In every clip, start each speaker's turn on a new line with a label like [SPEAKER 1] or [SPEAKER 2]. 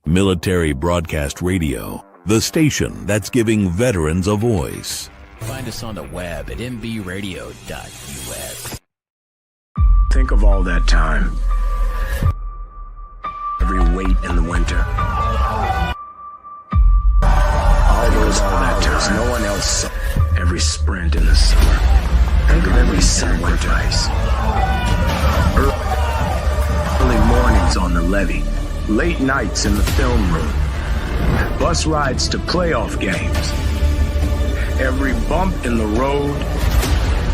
[SPEAKER 1] Military Broadcast Radio, the station that's giving veterans a voice.
[SPEAKER 2] Find us on the web at mbradio.us.
[SPEAKER 3] Think of all that time. Every wait in the winter. All that time. No one else saw. Every sprint in the summer. Think of every sacrifice. Early mornings on the levee. Late nights in the film room. Bus rides to playoff games. Every bump in the road.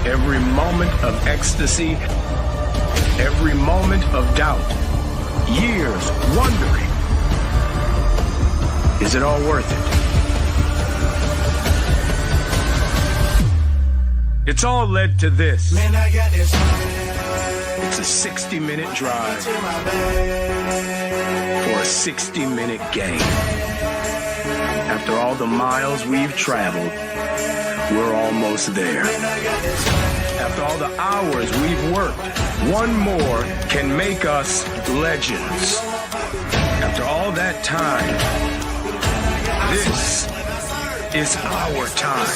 [SPEAKER 3] Every moment of ecstasy. Every moment of doubt. Years wondering. Is it all worth it? It's all led to this. Man, I got this. It's a 60-minute drive for a 60-minute game. After all the miles we've traveled, we're almost there. After all the hours we've worked, one more can make us legends. After all that time, this is our time.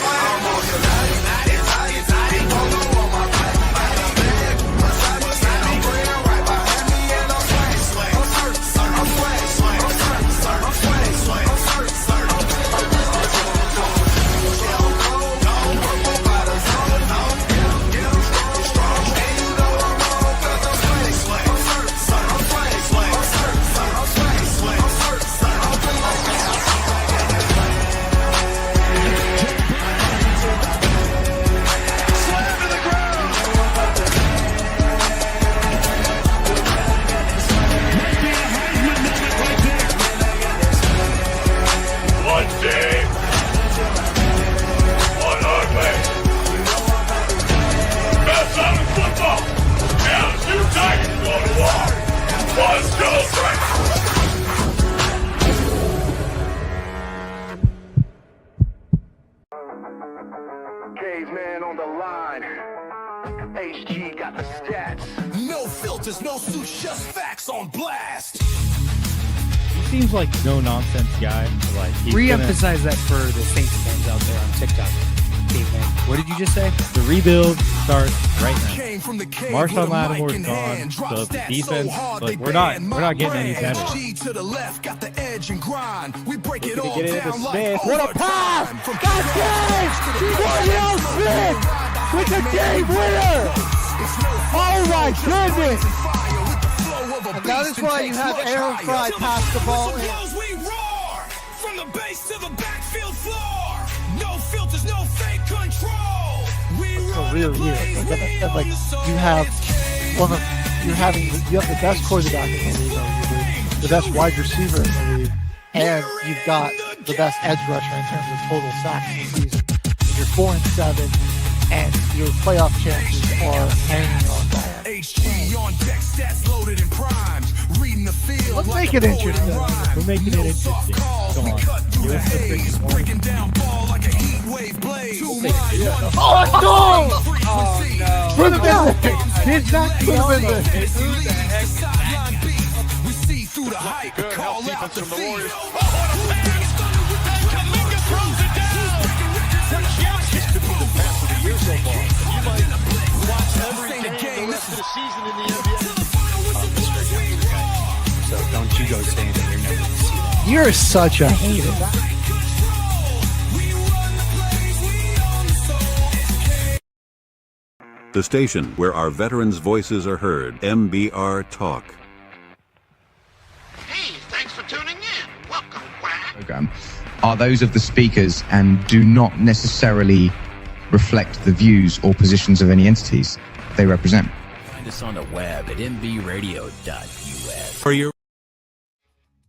[SPEAKER 4] Caveman on the line. HG got the stats. No filters, no suits, just facts on blast.
[SPEAKER 5] He seems like no nonsense guy. Like
[SPEAKER 6] re-emphasize that for the Saints fans out there on TikTok. Caveman. What did you just say?
[SPEAKER 5] The rebuild starts right now.
[SPEAKER 4] Marshawn
[SPEAKER 5] Lattimore's gone, so the defense, like, we're not getting any better.
[SPEAKER 4] To the left, got the edge and grind. We break it all
[SPEAKER 5] Get it into
[SPEAKER 4] down
[SPEAKER 5] Smith.
[SPEAKER 4] like
[SPEAKER 5] What a pass! That's it! Danielle Smith with the game winner! Oh my goodness!
[SPEAKER 6] And that is why you have Aaron Fry pass the ball in.
[SPEAKER 4] We roar from the base to the backfield floor. No filters, no fake control. We run
[SPEAKER 6] Real
[SPEAKER 4] the
[SPEAKER 6] year.
[SPEAKER 4] plays,
[SPEAKER 6] Like you have you have the best quarterback in the league, arguably, the best wide receiver in the league, and you've got the best edge rusher in terms of total sacks in the season. You're 4-7, and your playoff chances are hanging on by it.
[SPEAKER 4] HG on deck, stats loaded and primed. Reading the field.
[SPEAKER 6] Let's make it interesting.
[SPEAKER 5] We're making it interesting. Come on. Give us the freaking one.
[SPEAKER 4] Breaking down ball like a heat wave blade.
[SPEAKER 6] Oh, let's go! Oh, no. For the business. Did not for the business.
[SPEAKER 4] We see through the hype. Call out the Warriors.
[SPEAKER 6] So don't you go saying that you're never going to see that. You're such a hater.
[SPEAKER 1] The station where our veterans' voices are heard, MBR Talk.
[SPEAKER 7] Hey, thanks for tuning in. Welcome, Quack.
[SPEAKER 8] Program are those of the speakers and do not necessarily reflect the views or positions of any entities they represent.
[SPEAKER 2] Find us on the web at mbradio.us.
[SPEAKER 1] For your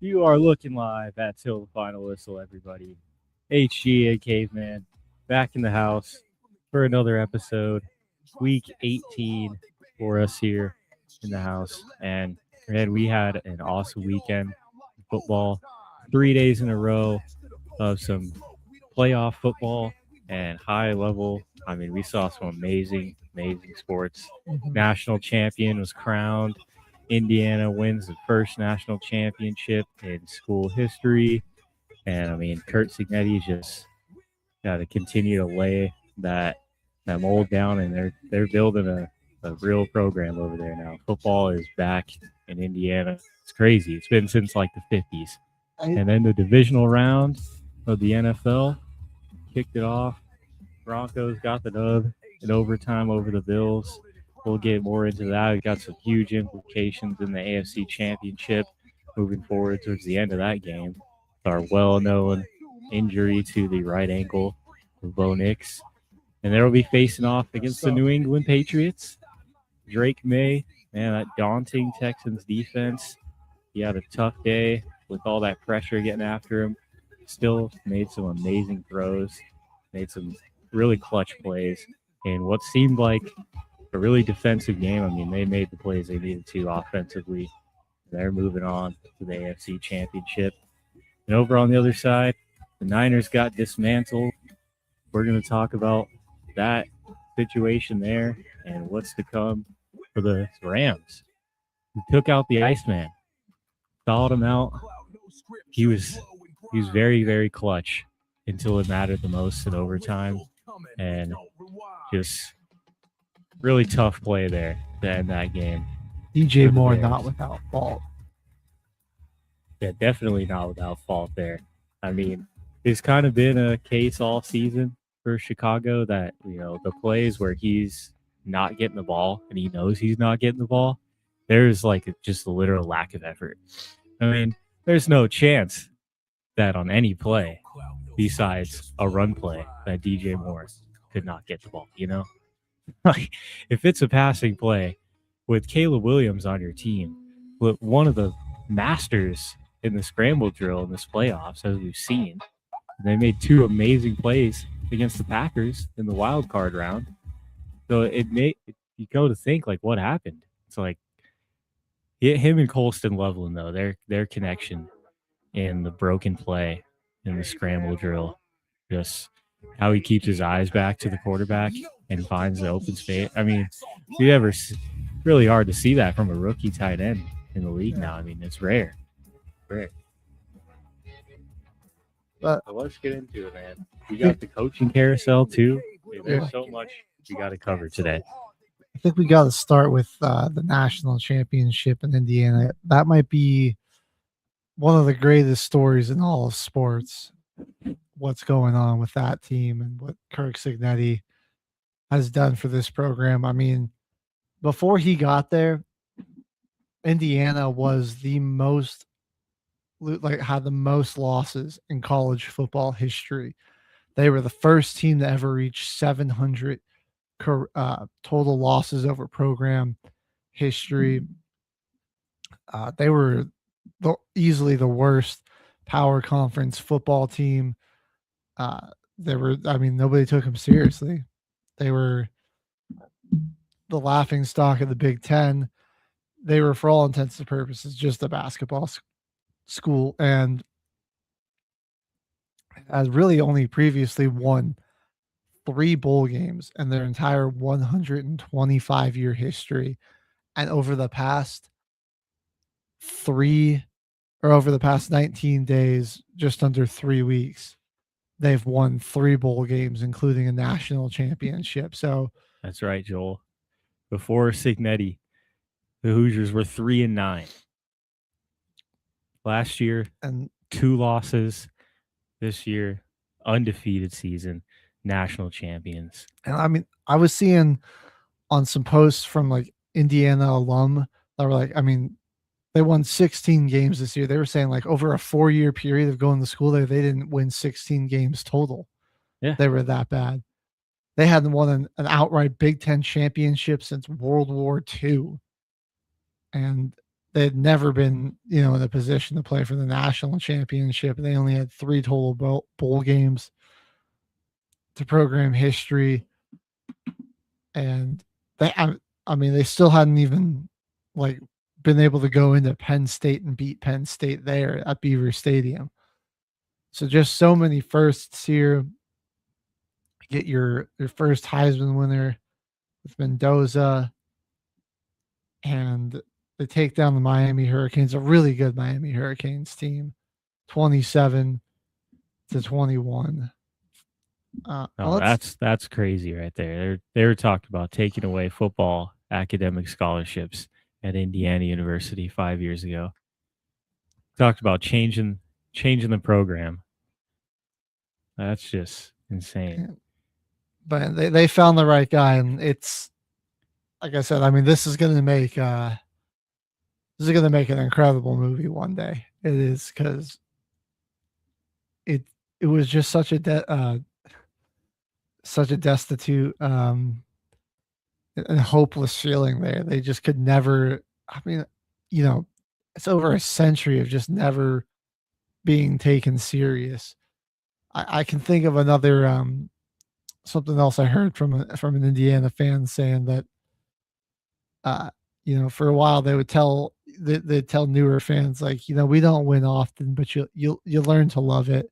[SPEAKER 5] You are looking live at Till the Final Whistle, everybody. HG and Caveman back in the house for another episode. Week 18 for us here in the house. And man, we had an awesome weekend. Football, 3 days in a row of some playoff football and high level. I mean, we saw some amazing sports. National champion was crowned Indiana wins the first national championship in school history. And I mean, Kurt Cignetti just got to continue to lay that mold down, and they're building a real program over there now. Football is back in Indiana. It's crazy. It's been since like the 50s. And then the divisional round of the NFL kicked it off. Broncos got the dub in overtime over the Bills. We'll get more into that. We got some huge implications in the AFC Championship moving forward towards the end of that game. Our well-known injury to the right ankle of Bo Nix. And they'll be facing off against the New England Patriots. Drake Maye, man, that daunting Texans defense. He had a tough day with all that pressure getting after him. Still made some amazing throws, made some really clutch plays in what seemed like a really defensive game. I mean, they made the plays they needed to offensively. They're moving on to the AFC Championship. And over on the other side, the Niners got dismantled. We're going to talk about that situation there and what's to come for the Rams. We took out the Iceman, thawed him out. He was very, very clutch until it mattered the most in overtime. And just really tough play there to end that game.
[SPEAKER 6] DJ Moore not without fault.
[SPEAKER 5] Yeah, definitely not without fault there. I mean, it's kind of been a case all season for Chicago that, the plays where he's not getting the ball and he knows he's not getting the ball, there's like just a literal lack of effort. I mean, there's no chance that on any play besides a run play that DJ Moore could not get the ball, Like, if it's a passing play with Caleb Williams on your team, with one of the masters in the scramble drill in this playoffs, as we've seen, they made two amazing plays against the Packers in the wild card round. So you go to think, like, what happened? It's like him and Colston Loveland, though, their connection in the broken play in the scramble drill, just how he keeps his eyes back to the quarterback and finds the open space. I mean, really hard to see that from a rookie tight end in the league now. I mean, it's rare. But let's get into it, man. We got the coaching carousel too. There's so much we got to cover today.
[SPEAKER 6] I think we got to start with the national championship in Indiana. That might be one of the greatest stories in all of sports. What's going on with that team and what Kirk Cignetti has done for this program. I mean, before he got there, Indiana was had the most losses in college football history. They were the first team to ever reach 700 total losses over program history. They were easily the worst power conference football team. Nobody took them seriously. They were the laughing stock of the Big Ten. They were, for all intents and purposes, just a basketball school, and has really only previously won 3 bowl games in their entire 125-year history. And over the past 19 days, just under 3 weeks, they've won 3 bowl games, including a national championship. So
[SPEAKER 5] that's right, Joel. Before Cignetti, the Hoosiers were 3-9 last year, and 2 losses. This year, undefeated season, national champions.
[SPEAKER 6] And I mean, I was seeing on some posts from like Indiana alum that were like, I mean, they won 16 games this year. They were saying like over a 4-year period of going to school there, they didn't win 16 games total.
[SPEAKER 5] Yeah,
[SPEAKER 6] they were that bad. They hadn't won an outright Big Ten championship since World War II. And they'd never been, in a position to play for the national championship. They only had 3 total bowl games to program history. And they still hadn't even been able to go into Penn State and beat Penn State there at Beaver Stadium. So just so many firsts here. Get your first Heisman winner with Mendoza, and They take down the Miami Hurricanes, a really good Miami Hurricanes team, 27-21.
[SPEAKER 5] That's crazy right there. They were talking about taking away football academic scholarships at Indiana University 5 years ago. Talked about changing the program. That's just insane.
[SPEAKER 6] But they found the right guy, and it's like I said. I mean, this is going to make an incredible movie one day. It is, because it was just such a destitute and hopeless feeling there. They just could never. I mean, it's over a century of just never being taken serious. I can think of another something else I heard from an Indiana fan saying that for a while they'd tell newer fans, like, we don't win often, but you'll learn to love it.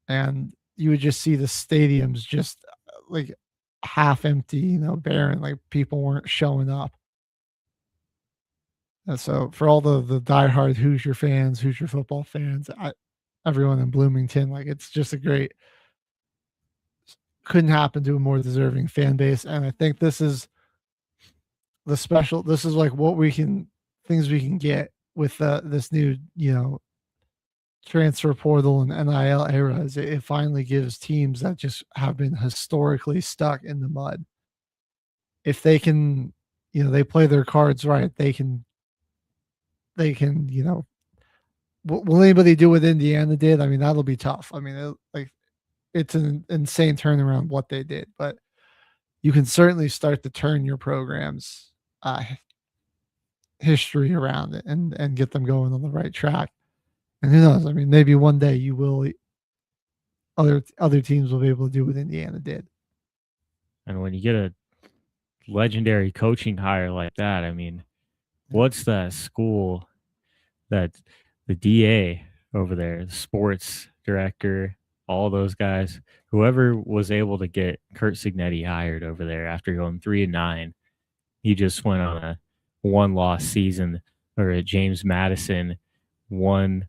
[SPEAKER 6] And you would just see the stadiums just like half empty, barren, like people weren't showing up. And so for all the diehard Hoosier fans, Hoosier football fans, everyone in Bloomington, like, it's just couldn't happen to a more deserving fan base. And I think this is this is like things we can get with this new, transfer portal and NIL era. Is it finally gives teams that just have been historically stuck in the mud, if they can, they play their cards right, they can, will anybody do what Indiana did? I mean, that'll be tough. I mean, it's an insane turnaround what they did, but you can certainly start to turn your program's history around it and get them going on the right track. And who knows? I mean, maybe one day other teams will be able to do what Indiana did.
[SPEAKER 5] And when you get a legendary coaching hire like that, I mean, what's that school that the DA over there, the sports director, all those guys, whoever was able to get Kurt Signetti hired over there after going 3-9, he just went on a 1-loss season, or at James Madison, won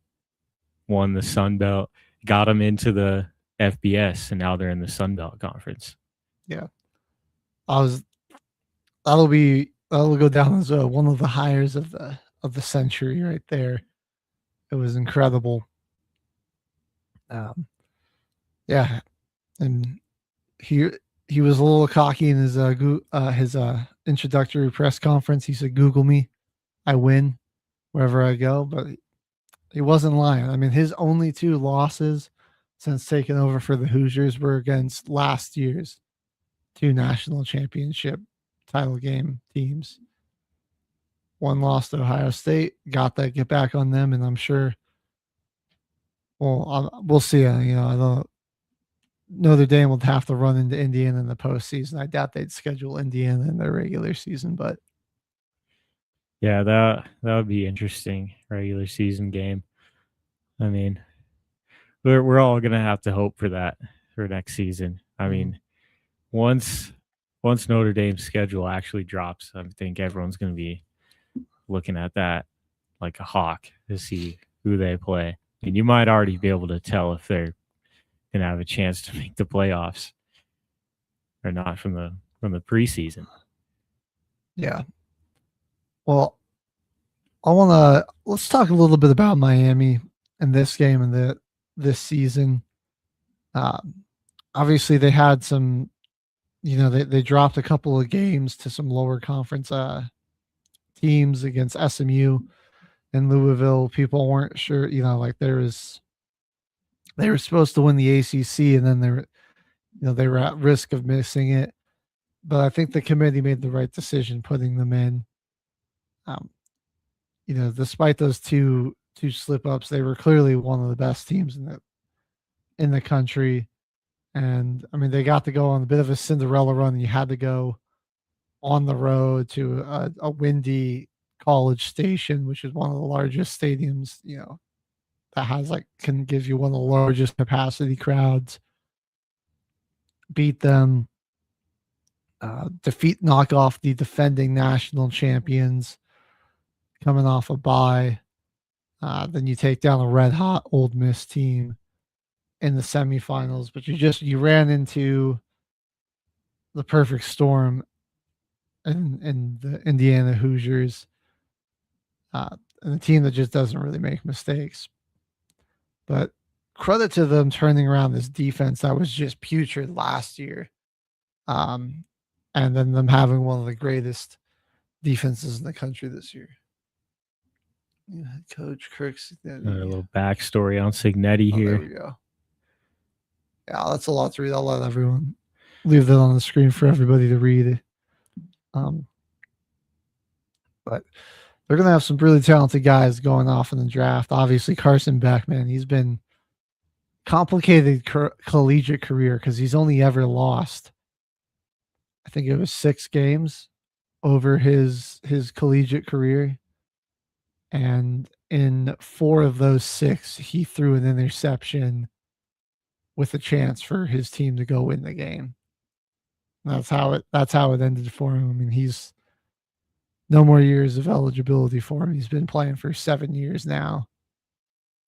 [SPEAKER 5] the Sun Belt, got them into the FBS, and now they're in the Sun Belt Conference.
[SPEAKER 6] Yeah, that'll go down as one of the hires of the century right there. It was incredible. Yeah, and he was a little cocky in his introductory press conference. He said, "Google me, I win wherever I go." But he wasn't lying. I mean, his only 2 losses since taking over for the Hoosiers were against last year's 2 national championship title game teams. 1 loss to Ohio State, got that get back on them, and I'm sure. Well, we'll see. I don't. Notre Dame will have to run into Indiana in the postseason. I doubt they'd schedule Indiana in their regular season, but
[SPEAKER 5] yeah, that would be interesting, regular season game. I mean, we're all gonna have to hope for that for next season. I mean, once Notre Dame's schedule actually drops, I think everyone's gonna be looking at that like a hawk to see who they play. And you might already be able to tell if they're gonna have a chance to make the playoffs or not from the preseason.
[SPEAKER 6] Yeah. Well, let's talk a little bit about Miami and this game and this season. Obviously they had some, they dropped a couple of games to some lower conference teams against SMU and Louisville. People weren't sure, like they were supposed to win the ACC, and then they were at risk of missing it. But I think the committee made the right decision putting them in. Despite those two slip ups, they were clearly one of the best teams in the country. And I mean, they got to go on a bit of a Cinderella run. You had to go on the road to a windy College Station, which is one of the largest stadiums, that can give you one of the largest capacity crowds. Beat them, knock off the defending national champions. coming off a bye. Then you take down a red hot Ole Miss team in the semifinals, but you ran into the perfect storm in the Indiana Hoosiers, and a team that just doesn't really make mistakes. But credit to them turning around this defense that was just putrid last year, and then them having one of the greatest defenses in the country this year. Yeah, Coach Kirk's
[SPEAKER 5] a little backstory on Signetti here.
[SPEAKER 6] There we go. Yeah, that's a lot to read. I'll let everyone leave that on the screen for everybody to read. But they're going to have some really talented guys going off in the draft. Obviously, Carson Beck, man, he's been complicated collegiate career because he's only ever lost, I think it was 6 games over his collegiate career. And in 4 of those 6, he threw an interception with a chance for his team to go win the game. That's how it ended for him. I mean, he's no more years of eligibility for him. He's been playing for 7 years now.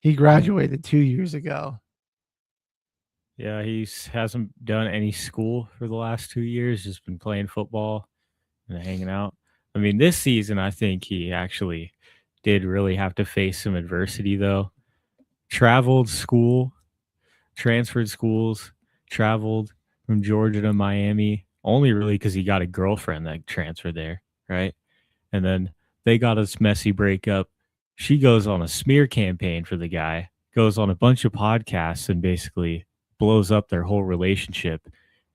[SPEAKER 6] He graduated 2 years ago.
[SPEAKER 5] Yeah, he hasn't done any school for the last 2 years, just been playing football and hanging out. I mean, this season, I think he actually did really have to face some adversity, though. Transferred schools, traveled from Georgia to Miami, only really because he got a girlfriend that transferred there, right? And then they got this messy breakup. She goes on a smear campaign for the guy, goes on a bunch of podcasts and basically blows up their whole relationship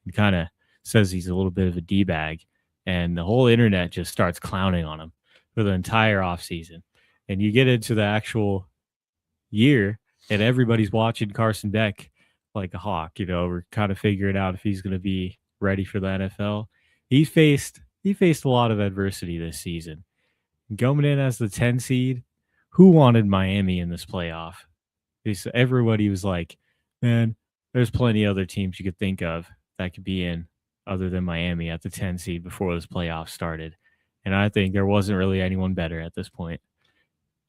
[SPEAKER 5] and kind of says he's a little bit of a D-bag. And the whole internet just starts clowning on him for the entire offseason. And you get into the actual year and everybody's watching Carson Beck like a hawk. We're kind of figuring out if he's going to be ready for the NFL. He faced a lot of adversity this season. Going in as the 10 seed, who wanted Miami in this playoff? Everybody was like, man, there's plenty of other teams you could think of that could be in other than Miami at the 10 seed before this playoff started. And I think there wasn't really anyone better at this point.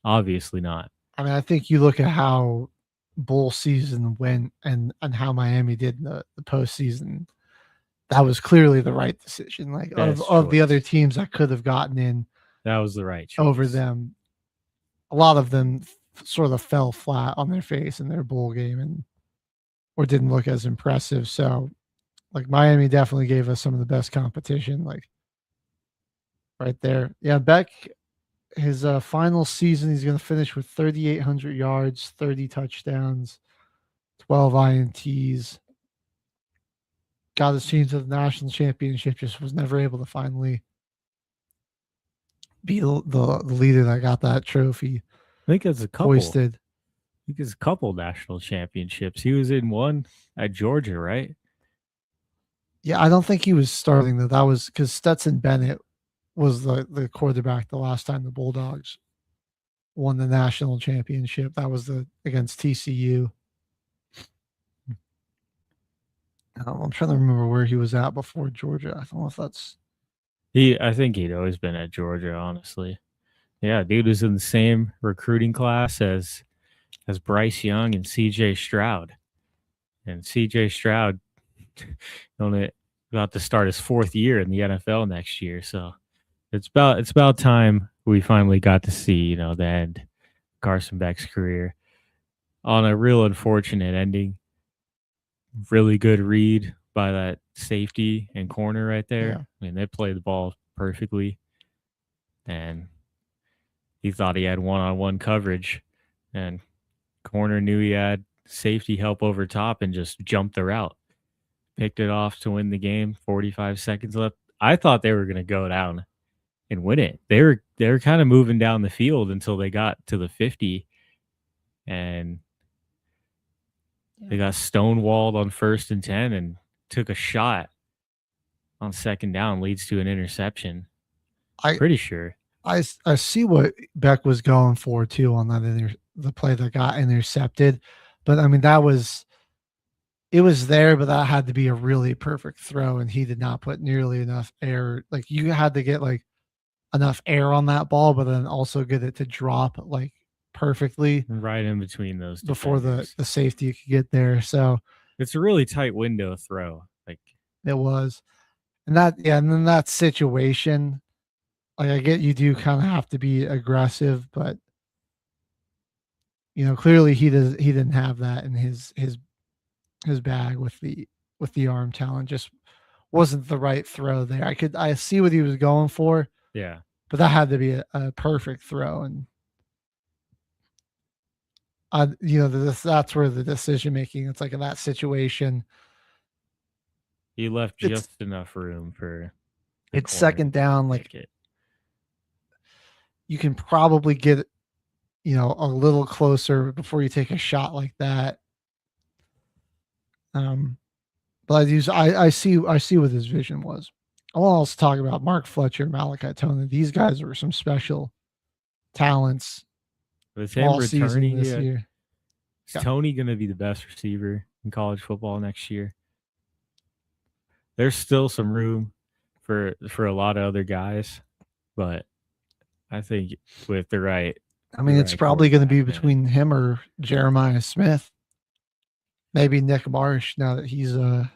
[SPEAKER 5] Obviously not.
[SPEAKER 6] I mean, I think you look at how bowl season went and how Miami did in the postseason. That was clearly the right decision. Like of the other teams that could have gotten in,
[SPEAKER 5] that was the right choice
[SPEAKER 6] over them. A lot of them sort of fell flat on their face in their bowl game or didn't look as impressive. So, like, Miami definitely gave us some of the best competition, like right there. Yeah, Beck, his final season, he's going to finish with 3,800 yards, 30 touchdowns, 12 INTs. Got his team to the national championship, just was never able to finally be the leader that got that trophy.
[SPEAKER 5] I think it's a couple.
[SPEAKER 6] Hoisted.
[SPEAKER 5] I think it's a couple national championships. He was in one at Georgia, right?
[SPEAKER 6] Yeah, I don't think he was starting though. That was because Stetson Bennett was the quarterback the last time the Bulldogs won the national championship. That was against TCU. I'm trying to remember where he was at before Georgia. I don't know if that's
[SPEAKER 5] I think he'd always been at Georgia, honestly. Yeah, dude was in the same recruiting class as Bryce Young and CJ Stroud. And CJ Stroud only about to start his 4th year in the NFL next year. So it's about time we finally got to see, the end of Carson Beck's career on a real unfortunate ending. Really good read by that safety and corner right there.
[SPEAKER 6] Yeah.
[SPEAKER 5] I mean, they played the ball perfectly. And he thought he had one-on-one coverage. And corner knew he had safety help over top and just jumped the route. Picked it off to win the game. 45 seconds left. I thought they were going to go down and win it. They were kind of moving down the field until they got to the 50. And they got stonewalled on 1st and 10 and took a shot on 2nd down, leads to an interception. Pretty sure.
[SPEAKER 6] I see what Beck was going for too on that the play that got intercepted, but I mean it was there, but that had to be a really perfect throw, and he did not put nearly enough air. Like, you had to get like enough air on that ball, but then also get it to drop like perfectly
[SPEAKER 5] right in between those
[SPEAKER 6] before
[SPEAKER 5] defenders.
[SPEAKER 6] the safety could get there. So
[SPEAKER 5] it's a really tight window throw. Like
[SPEAKER 6] it was. And then that situation, like I get you do kind of have to be aggressive, but clearly he didn't have that in his bag with the arm talent. Just wasn't the right throw there. I see what he was going for.
[SPEAKER 5] Yeah.
[SPEAKER 6] But that had to be a perfect throw, and that's where the decision making. It's like in that situation,
[SPEAKER 5] he left just enough room for.
[SPEAKER 6] It's second down. Like you can probably get, a little closer before you take a shot like that. But I see what his vision was. I want to also talk about Mark Fletcher, Malachi Tony. These guys were some special talents.
[SPEAKER 5] With him returning this year, is Tony going to be the best receiver in college football next year? There's still some room for a lot of other guys, but I think with the right.
[SPEAKER 6] It's probably going to be between him or Jeremiah Smith. Maybe Nick Marsh. Now that he's a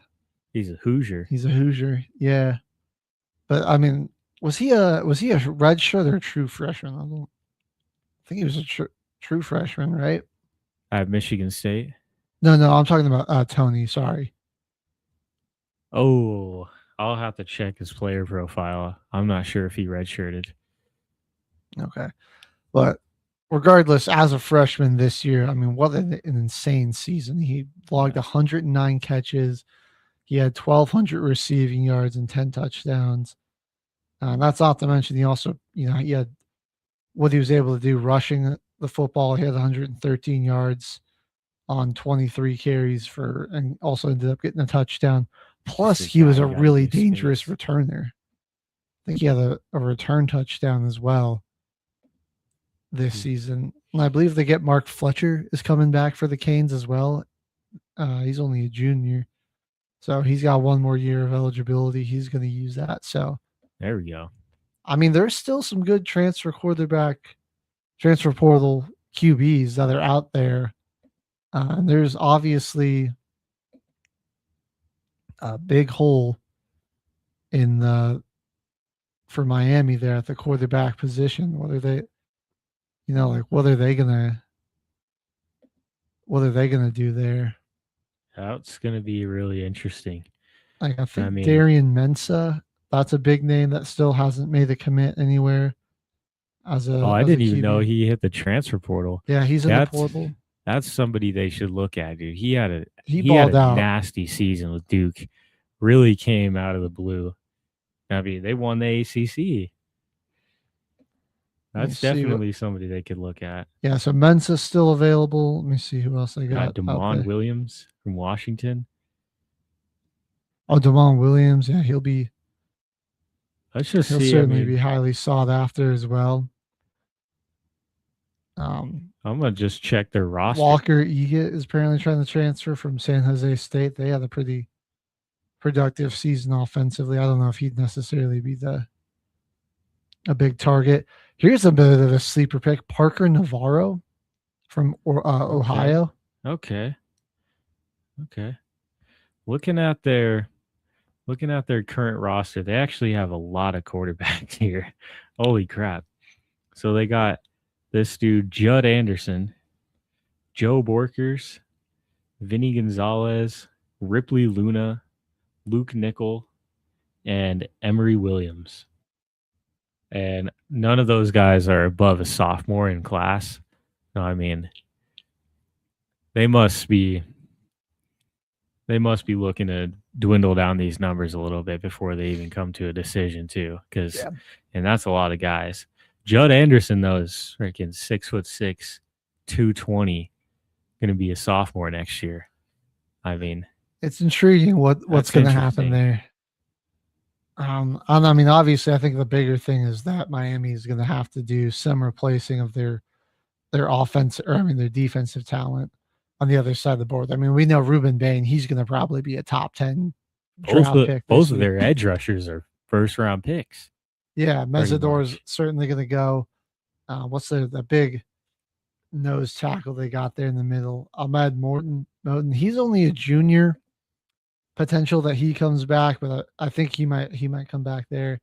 [SPEAKER 5] Hoosier.
[SPEAKER 6] He's a Hoosier, yeah. But was he a red shirt or a true freshman? I think he was a true freshman, right?
[SPEAKER 5] At Michigan State.
[SPEAKER 6] No, I'm talking about Tony. Sorry.
[SPEAKER 5] Oh, I'll have to check his player profile. I'm not sure if he redshirted.
[SPEAKER 6] Okay, but regardless, as a freshman this year, what an insane season. He logged 109 catches. He had 1,200 receiving yards and 10 touchdowns. That's not to mention he also, he had what he was able to do rushing the football. He had 113 yards on 23 carries and also ended up getting a touchdown. Plus, he was a really dangerous returner. I think he had a return touchdown as well this season. And I believe they get Mark Fletcher is coming back for the Canes as well. He's only a junior. So he's got one more year of eligibility. He's going to use that. So
[SPEAKER 5] there we go.
[SPEAKER 6] There's still some good transfer portal QBs that are out there. And there's obviously a big hole for Miami there at the quarterback position. What are they gonna do there?
[SPEAKER 5] That's going to be really interesting.
[SPEAKER 6] I think Darian Mensah, that's a big name that still hasn't made a commit anywhere. I
[SPEAKER 5] didn't even know he hit the transfer portal.
[SPEAKER 6] Yeah, he's in the portal.
[SPEAKER 5] That's somebody they should look at, dude. He had a nasty season with Duke. Really came out of the blue. They won the ACC. That's definitely somebody they could look at.
[SPEAKER 6] Yeah, so Mensah's still available. Let me see who else I got.
[SPEAKER 5] Damon Williams from Washington.
[SPEAKER 6] Oh, Damon Williams. Yeah, he'll certainly be highly sought after as well.
[SPEAKER 5] I'm going to just check their roster.
[SPEAKER 6] Walker Egan is apparently trying to transfer from San Jose State. They had a pretty productive season offensively. I don't know if he'd necessarily be a big target. Here's a bit of a sleeper pick. Parker Navarro from Ohio.
[SPEAKER 5] Okay. Looking at their current roster, they actually have a lot of quarterbacks here. Holy crap. So they got this dude, Judd Anderson, Joe Borkers, Vinny Gonzalez, Ripley Luna, Luke Nickel, and Emery Williams. And none of those guys are above a sophomore in class. No, they must be looking to dwindle down these numbers a little bit before they even come to a decision too. And that's a lot of guys. Judd Anderson, though, is freaking 6'6", 220, going to be a sophomore next year.
[SPEAKER 6] It's intriguing what's going to happen there. Obviously, I think the bigger thing is that Miami is going to have to do some replacing of their offense, their defensive talent on the other side of the board. We know Ruben Bain, he's going to probably be a top 10 draft pick.
[SPEAKER 5] Both of their edge rushers are first-round picks.
[SPEAKER 6] Yeah,
[SPEAKER 5] pretty
[SPEAKER 6] Mesidor's
[SPEAKER 5] much.
[SPEAKER 6] certainly going to go. What's the big nose tackle they got there in the middle? Ahmed Moten. He's only a junior. Potential that he comes back, but I think he might come back there.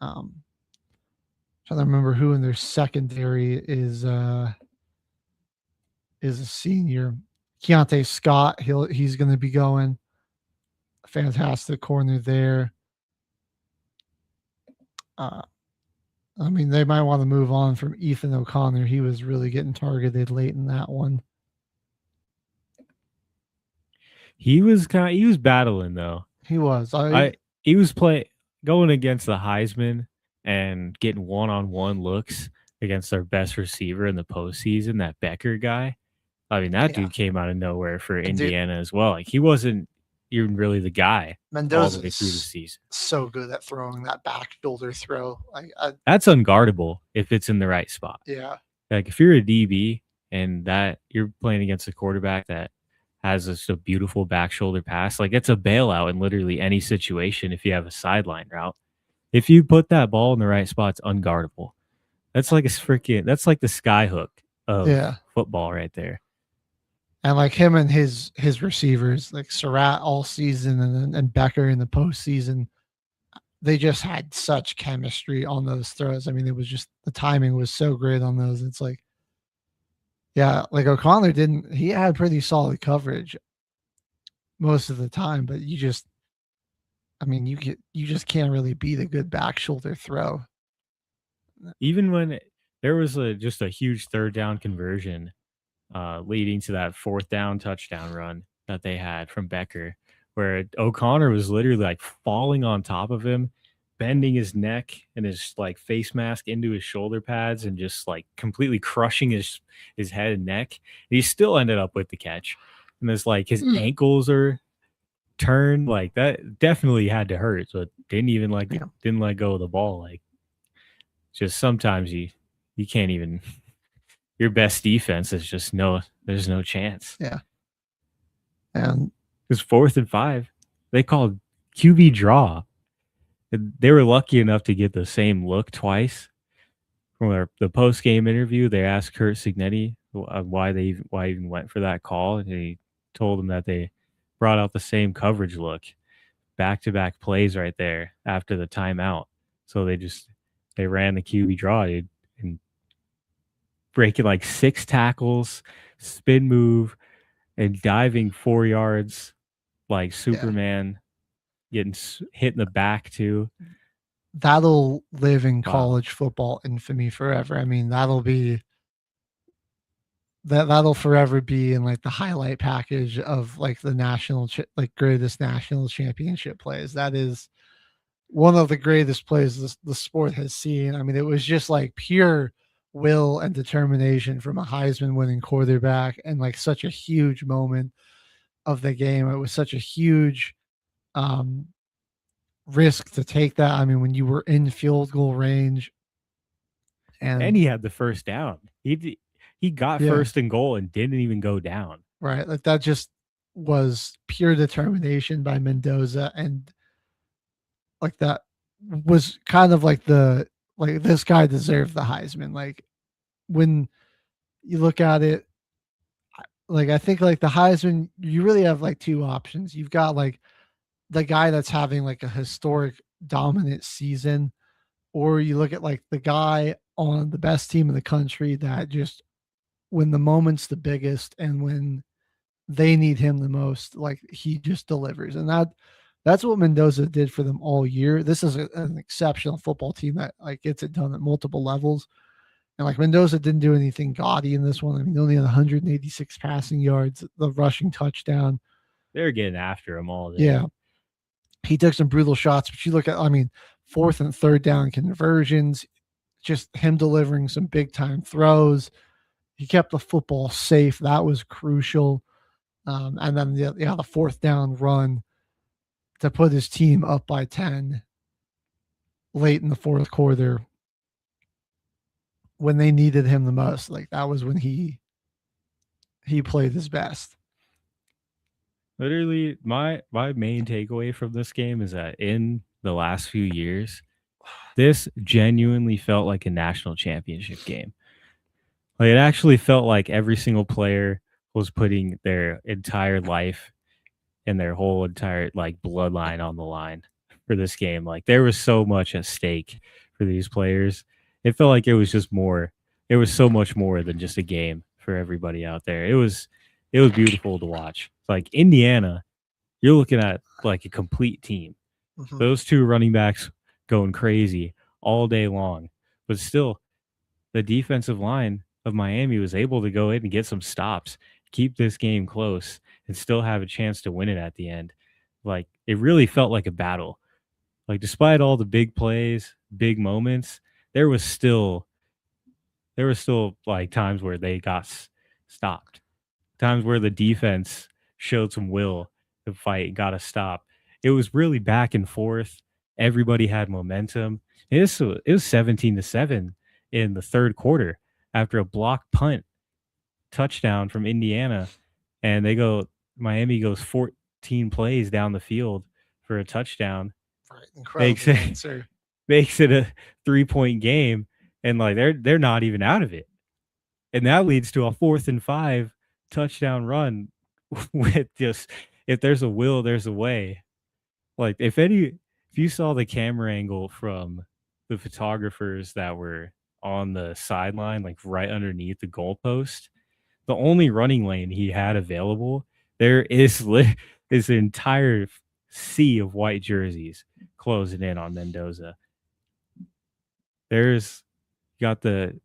[SPEAKER 6] Trying to remember who in their secondary is a senior. Keontae Scott. He's going to be going. Fantastic corner there. I mean, they might want to move on from Ethan O'Connor. He was really getting targeted late in that one.
[SPEAKER 5] He was battling though.
[SPEAKER 6] He was.
[SPEAKER 5] He was going against the Heisman and getting one-on-one looks against their best receiver in the postseason, that Becker guy. I mean, that dude came out of nowhere for Indiana as well. Like, he wasn't even really the guy all the way through the season.
[SPEAKER 6] So good at throwing that back shoulder throw.
[SPEAKER 5] That's unguardable if it's in the right spot.
[SPEAKER 6] Yeah.
[SPEAKER 5] Like, if you're a DB and that you're playing against a quarterback that has just a beautiful back shoulder pass, like, it's a bailout in literally any situation if you have a sideline route. If you put that ball in the right spot, it's unguardable. That's like that's like the sky hook of football right there.
[SPEAKER 6] And like him and his receivers, like Surratt all season and Becker in the postseason, they just had such chemistry on those throws. I mean, it was just the timing was so great on those. It's like, yeah, like O'Connor he had pretty solid coverage most of the time, but you just can't really beat a good back shoulder throw.
[SPEAKER 5] Even when there was just a huge third down conversion leading to that fourth down touchdown run that they had from Becker, where O'Connor was literally like falling on top of him, bending his neck and his like face mask into his shoulder pads and just like completely crushing his head and neck. And he still ended up with the catch. And it's like his ankles are turned, like that definitely had to hurt. So it didn't let go of the ball. Like, just sometimes you can't even, your best defense is just there's no chance.
[SPEAKER 6] Yeah. And
[SPEAKER 5] it was 4th and 5. They called QB draw. They were lucky enough to get the same look twice. From the post-game interview, they asked Curt Cignetti why he even went for that call, and he told them that they brought out the same coverage look, back-to-back plays right there after the timeout. So they ran the QB draw, dude, and breaking like 6 tackles, spin move, and diving 4 yards like Superman, getting hit in the back too.
[SPEAKER 6] That'll live in college football infamy forever. I mean, that'll forever be in like the highlight package of like the greatest national championship plays. That is one of the greatest plays the sport has seen. I mean, it was just like pure will and determination from a Heisman winning quarterback, and like such a huge moment of the game. It was such a huge risk to take that. I mean, when you were in field goal range, and
[SPEAKER 5] he had the first down. He got first and goal and didn't even go down.
[SPEAKER 6] Right, like that just was pure determination by Mendoza, and like that was kind of like this guy deserved the Heisman. Like when you look at it, like I think like the Heisman, you really have like 2 options. You've got like the guy that's having like a historic dominant season, or you look at like the guy on the best team in the country that just, when the moment's the biggest and when they need him the most, like he just delivers. And that's what Mendoza did for them all year. This is an exceptional football team that like gets it done at multiple levels. And like Mendoza didn't do anything gaudy in this one. I mean, only had 186 passing yards, the rushing touchdown.
[SPEAKER 5] They're getting after him all day.
[SPEAKER 6] Yeah. He took some brutal shots, but you look at, I mean, 4th and 3rd down conversions, just him delivering some big time throws. He kept the football safe. That was crucial. And then the 4th down run to put his team up by 10 late in the 4th quarter when they needed him the most. Like that was when he played his best.
[SPEAKER 5] Literally, my main takeaway from this game is that in the last few years, This genuinely felt like a national championship game. Like it actually felt like every single player was putting their entire life and their whole entire like bloodline on the line for this game. Like there was so much at stake for these players. It felt like it was just more. It was so much more than just a game for everybody out there. It was beautiful to watch. Like Indiana, you're looking at like a complete team.
[SPEAKER 6] Mhm.
[SPEAKER 5] Those two running backs going crazy all day long, but still the defensive line of Miami was able to go in and get some stops, keep this game close, and still have a chance to win it at the end. Like it really felt like a battle. Like despite all the big plays, big moments, there was still like times where they got stopped. Times where the defense showed some will to fight and got a stop. It was really back and forth. Everybody had momentum. It was 17-7 in the third quarter after a blocked punt touchdown from Indiana, and Miami goes 14 plays down the field for a touchdown.
[SPEAKER 6] Right. Incredible answer.
[SPEAKER 5] Makes it a 3-point game, and like they're not even out of it. And that leads to a 4th and 5 touchdown run with just if there's a will, there's a way. Like if you saw the camera angle from the photographers that were on the sideline, like right underneath the goalpost, the only running lane he had available, there is this entire sea of white jerseys closing in on Mendoza. There's got that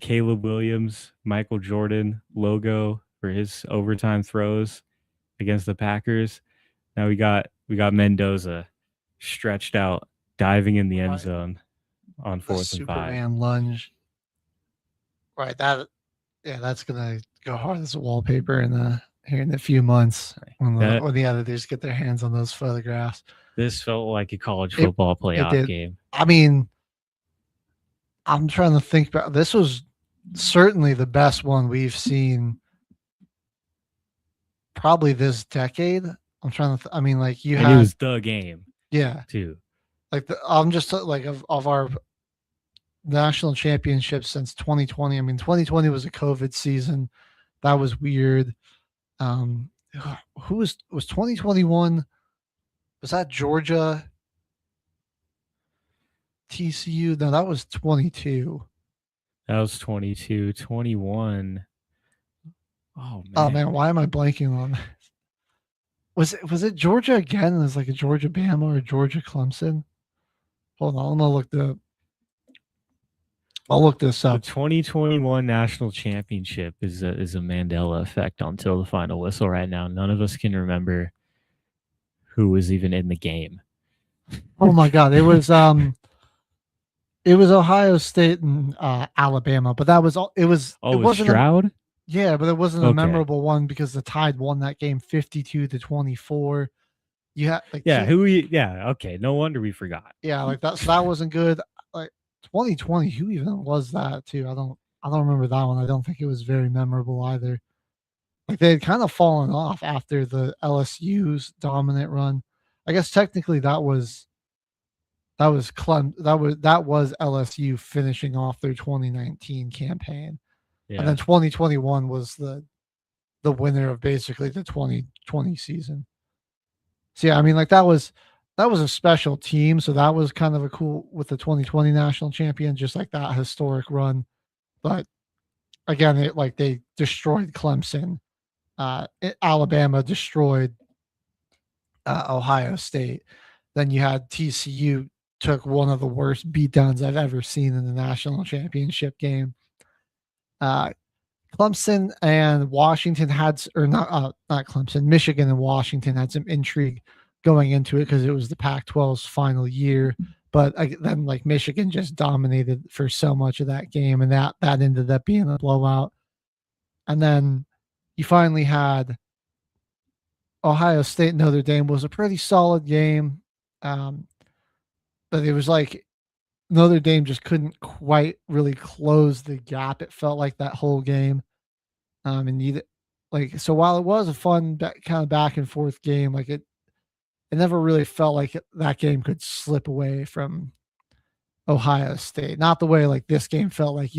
[SPEAKER 5] Caleb Williams, Michael Jordan logo for his overtime throws against the Packers. Now we got Mendoza stretched out, diving in the end zone on 4th and 5.
[SPEAKER 6] Superman lunge. Right. That's gonna go hard as a wallpaper here in a few months when the editors get their hands on those photographs.
[SPEAKER 5] This felt like a college football playoff game.
[SPEAKER 6] I mean, I'm trying to think about this. Was certainly the best one we've seen probably this decade. I'm trying to I mean, like it
[SPEAKER 5] was the game.
[SPEAKER 6] Yeah.
[SPEAKER 5] Too.
[SPEAKER 6] Like I'm just like of our national championships since 2020. I mean, 2020 was a COVID season. That was weird. Who was 2021? Was that Georgia? TCU? No, that was 22.
[SPEAKER 5] That was 22. 21. Oh
[SPEAKER 6] man, why am I blanking on this? Was it Georgia again? It was like a Georgia Bama or Georgia Clemson. Hold on, I'm gonna I'll look this up.
[SPEAKER 5] The 2021 national championship is a Mandela effect until the final whistle right now. None of us can remember who was even in the game.
[SPEAKER 6] Oh my God. It was Ohio State and Alabama, but that was all it was.
[SPEAKER 5] Oh, it wasn't Stroud?
[SPEAKER 6] But it wasn't a memorable one because the Tide won that game 52-24. You had
[SPEAKER 5] okay. No wonder we forgot.
[SPEAKER 6] Yeah, like that. So that wasn't good. Like 2020, who even was that too? I don't remember that one. I don't think it was very memorable either. Like they had kind of fallen off after the LSU's dominant run. I guess technically that was LSU finishing off their 2019 campaign. Yeah. And then 2021 was the winner of basically the 2020 season. So yeah, I mean, like that was a special team. So that was kind of a cool with the 2020 national champion, just like that historic run. But again, they destroyed Clemson. Alabama destroyed Ohio State. Then you had TCU took one of the worst beatdowns I've ever seen in the national championship game. Clemson and Washington not Clemson, Michigan and Washington had some intrigue going into it because it was the Pac-12's final year. But then like Michigan just dominated for so much of that game, and that ended up being a blowout. And then you finally had Ohio State Notre Dame was a pretty solid game. But it was like Notre Dame just couldn't quite really close the gap. It felt like that whole game. So while it was a fun kind of back and forth game, like it never really felt like that game could slip away from Ohio State. Not the way like this game felt like,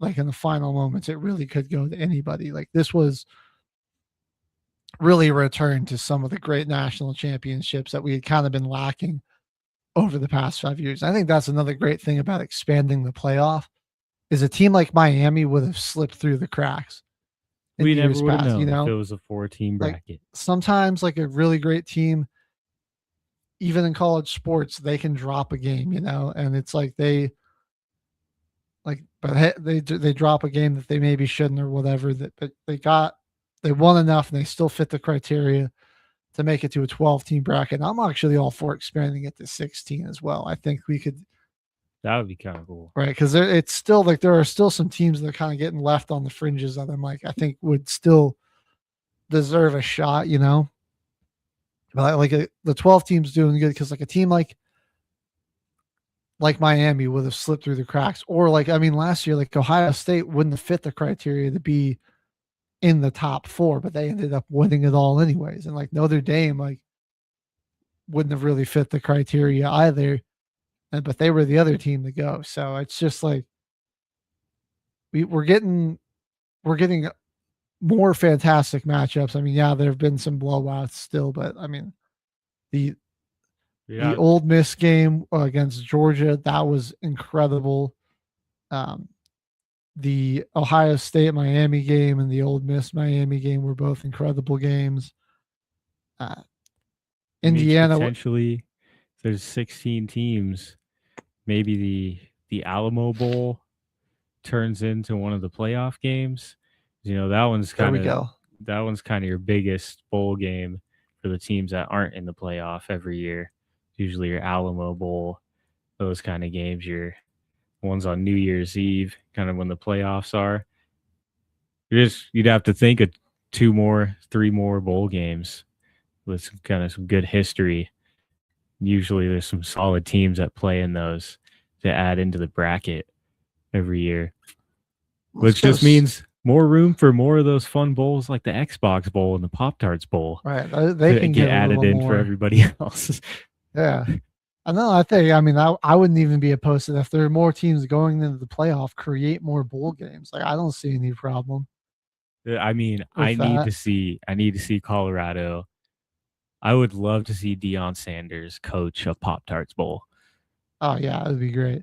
[SPEAKER 6] like in the final moments, it really could go to anybody. Like this was really a return to some of the great national championships that we had kind of been lacking over the past 5 years. I think that's another great thing about expanding the playoff is a team like Miami would have slipped through the cracks.
[SPEAKER 5] We never would have known if it was a 4-team bracket.
[SPEAKER 6] Like, sometimes like a really great team, even in college sports, they can drop a game, and it's like they drop a game that they maybe shouldn't or whatever, but they won enough and they still fit the criteria to make it to a 12-team bracket. And I'm actually all for expanding it to 16 as well. I think we could.
[SPEAKER 5] That would be kind of cool.
[SPEAKER 6] Right, because it's still like there are still some teams that are kind of getting left on the fringes that I'm like, I think would still deserve a shot, But like the 12 teams doing good because like a team like Miami would have slipped through the cracks. Or last year, like Ohio State wouldn't have fit the criteria to be in the top 4, but they ended up winning it all anyways. And like Notre Dame, like wouldn't have really fit the criteria either. But they were the other team to go. So it's just like we're getting more fantastic matchups. I mean, yeah, there have been some blowouts still, but I mean, the Ole Miss game against Georgia, that was incredible. The Ohio State Miami game and the Ole Miss Miami game were both incredible games. Indiana,
[SPEAKER 5] potentially, there's 16 teams. Maybe the Alamo Bowl turns into one of the playoff games. That one's kind of your biggest bowl game for the teams that aren't in the playoff every year. Usually your Alamo Bowl, those kind of games, your ones on New Year's Eve, kind of when the playoffs are. You'd have to think of 2 more, 3 more bowl games with some good history. Usually there's some solid teams that play in those to add into the bracket every year, which just means more room for more of those fun bowls like the Xbox Bowl and the Pop-Tarts Bowl.
[SPEAKER 6] Right. They can get
[SPEAKER 5] added in
[SPEAKER 6] more
[SPEAKER 5] for everybody else.
[SPEAKER 6] Yeah. I know. I wouldn't even be opposed to that. If there are more teams going into the playoff, create more bowl games. Like, I don't see any problem.
[SPEAKER 5] I mean, I need to see Colorado. I would love to see Deion Sanders coach a Pop-Tarts Bowl.
[SPEAKER 6] Oh, yeah, it would be great.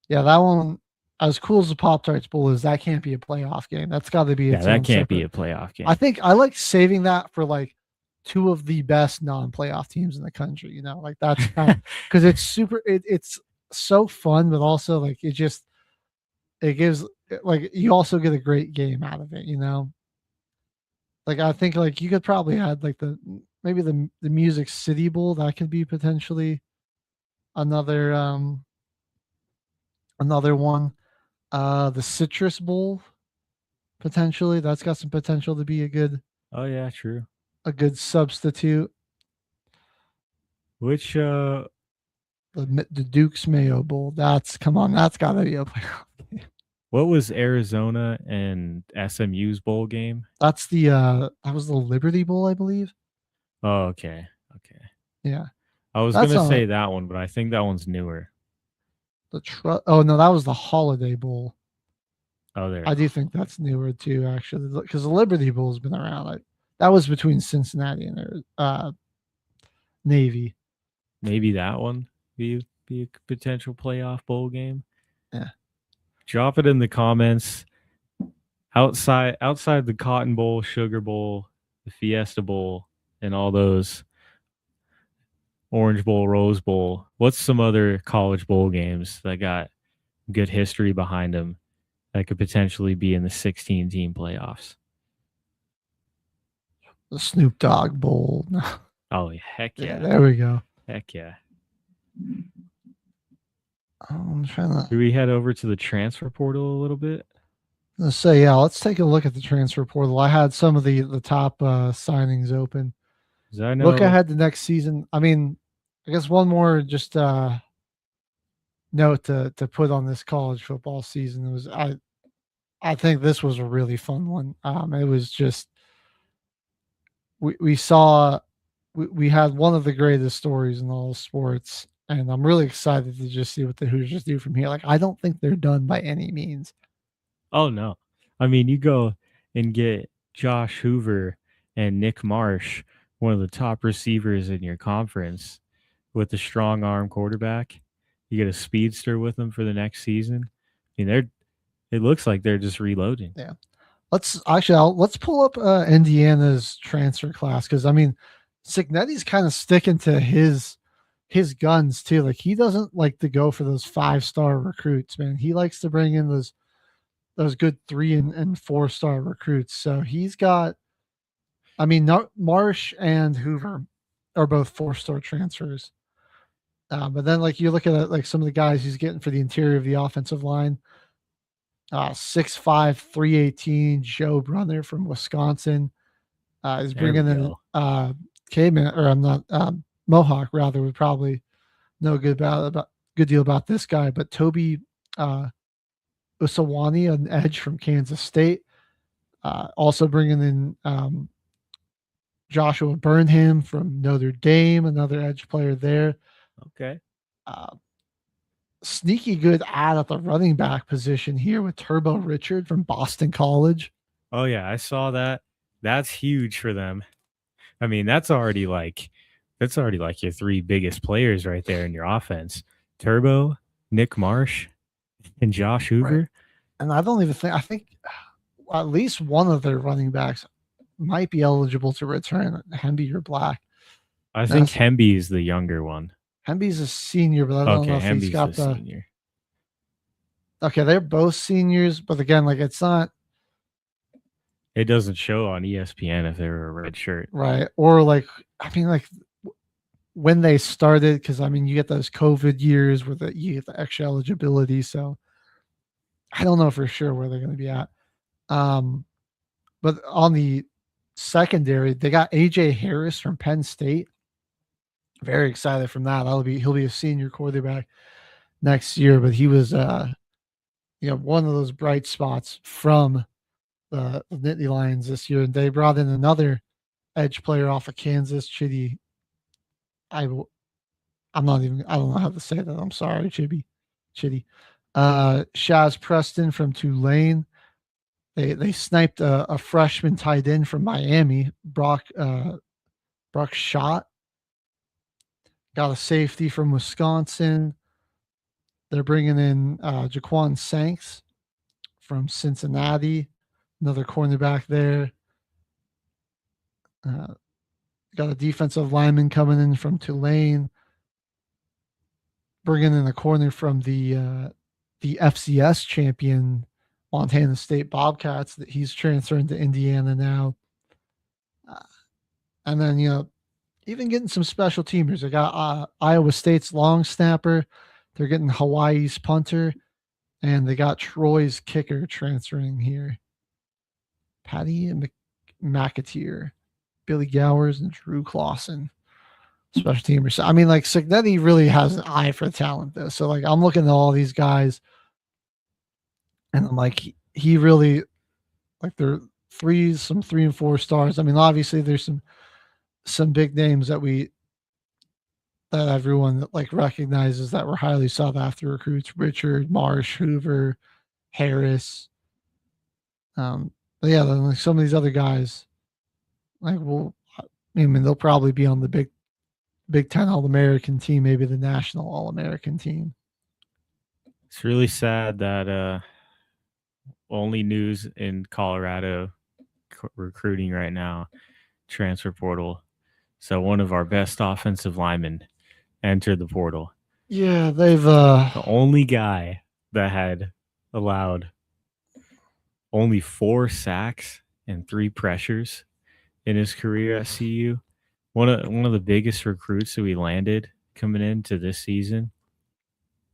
[SPEAKER 6] Yeah, that one, as cool as the Pop-Tarts Bowl is, that can't be a playoff game. That's got to be
[SPEAKER 5] be a playoff game.
[SPEAKER 6] I think I like saving that for like 2 of the best non-playoff teams in the country. Like that's because it's super. It's so fun, but also like it gives like you also get a great game out of it. Like I think like you could probably add like maybe the Music City Bowl. That could be potentially another one. The Citrus Bowl, potentially. That's got some potential to be a good.
[SPEAKER 5] Oh yeah, true.
[SPEAKER 6] A good substitute.
[SPEAKER 5] Which
[SPEAKER 6] the Duke's Mayo Bowl. That's got to be a playoff game.
[SPEAKER 5] What was Arizona and SMU's bowl game?
[SPEAKER 6] That's that was the Liberty Bowl, I believe.
[SPEAKER 5] Oh, okay.
[SPEAKER 6] Yeah.
[SPEAKER 5] I was going to say that one, but I think that one's newer.
[SPEAKER 6] Oh no, that was the Holiday Bowl.
[SPEAKER 5] Oh, there.
[SPEAKER 6] I do think that's newer too, actually, because the Liberty Bowl has been around. That was between Cincinnati and Navy.
[SPEAKER 5] Maybe that one be a potential playoff bowl game.
[SPEAKER 6] Yeah.
[SPEAKER 5] Drop it in the comments. Outside the Cotton Bowl, Sugar Bowl, the Fiesta Bowl, and all those Orange Bowl, Rose Bowl. What's some other college bowl games that got good history behind them that could potentially be in the 16-team playoffs?
[SPEAKER 6] The Snoop Dogg Bowl.
[SPEAKER 5] Oh, heck yeah.
[SPEAKER 6] There we go.
[SPEAKER 5] Heck yeah.
[SPEAKER 6] I'm trying to.
[SPEAKER 5] Do we head over to the transfer portal a little bit?
[SPEAKER 6] Let's say, yeah, let's take a look at the transfer portal. I had some of the top signings open. Look ahead to next season. I mean, I guess one more just note to put on this college football season was I think this was a really fun one. It was just we saw we had one of the greatest stories in all sports, and I'm really excited to just see what the Hoosiers do from here. Like, I don't think they're done by any means.
[SPEAKER 5] Oh no. I mean, you go and get Josh Hoover and Nick Marsh, one of the top receivers in your conference, with a strong arm quarterback. You get a speedster with them for the next season. I mean, it looks like they're just reloading.
[SPEAKER 6] Yeah. Let's pull up Indiana's transfer class, because I mean, Cignetti's kind of sticking to his guns too. Like, he doesn't like to go for those 5-star recruits, man. He likes to bring in those good 3 and 4-star recruits. So he's got, I mean, Marsh and Hoover are both 4-star transfers. But then, like, you look at like some of the guys he's getting for the interior of the offensive line. 6'5", 318 Joe Brunner from Wisconsin is bringing in Caveman, or I'm not Mohawk rather, would probably know good deal about this guy. But Toby Usawani, an edge from Kansas State, also bringing in Joshua Burnham from Notre Dame, another edge player there.
[SPEAKER 5] Okay.
[SPEAKER 6] Sneaky good ad at the running back position here with Turbo Richard from Boston College.
[SPEAKER 5] Oh yeah, I saw that. That's huge for them. I mean, that's already like your 3 biggest players right there in your offense. Turbo, Nick Marsh, and Josh Hoover.
[SPEAKER 6] Right. And I think at least one of their running backs might be eligible to return, Hemby or Black.
[SPEAKER 5] I think Hemby is the younger one.
[SPEAKER 6] Hemby's a senior, but I don't know if he's got the
[SPEAKER 5] senior.
[SPEAKER 6] Okay, they're both seniors, but again, like, it's not.
[SPEAKER 5] It doesn't show on ESPN if they were a red shirt,
[SPEAKER 6] right? Or like, I mean, like when they started, because I mean, you get those COVID years where you get the extra eligibility. So I don't know for sure where they're going to be at. But on the secondary, they got AJ Harris from Penn State. Very excited from that. He'll be a senior quarterback next year, but he was one of those bright spots from the Nittany Lions this year. And they brought in another edge player off of Kansas, Chitty. I don't know how to say that. I'm sorry, Chitty. Shaz Preston from Tulane. They sniped a freshman tight end from Miami, Brock Schott. Got a safety from Wisconsin. They're bringing in Jaquan Sanks from Cincinnati, another cornerback there. Got a defensive lineman coming in from Tulane. Bringing in a corner from the FCS champion Montana State Bobcats, that he's transferring to Indiana now. And then, even getting some special teamers. They got Iowa State's long snapper. They're getting Hawaii's punter. And they got Troy's kicker transferring here. Patty McAteer, Billy Gowers, and Drew Clausen. Special teamers. So, I mean, like, Cignetti really has an eye for talent, though. So, like, I'm looking at all these guys. And I'm like, he really, like, they're some 3 and 4 stars. I mean, obviously, there's some big names that everyone like recognizes that were highly sought after recruits: Richard, Marsh, Hoover, Harris. But yeah, then like some of these other guys, like, well, I mean, they'll probably be on the Big Ten All-American team, maybe the National All-American team.
[SPEAKER 5] It's really sad that only news in Colorado recruiting right now, transfer portal. So one of our best offensive linemen entered the portal.
[SPEAKER 6] Yeah, they've
[SPEAKER 5] the only guy that had allowed only 4 sacks and 3 pressures in his career at CU. One of the biggest recruits that we landed coming into this season,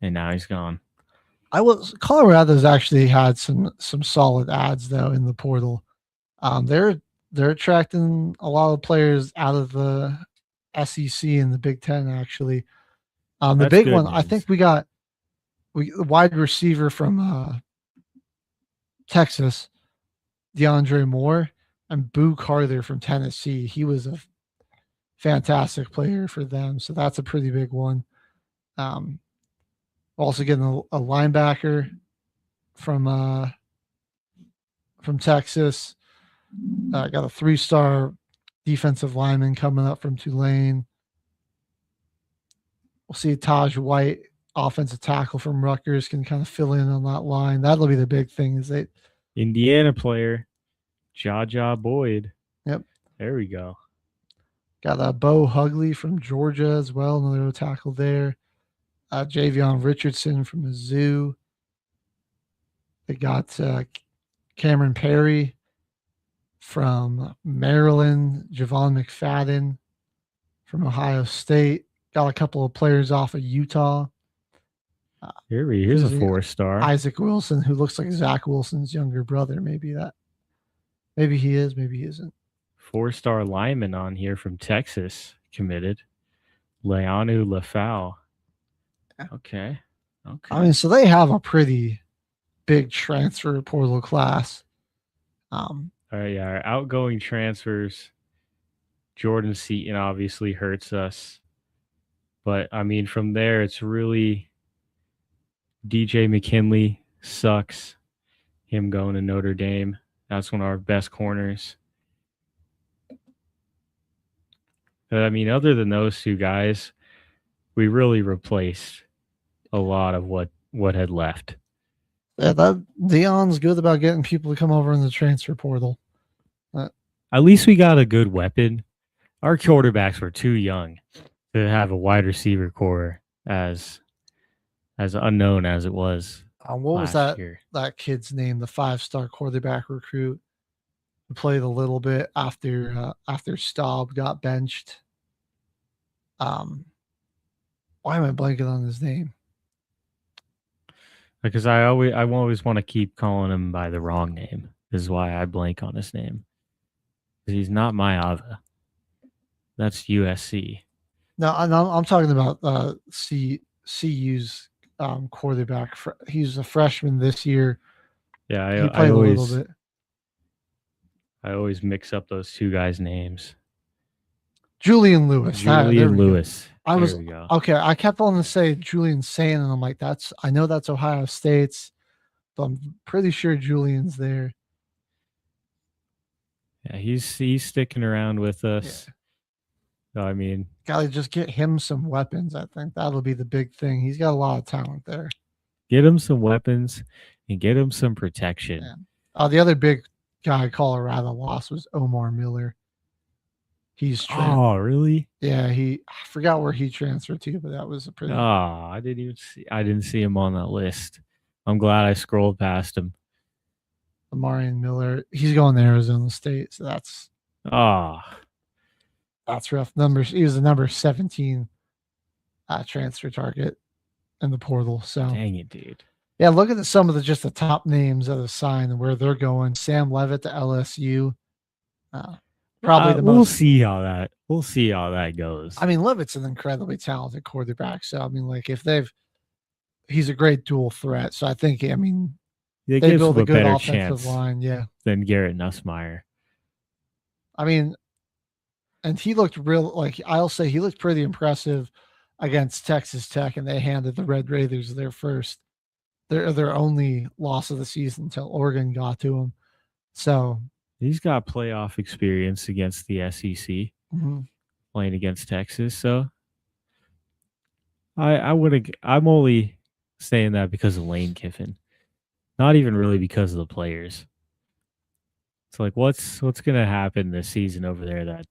[SPEAKER 5] and now he's gone.
[SPEAKER 6] Colorado's actually had some solid ads though in the portal. They're attracting a lot of players out of the SEC and the Big Ten, actually. The big one, news. I think the wide receiver from Texas, DeAndre Moore, and Boo Carter from Tennessee. He was a fantastic player for them. So that's a pretty big one. Also getting a linebacker from Texas. Got a 3-star defensive lineman coming up from Tulane. We'll see Taj White, offensive tackle from Rutgers, can kind of fill in on that line. That'll be the big thing. Is they
[SPEAKER 5] Indiana player, Jaja Boyd.
[SPEAKER 6] Yep.
[SPEAKER 5] There we go.
[SPEAKER 6] Got Bo Hugley from Georgia as well, another tackle there. Javion Richardson from Mizzou. They got Cameron Perry from Maryland, Javon McFadden from Ohio State. Got a couple of players off of Utah.
[SPEAKER 5] Here's a 4-star.
[SPEAKER 6] Isaac Wilson, who looks like Zach Wilson's younger brother. Maybe he is, maybe he isn't.
[SPEAKER 5] 4-star lineman on here from Texas committed. Leonu Lafau. Okay.
[SPEAKER 6] I mean, so they have a pretty big transfer portal class.
[SPEAKER 5] All right, yeah, our outgoing transfers. Jordan Seaton obviously hurts us. But, I mean, from there, it's really DJ McKinley sucks. Him going to Notre Dame. That's one of our best corners. But, I mean, other than those two guys, we really replaced a lot of what had left.
[SPEAKER 6] Yeah, that Deion's good about getting people to come over in the transfer portal.
[SPEAKER 5] At least we got a good weapon. Our quarterbacks were too young to have a wide receiver core as unknown as it was.
[SPEAKER 6] What was
[SPEAKER 5] last year.
[SPEAKER 6] that kid's name? The 5-star quarterback recruit who played a little bit after Staub got benched. Why am I blanking on his name?
[SPEAKER 5] Because I always want to keep calling him by the wrong name. This is why I blank on his name. He's not Mayava. That's USC.
[SPEAKER 6] No, I'm talking about CU's quarterback. He's a freshman this year.
[SPEAKER 5] Yeah,
[SPEAKER 6] he played a little bit.
[SPEAKER 5] I always mix up those two guys' names.
[SPEAKER 6] Julian Lewis.
[SPEAKER 5] Julian Lewis.
[SPEAKER 6] There we go. Okay. I kept on to say Julian Sain, and I'm like, I know that's Ohio State's, but I'm pretty sure Julian's there.
[SPEAKER 5] Yeah, he's sticking around with us. Yeah. I mean,
[SPEAKER 6] gotta just get him some weapons. I think that'll be the big thing. He's got a lot of talent there.
[SPEAKER 5] Get him some weapons and get him some protection.
[SPEAKER 6] Yeah. The other big guy Colorado lost was Omar Miller.
[SPEAKER 5] Oh, really?
[SPEAKER 6] Yeah, I forgot where he transferred to, but that was a pretty.
[SPEAKER 5] I didn't see him on that list. I'm glad I scrolled past him.
[SPEAKER 6] Amarian Miller, he's going to Arizona State, so that's rough numbers. He was the number 17 transfer target in the portal. So
[SPEAKER 5] dang it, dude.
[SPEAKER 6] Yeah, looking at some of the top names that have signed and where they're going. Sam Levitt to LSU. Probably the most.
[SPEAKER 5] We'll see how that goes.
[SPEAKER 6] I mean, Levitt's an incredibly talented quarterback. So I mean, like he's a great dual threat. So I think they build a good offensive line,
[SPEAKER 5] than Garrett Nussmeier.
[SPEAKER 6] I mean, and he looked I'll say he looked pretty impressive against Texas Tech, and they handed the Red Raiders their only loss of the season until Oregon got to them. So
[SPEAKER 5] he's got playoff experience against the SEC, playing against Texas. So I'm only saying that because of Lane Kiffin, not even really because of the players. It's like what's going to happen this season over there that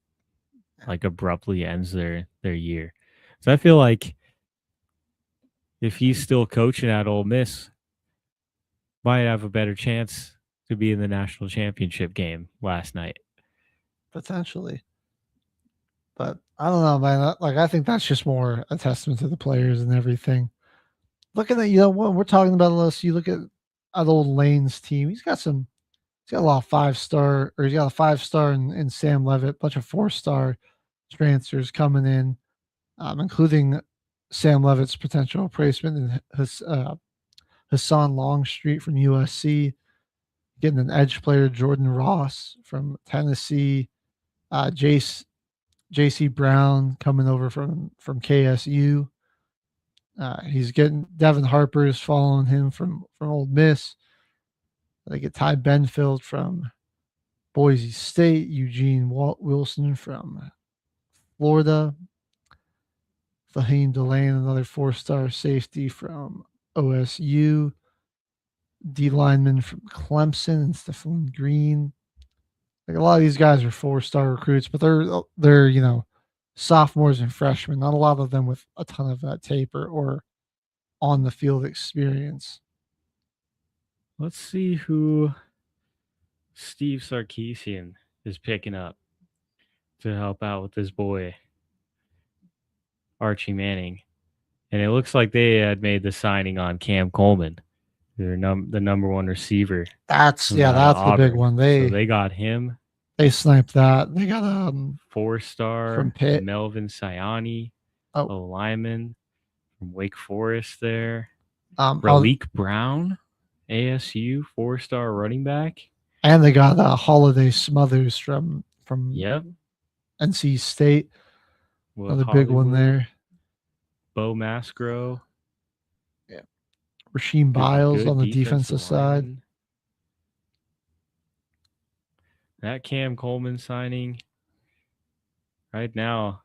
[SPEAKER 5] abruptly ends their year. So I feel like if he's still coaching at Ole Miss, might have a better chance to be in the national championship game last night.
[SPEAKER 6] Potentially. But I don't know, man. I think that's just more a testament to the players and everything. Looking at, when we're talking about LSU, you look at old Lane's team. He's got a lot of 5-star, or he's got a 5-star in Sam Levitt, bunch of 4-star transfers coming in, including Sam Levitt's potential replacement in Hassan Longstreet from USC, getting an edge player, Jordan Ross from Tennessee, Jace J.C. Brown coming over from KSU. He's getting Devin Harper's following him from Ole Miss. They get Ty Benfield from Boise State, Eugene Wilson from Florida, Fahim Delane, another 4-star safety from OSU, D lineman from Clemson, and Stephon Green. Like a lot of these guys are 4-star recruits, but they're sophomores and freshmen. Not a lot of them with a ton of tape or on the field experience.
[SPEAKER 5] Let's see who Steve Sarkisian is picking up to help out with this boy, Archie Manning. And it looks like they had made the signing on Cam Coleman, the number one receiver.
[SPEAKER 6] That's the big one.
[SPEAKER 5] They got him.
[SPEAKER 6] They sniped that. They got
[SPEAKER 5] 4-star
[SPEAKER 6] from Pitt,
[SPEAKER 5] Melvin Sayani, a lineman from Wake Forest there. Raleek Brown, ASU, 4-star running back.
[SPEAKER 6] And they got Holiday Smothers from NC State. Another big one there.
[SPEAKER 5] Bo Mascro.
[SPEAKER 6] Yeah. Rasheem Biles on the defensive side.
[SPEAKER 5] That Cam Coleman signing right now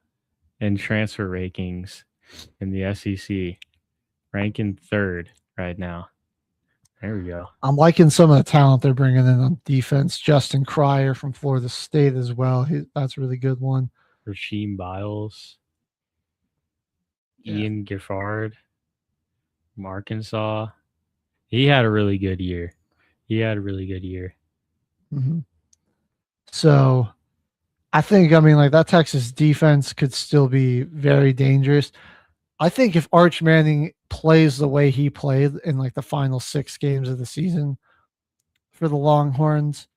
[SPEAKER 5] in transfer rankings in the SEC, ranking 3rd right now. There we go.
[SPEAKER 6] I'm liking some of the talent they're bringing in on defense. Justin Cryer from Florida State as well. That's a really good one.
[SPEAKER 5] Rasheem Biles. Ian Giffard from Arkansas. He had a really good year.
[SPEAKER 6] Mm-hmm. So I think, that Texas defense could still be very dangerous. I think if Arch Manning plays the way he played in the final 6 games of the season for the Longhorns,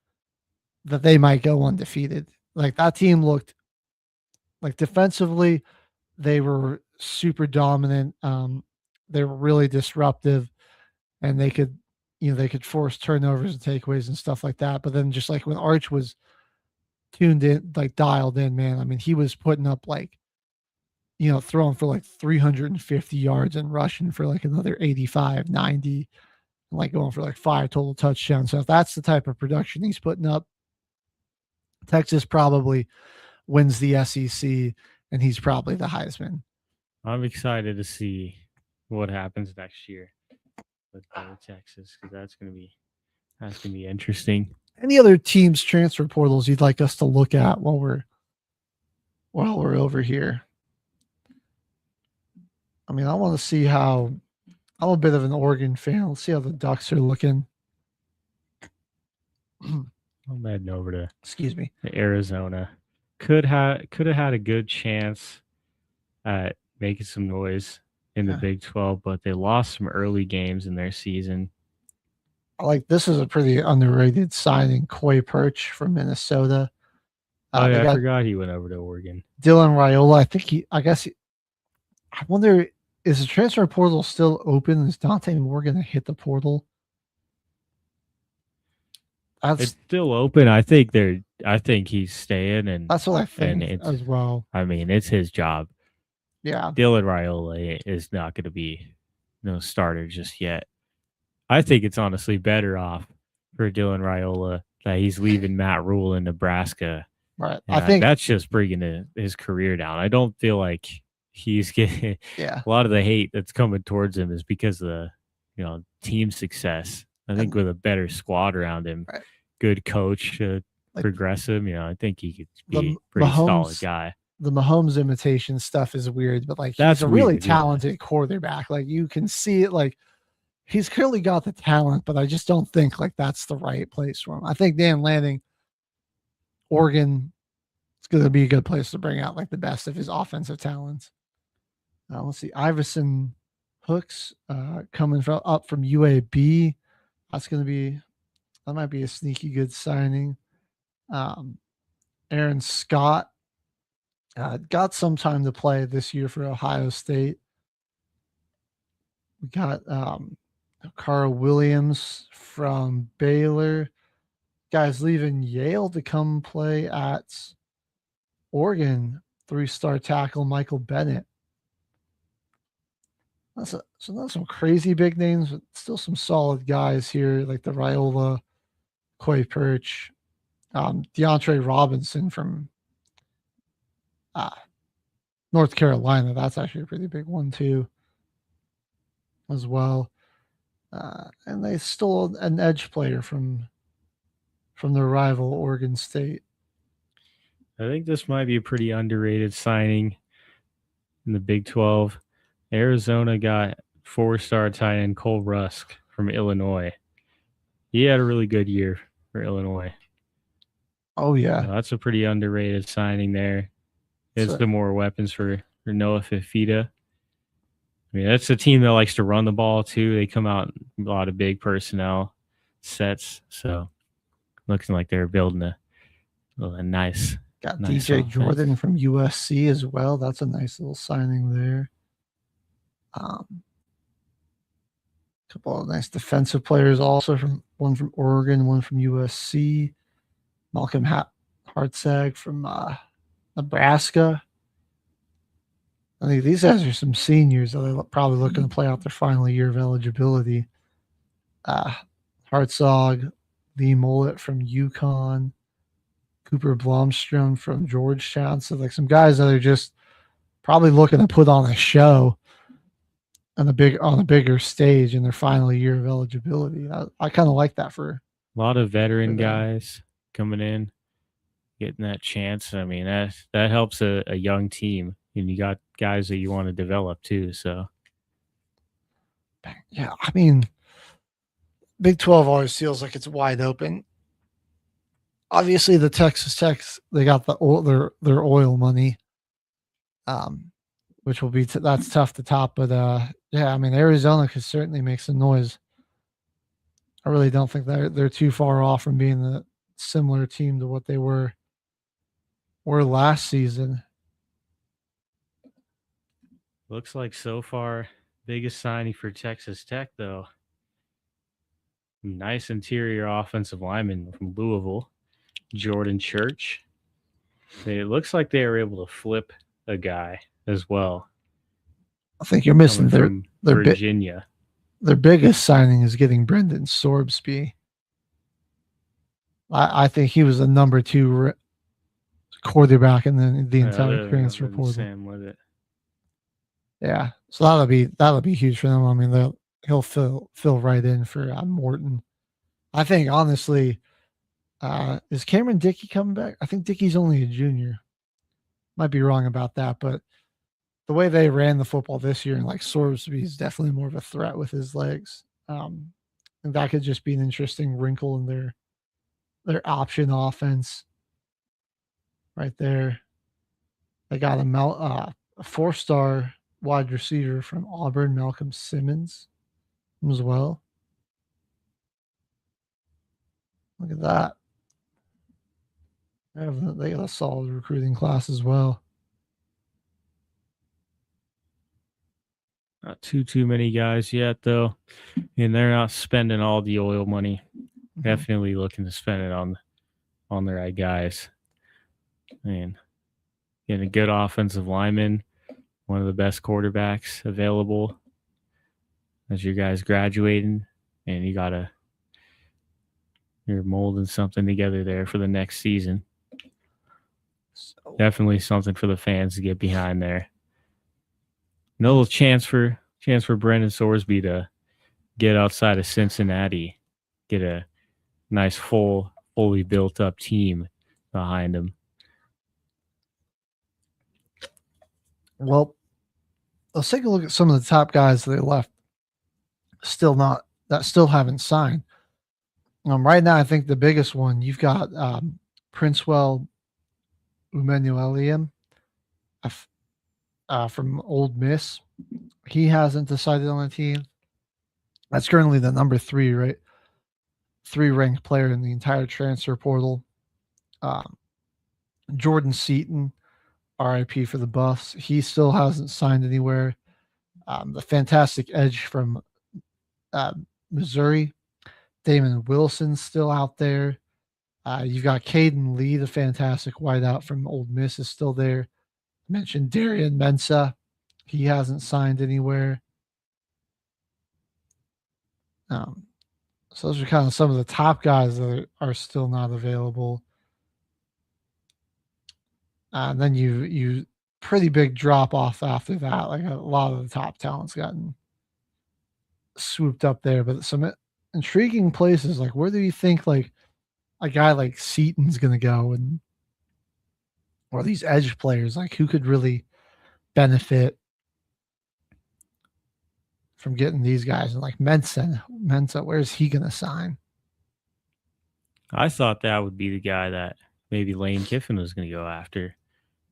[SPEAKER 6] that they might go undefeated. That team looked defensively, they were super dominant. They were really disruptive, and they could force turnovers and takeaways and stuff like that. But then just when Arch was tuned in, dialed in, man, he was putting up throwing for 350 yards and rushing for another 85, 90, and going for 5 total touchdowns. So if that's the type of production he's putting up, Texas probably wins the SEC, and he's probably the Heisman.
[SPEAKER 5] I'm excited to see what happens next year with Texas, because that's gonna be interesting.
[SPEAKER 6] Any other teams' transfer portals you'd like us to look at while we're over here? I want to see how. I'm a bit of an Oregon fan. Let's see how the Ducks are looking.
[SPEAKER 5] I'm heading over to
[SPEAKER 6] Arizona.
[SPEAKER 5] Could have had a good chance at making some noise in the Big 12, but they lost some early games in their season.
[SPEAKER 6] This is a pretty underrated signing, Coy Perch from Minnesota.
[SPEAKER 5] I forgot he went over to Oregon.
[SPEAKER 6] Dylan Raiola, I wonder, is the transfer portal still open? Is Dante Moore going to hit the portal?
[SPEAKER 5] It's still open. I think he's staying, and
[SPEAKER 6] that's what I think as well.
[SPEAKER 5] It's his job.
[SPEAKER 6] Yeah.
[SPEAKER 5] Dylan Raiola is not going to be no starter just yet. I think it's honestly better off for Dylan Raiola that he's leaving Matt Rule in Nebraska.
[SPEAKER 6] Right.
[SPEAKER 5] I think that's just bringing his career down. I don't feel like he's getting a lot of the hate that's coming towards him is because of the team success. I think with a better squad around him, good coach, progressive, I think he could be a pretty solid guy.
[SPEAKER 6] The Mahomes imitation stuff is weird, but
[SPEAKER 5] that's
[SPEAKER 6] he's a really talented quarterback. You can see it. He's clearly got the talent, but I just don't think that's the right place for him. I think Dan Lanning, Oregon, it's going to be a good place to bring out the best of his offensive talents. Let's see, Iverson Hooks coming up from UAB. That might be a sneaky good signing. Aaron Scott got some time to play this year for Ohio State. We got Carl Williams from Baylor. Guys leaving Yale to come play at Oregon. 3-star tackle Michael Bennett. So not some crazy big names, but still some solid guys here, like the Raiola, Coy Perch, DeAndre Robinson from North Carolina. That's actually a pretty big one too, as well. And they stole an edge player from their rival Oregon State.
[SPEAKER 5] I think this might be a pretty underrated signing in the Big 12. Arizona got 4-star tight end Cole Rusk from Illinois. He had a really good year for Illinois.
[SPEAKER 6] Oh, yeah.
[SPEAKER 5] So that's a pretty underrated signing there. It's the more weapons for Noah Fifita. I mean, that's a team that likes to run the ball, too. They come out in a lot of big personnel sets. So looking like they're building a nice.
[SPEAKER 6] Got DJ
[SPEAKER 5] offense.
[SPEAKER 6] Jordan from USC as well. That's a nice little signing there. Couple of nice defensive players also, one from Oregon, one from USC. Malcolm Hartzag from Nebraska. I think these guys are some seniors that they're probably looking to play out their final year of eligibility. Hartzog, Lee Mullet from UConn, Cooper Blomstrom from Georgetown. So like some guys that are just probably looking to put on a show on a bigger stage in their final year of eligibility. I kind of like that for
[SPEAKER 5] a lot of veteran guys coming in, getting that chance. I mean, that helps a young team, and you got guys that you want to develop too. So,
[SPEAKER 6] yeah, I mean, Big 12 always feels like it's wide open. Obviously, the Texas Techs, they got their oil money, which will be that's tough to top. But yeah, I mean, Arizona could certainly make some noise. I really don't think they're too far off from being the similar team to what they were last season.
[SPEAKER 5] Looks like so far biggest signing for Texas Tech though. Nice interior offensive lineman from Louisville, Jordan Church. It looks like they were able to flip a guy as well.
[SPEAKER 6] I think you're missing their
[SPEAKER 5] Virginia.
[SPEAKER 6] Their biggest signing is getting Brendan Sorbsby. I think he was the number 2 quarterback in the entire transfer portal.
[SPEAKER 5] Sam with it.
[SPEAKER 6] Yeah, so that'll be huge for them. I mean, he'll fill right in for Morton. I think honestly, is Cameron Dickey coming back? I think Dickey's only a junior. Might be wrong about that, but the way they ran the football this year, and like Sorbsby is definitely more of a threat with his legs. And that could just be an interesting wrinkle in their option offense. Right there, they got a 4-star wide receiver from Auburn, Malcolm Simmons, as well. Look at that. They got a solid recruiting class as well.
[SPEAKER 5] Not too many guys yet, though, and they're not spending all the oil money. Mm-hmm. Definitely looking to spend it on the right guys. And getting a good offensive lineman, one of the best quarterbacks available as your guys graduating, and you're molding something together there for the next season. So, definitely something for the fans to get behind there. No little chance for Brendan Sorsby to get outside of Cincinnati, get a nice fully built up team behind him.
[SPEAKER 6] Well, let's take a look at some of the top guys that they left still haven't signed. Right now, I think the biggest one, you've got Princewell Umenuelium from Ole Miss. He hasn't decided on a team. That's currently the number 3, right? 3 ranked player in the entire transfer portal. Jordan Seaton, RIP for the Buffs. He still hasn't signed anywhere. The fantastic edge from Missouri, Damon Wilson's still out there. You've got Caden Lee, the fantastic wideout from Ole Miss, is still there. mentioned Darian Mensah. He hasn't signed anywhere. So those are kind of some of the top guys that are still not available. And then you pretty big drop off after that. Like a lot of the top talent's gotten swooped up there, but some intriguing places. Like where do you think like a guy like Seaton's going to go, and or these edge players, like who could really benefit from getting these guys? And like Mensah, where's he going to sign?
[SPEAKER 5] I thought that would be the guy that maybe Lane Kiffin was going to go after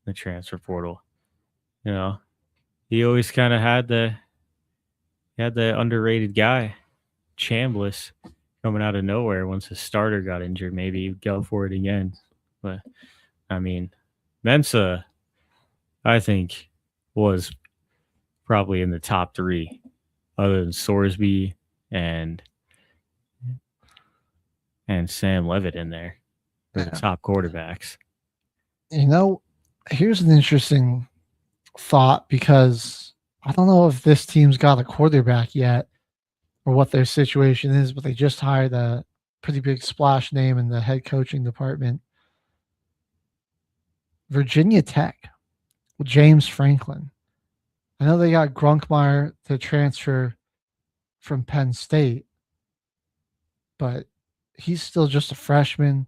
[SPEAKER 5] the transfer portal. You know, he always kind of had the underrated guy, Chambliss, coming out of nowhere. Once his starter got injured, maybe he'd go for it again. But I mean, Mensah, I think, was probably in the top 3, other than Sorsby and Sam Levitt in there for the top quarterbacks.
[SPEAKER 6] You know, here's an interesting thought, because I don't know if this team's got a quarterback yet or what their situation is, but they just hired a pretty big splash name in the head coaching department. Virginia Tech with James Franklin. I know they got Grunkmeyer to transfer from Penn State, but he's still just a freshman.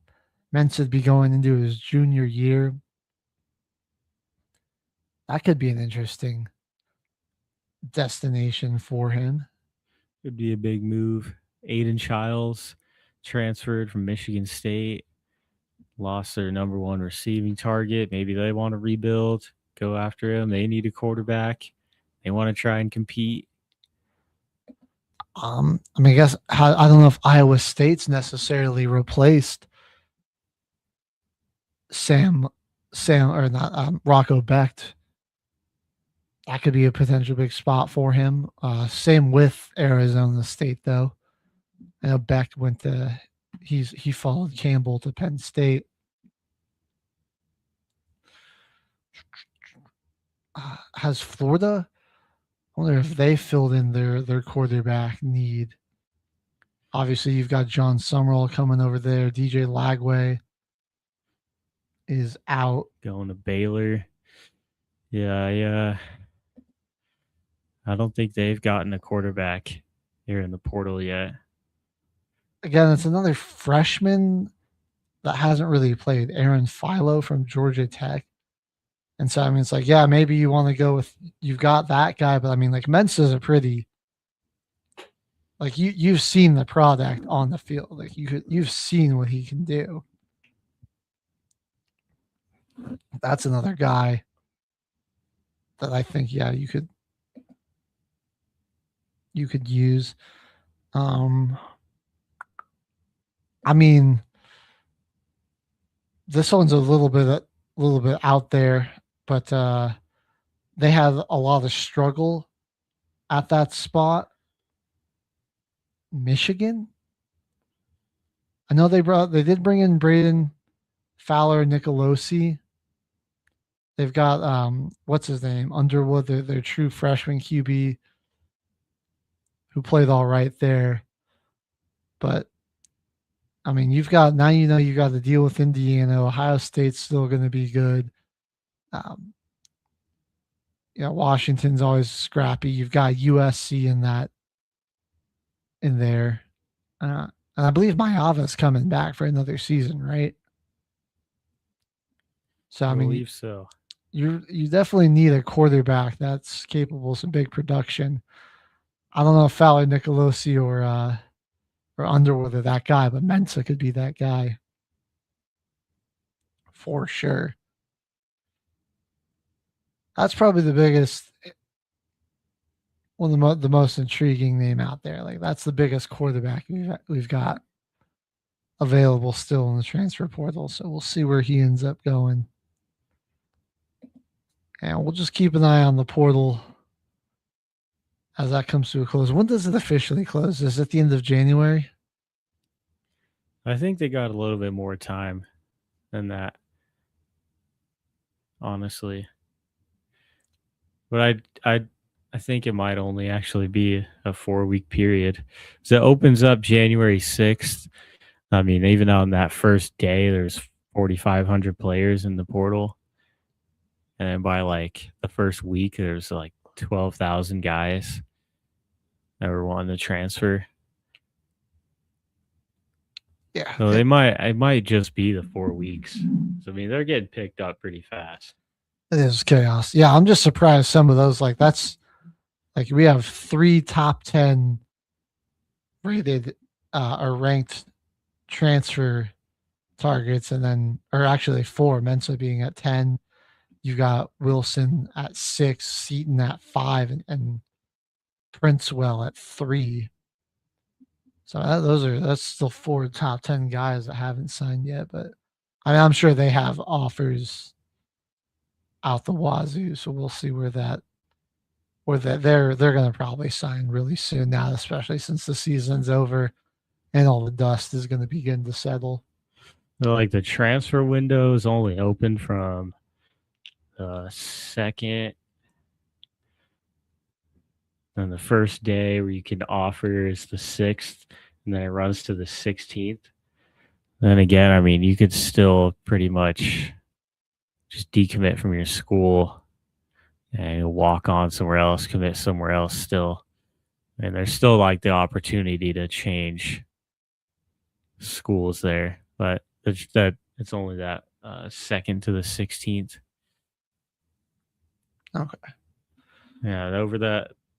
[SPEAKER 6] Meant to be going into his junior year. That could be an interesting destination for him.
[SPEAKER 5] Could be a big move. Aiden Childs transferred from Michigan State, lost their number 1 receiving target. Maybe they want to rebuild, go after him. They need a quarterback. They want to try and compete.
[SPEAKER 6] I mean, I guess I don't know if Iowa State's necessarily replaced Rocco Becht. That could be a potential big spot for him. Same with Arizona State, though. I know Becht he followed Campbell to Penn State. Has Florida? I wonder if they filled in their quarterback need. Obviously, you've got John Summerall coming over there. DJ Lagway is out.
[SPEAKER 5] Going to Baylor. Yeah. I don't think they've gotten a quarterback here in the portal yet.
[SPEAKER 6] Again, it's another freshman that hasn't really played, Aaron Philo from Georgia Tech. And so, I mean, it's like, yeah, maybe you want to go with, you've got that guy, but I mean, like Mensah's a pretty, like you've seen the product on the field. Like you've seen what he can do. That's another guy that I think, yeah, you could use. I mean, this one's a little bit out there, but they had a lot of struggle at that spot. Michigan. I know they did bring in Braden Fowler Nicolosi. They've got what's his name? Underwood, their true freshman QB, who played all right there. But I mean, you've got to deal with Indiana. Ohio State's still going to be good. Washington's always scrappy. You've got USC in there. And I believe Mayava's coming back for another season, right? So I
[SPEAKER 5] believe so.
[SPEAKER 6] You definitely need a quarterback that's capable of some big production. I don't know if Fowler Nicolosi or Underwood are that guy, but Mensah could be that guy for sure. That's probably the biggest, one of the most intriguing name out there. Like that's the biggest quarterback we've got available still in the transfer portal. So we'll see where he ends up going. And we'll just keep an eye on the portal as that comes to a close. When does it officially close? Is it at the end of January?
[SPEAKER 5] I think they got a little bit more time than that, honestly. But I think it might only actually be a 4-week period. So it opens up January 6th. I mean, even on that first day, there's 4,500 players in the portal. And then by like the first week, there's like 12,000 guys that were wanting to transfer.
[SPEAKER 6] Yeah.
[SPEAKER 5] So it might just be the 4 weeks. So I mean, they're getting picked up pretty fast.
[SPEAKER 6] It is chaos. Yeah, I'm just surprised some of those, like that's like we have 3 top 10 rated or ranked transfer targets, and then or actually 4, Mensa being at 10. You got Wilson at 6, Seaton at 5, and Princewell at 3. So that's still 4 top 10 guys that haven't signed yet, but I mean, I'm sure they have offers out the wazoo. So we'll see where they're going to probably sign really soon now, especially since the season's over and all the dust is going to begin to settle.
[SPEAKER 5] Like the transfer window is only open from the 2nd. And the first day where you can offer is the 6th, and then it runs to the 16th. Then again, I mean, you could still pretty much just decommit from your school and walk on somewhere else, commit somewhere else still. And there's still like the opportunity to change schools there, but it's only that 2nd to the 16th.
[SPEAKER 6] Okay.
[SPEAKER 5] Yeah,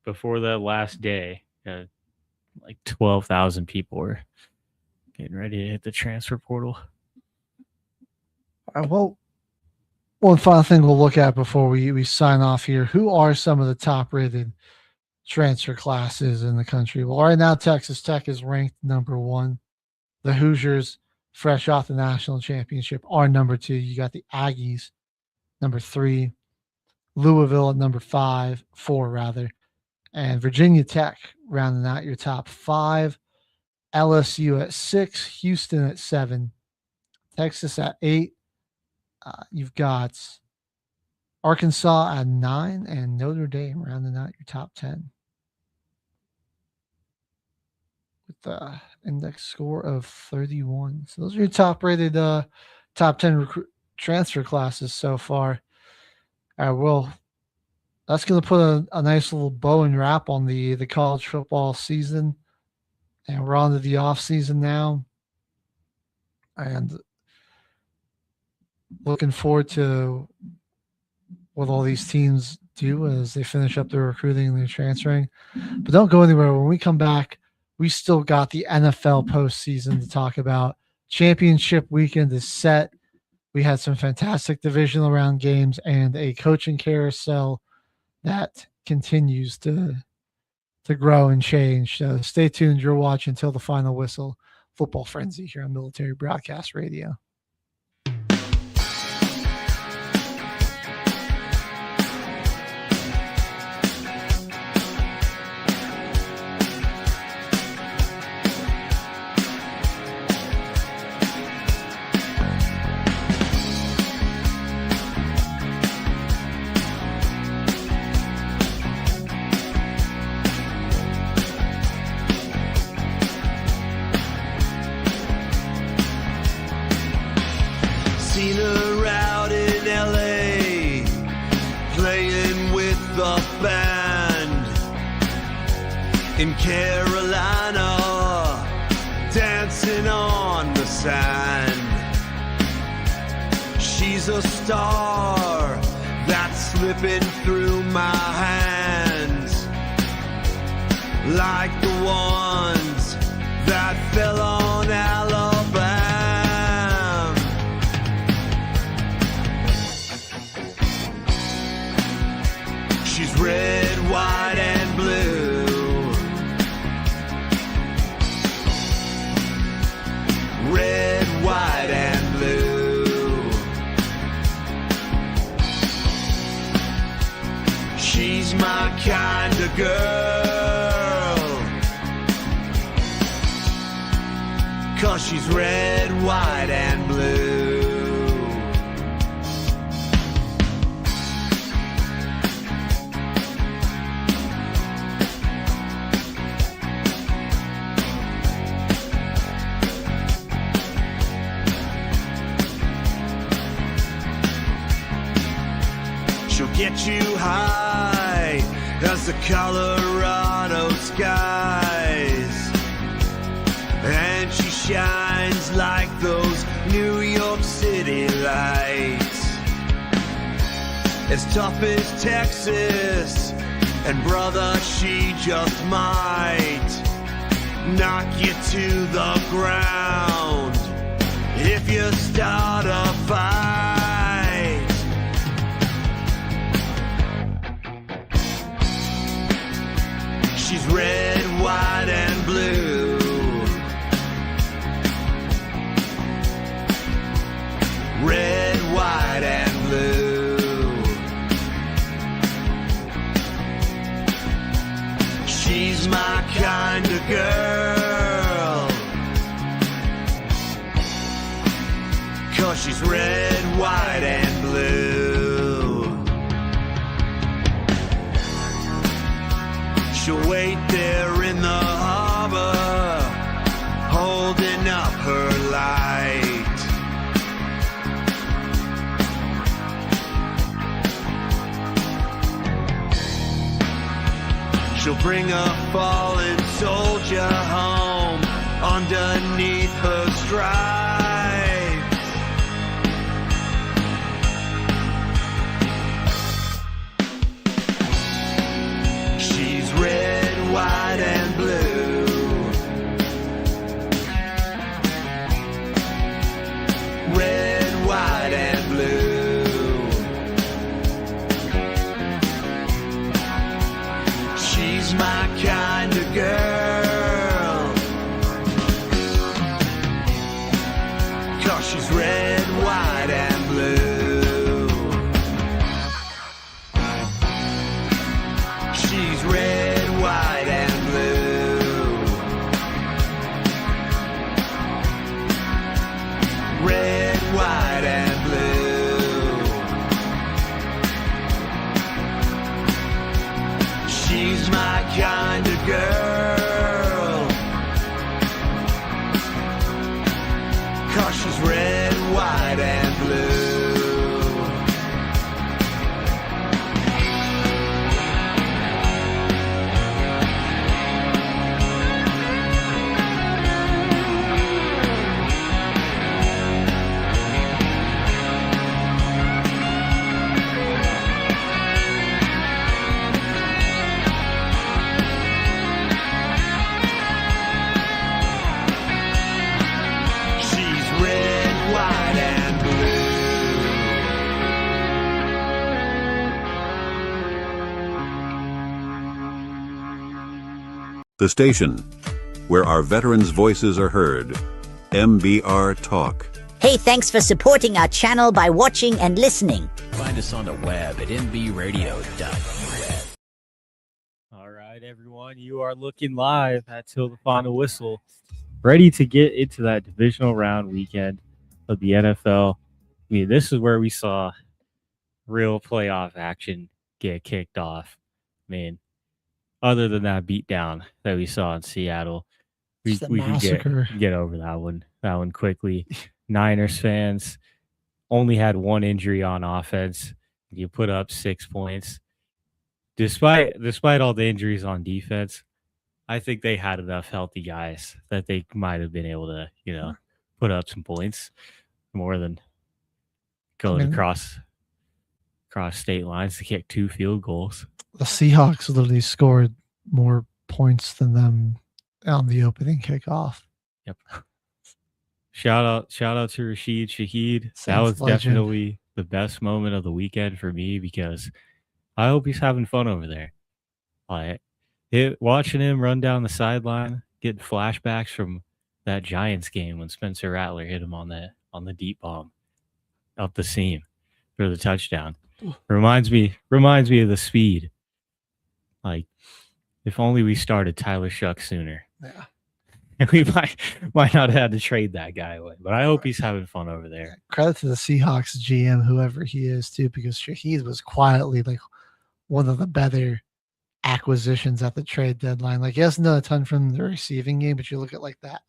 [SPEAKER 5] before that last day, like 12,000 people were getting ready to hit the transfer portal.
[SPEAKER 6] All right, well, one final thing we'll look at before we sign off here. Who are some of the top-rated transfer classes in the country? Well, right now, Texas Tech is ranked number 1. The Hoosiers, fresh off the national championship, are number 2. You got the Aggies, number 3. Louisville at number 4 rather. And Virginia Tech rounding out your top 5. LSU at 6. Houston at 7. Texas at 8. You've got Arkansas at 9 and Notre Dame rounding out your top 10 with the index score of 31. So those are your top-rated top 10 transfer classes so far. Well, that's going to put a nice little bow and wrap on the college football season, and we're on to the off season now. And looking forward to what all these teams do as they finish up their recruiting and their transferring. But don't go anywhere. When we come back, we still got the NFL postseason to talk about. Championship weekend is set. We had some fantastic divisional round games and a coaching carousel that continues to grow and change. So stay tuned. You're watching Till the Final Whistle, Football Frenzy here on Military Broadcast Radio.
[SPEAKER 4] In Carolina, dancing on the sand. She's a star that's slipping through my hands, like the ones that fell on Alabama. She's red, white, and blue. Red, white, and blue. She's my kind of girl, 'cause she's red, white, and blue.
[SPEAKER 9] She'll get you high as the Colorado skies, and she shines like those New York City lights. As tough as Texas, and brother, she just might knock you to the ground if you start a fight. She's red, white, and blue. Red, white, and blue. She's my kind of girl, 'cause she's red, white, and blue. She'll wait there in the harbor, holding up her light. She'll bring a fallen soldier home underneath her stripes. She's red, white, and blue. Red, white, and blue. She's my kind of girl, 'cause she's red, white, and blue. She's red, white, and blue. Red, white, and blue. She's my kind of girl, 'cause she's red, white, and blue. She's red, white, and blue.
[SPEAKER 1] The station where our veterans' voices are heard. MBR Talk.
[SPEAKER 10] Hey, thanks for supporting our channel by watching and listening.
[SPEAKER 2] Find us on the web at mbradio.us.
[SPEAKER 5] All right, everyone, you are looking live at Till the Final Whistle, ready to get into that divisional round weekend of the NFL. I mean, this is where we saw real playoff action get kicked off. I mean, other than that beatdown that we saw in Seattle, we can get over that one quickly. Niners fans only had one injury on offense. You put up 6 points. Despite all the injuries on defense, I think they had enough healthy guys that they might have been able to, put up some points more than going across state lines to kick 2 field goals.
[SPEAKER 6] The Seahawks literally scored more points than them on the opening kickoff.
[SPEAKER 5] Yep. Shout out to Rashid Shaheed.
[SPEAKER 6] Saints
[SPEAKER 5] that was
[SPEAKER 6] legend.
[SPEAKER 5] Definitely the best moment of the weekend for me, because I hope he's having fun over there. Watching him run down the sideline, getting flashbacks from that Giants game when Spencer Rattler hit him on the deep bomb up the seam for the touchdown. Reminds me of the speed. Like, if only we started Tyler Shuck sooner.
[SPEAKER 6] Yeah.
[SPEAKER 5] We might not have had to trade that guy away. But I hope he's having fun over there.
[SPEAKER 6] Credit to the Seahawks GM, whoever he is, too, because Shaheed was quietly like one of the better acquisitions at the trade deadline. Like, he hasn't done a ton from the receiving game, but you look at like that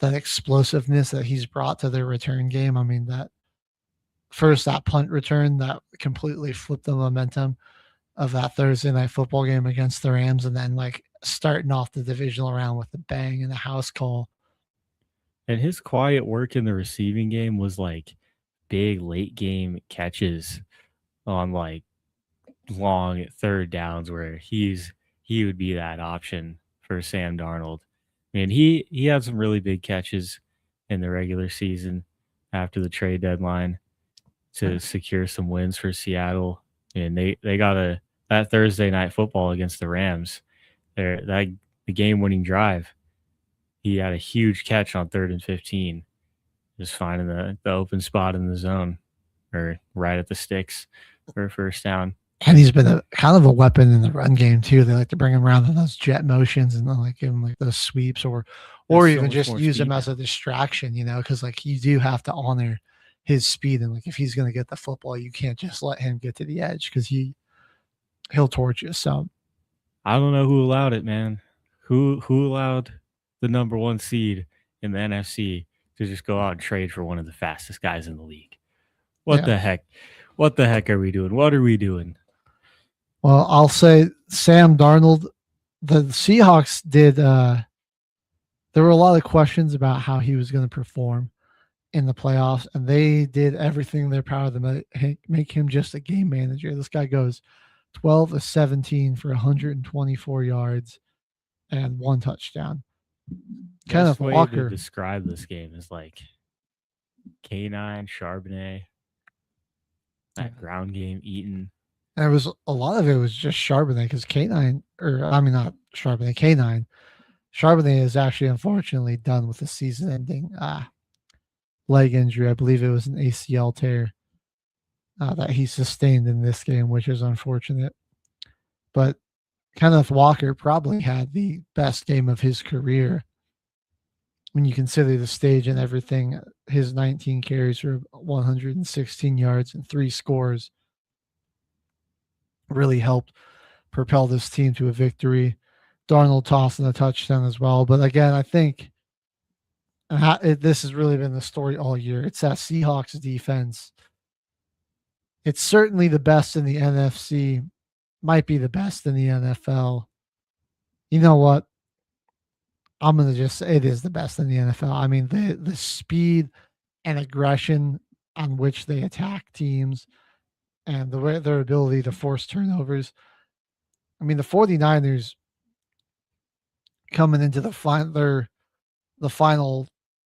[SPEAKER 6] explosiveness that he's brought to their return game. I mean, that first that punt return that completely flipped the momentum of that Thursday night football game against the Rams, and then like starting off the divisional round with the bang and the house call.
[SPEAKER 5] And his quiet work in the receiving game was like big late game catches on like long third downs where he would be that option for Sam Darnold. I mean, he had some really big catches in the regular season after the trade deadline to secure some wins for Seattle. And they got that Thursday night football against the Rams. The game-winning drive. He had a huge catch on 3rd and 15, just finding the open spot in the zone or right at the sticks for a first down.
[SPEAKER 6] And he's been kind of a weapon in the run game too. They like to bring him around in those jet motions and then like give him like those sweeps or even just use him as a distraction, because like you do have to honor his speed, and like if he's going to get the football, you can't just let him get to the edge because he'll torch you. So
[SPEAKER 5] I don't know who allowed it, man. Who allowed the number 1 seed in the NFC to just go out and trade for one of the fastest guys in the league? What the heck? What the heck are we doing? What are we doing?
[SPEAKER 6] Well, I'll say Sam Darnold, the Seahawks did. There were a lot of questions about how he was going to perform in the playoffs, and they did everything in their power to make him just a game manager. This guy goes 12 of 17 for 124 yards and 1 touchdown. Kenneth Walker.
[SPEAKER 5] To describe this game is like K9, Charbonnet, that ground game eaten.
[SPEAKER 6] And a lot of it was just Charbonnet because K9, not Charbonnet, K9. Charbonnet is actually unfortunately done with the season-ending leg injury. I believe it was an ACL tear that he sustained in this game, which is unfortunate. But Kenneth Walker probably had the best game of his career when you consider the stage and everything. His 19 carries for 116 yards and 3 scores really helped propel this team to a victory. Darnold tossing a touchdown as well. But again, I think this has really been the story all year. It's that Seahawks defense. It's certainly the best in the NFC, might be the best in the NFL. You know what? I'm going to just say it is the best in the NFL. I mean, the speed and aggression on which they attack teams and their ability to force turnovers. I mean, the 49ers coming into the final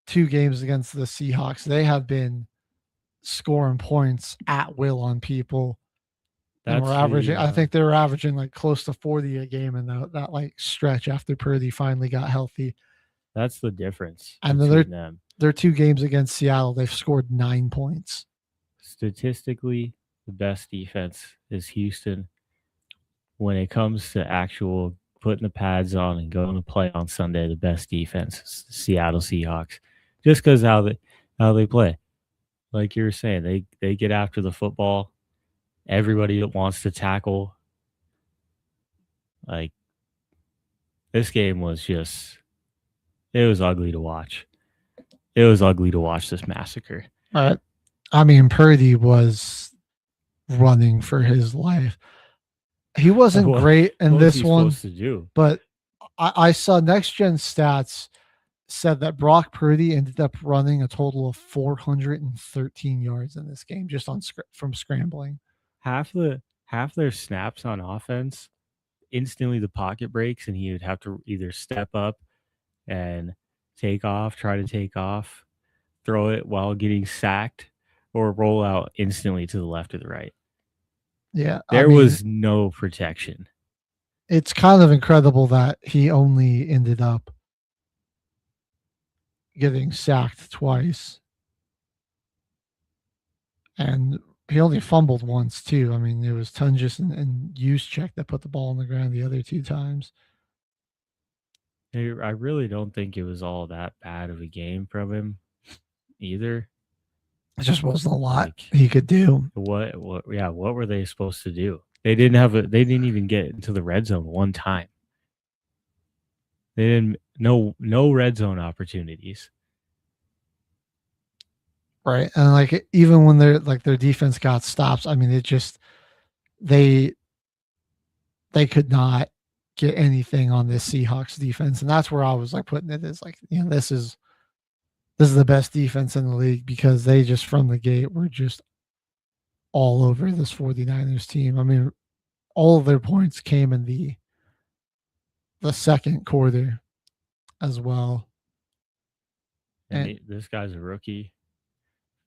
[SPEAKER 6] 2 games against the Seahawks, they have been scoring points at will on people. And we're averaging, I think they were averaging like close to 40 a game in that like stretch after Purdy finally got healthy.
[SPEAKER 5] That's the difference.
[SPEAKER 6] And their 2 games against Seattle, they've scored 9 points.
[SPEAKER 5] Statistically, the best defense is Houston. When it comes to actual putting the pads on and going to play on Sunday, the best defense is the Seattle Seahawks. Just because how they play. Like you were saying, they get after the football. Everybody that wants to tackle. Like, this game was just, it was ugly to watch. It was ugly to watch this massacre.
[SPEAKER 6] I mean, Purdy was running for his life. He wasn't great in this one, but I saw Next Gen Stats said that Brock Purdy ended up running a total of 413 yards in this game just from scrambling.
[SPEAKER 5] Half their snaps on offense, instantly the pocket breaks, and he would have to either step up and try to take off, throw it while getting sacked, or roll out instantly to the left or the right.
[SPEAKER 6] Yeah.
[SPEAKER 5] There was no protection.
[SPEAKER 6] It's kind of incredible that he only ended up getting sacked twice. And he only fumbled once, too. I mean, it was Tungus and Juszczyk that put the ball on the ground the other 2 times.
[SPEAKER 5] I really don't think it was all that bad of a game from him either.
[SPEAKER 6] It just wasn't a lot he could do.
[SPEAKER 5] What were they supposed to do? They didn't even get into the red zone one time. They didn't no red zone opportunities.
[SPEAKER 6] Right. And like even when their defense got stops, I mean, it just they could not get anything on this Seahawks defense. And that's where I was like putting it is like, this is the best defense in the league because they just from the gate were just all over this 49ers team. I mean, all of their points came in the second quarter as well.
[SPEAKER 5] And this guy's a rookie,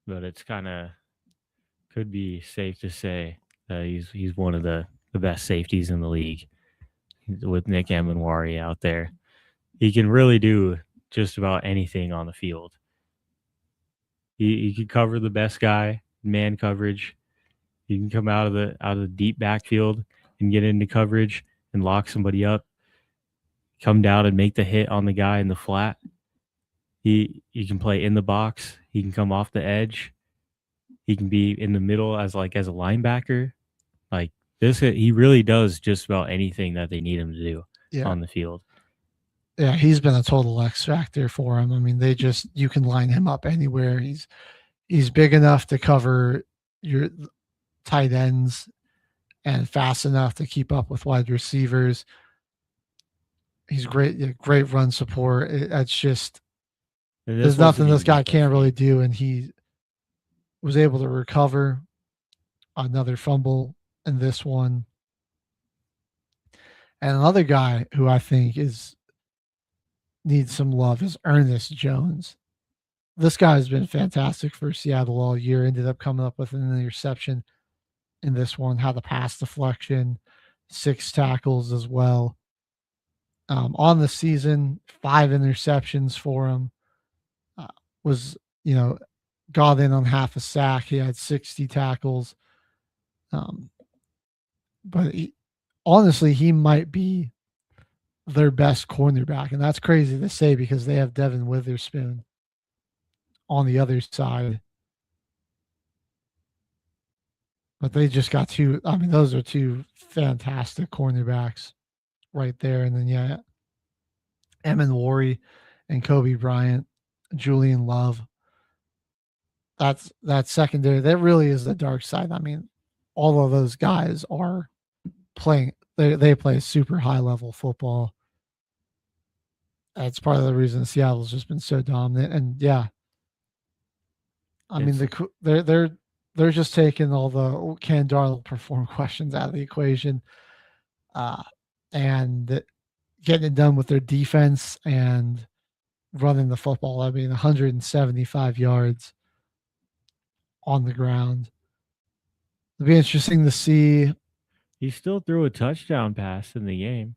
[SPEAKER 5] but it's kind of could be safe to say that he's one of the best safeties in the league with Nick Amenwari out there. He can really do just about anything on the field. He can cover the best guy, man coverage. He can come out of the deep backfield and get into coverage and lock somebody up. Come down and make the hit on the guy in the flat. He can play in the box. He can come off the edge. He can be in the middle as a linebacker. Like this, he really does just about anything that they need him to do on the field.
[SPEAKER 6] Yeah, he's been a total X factor for him. I mean, you can line him up anywhere. He's big enough to cover your tight ends and fast enough to keep up with wide receivers. He's great run support. It's just there's nothing this guy can't really do, and he was able to recover another fumble in this one. And another guy who I think needs some love is Ernest Jones. This guy has been fantastic for Seattle all year. Ended up coming up with an interception in this one, had the pass deflection, 6 tackles as well. On the season, 5 interceptions for him. Got in on half a sack. He had 60 tackles. But honestly, he might be their best cornerback. And that's crazy to say because they have Devin Witherspoon on the other side. But they just got those are 2 fantastic cornerbacks right there. And then, Amenwari and Kobe Bryant, Julian Love. That's secondary. That really is the dark side. I mean, all of those guys are playing. They play super high level football. That's part of the reason Seattle's just been so dominant. And I mean they're just taking all the can Darnold perform questions out of the equation, and getting it done with their defense and running the football. I mean, 175 yards on the ground. It'll be interesting to see.
[SPEAKER 5] He still threw a touchdown pass in the game.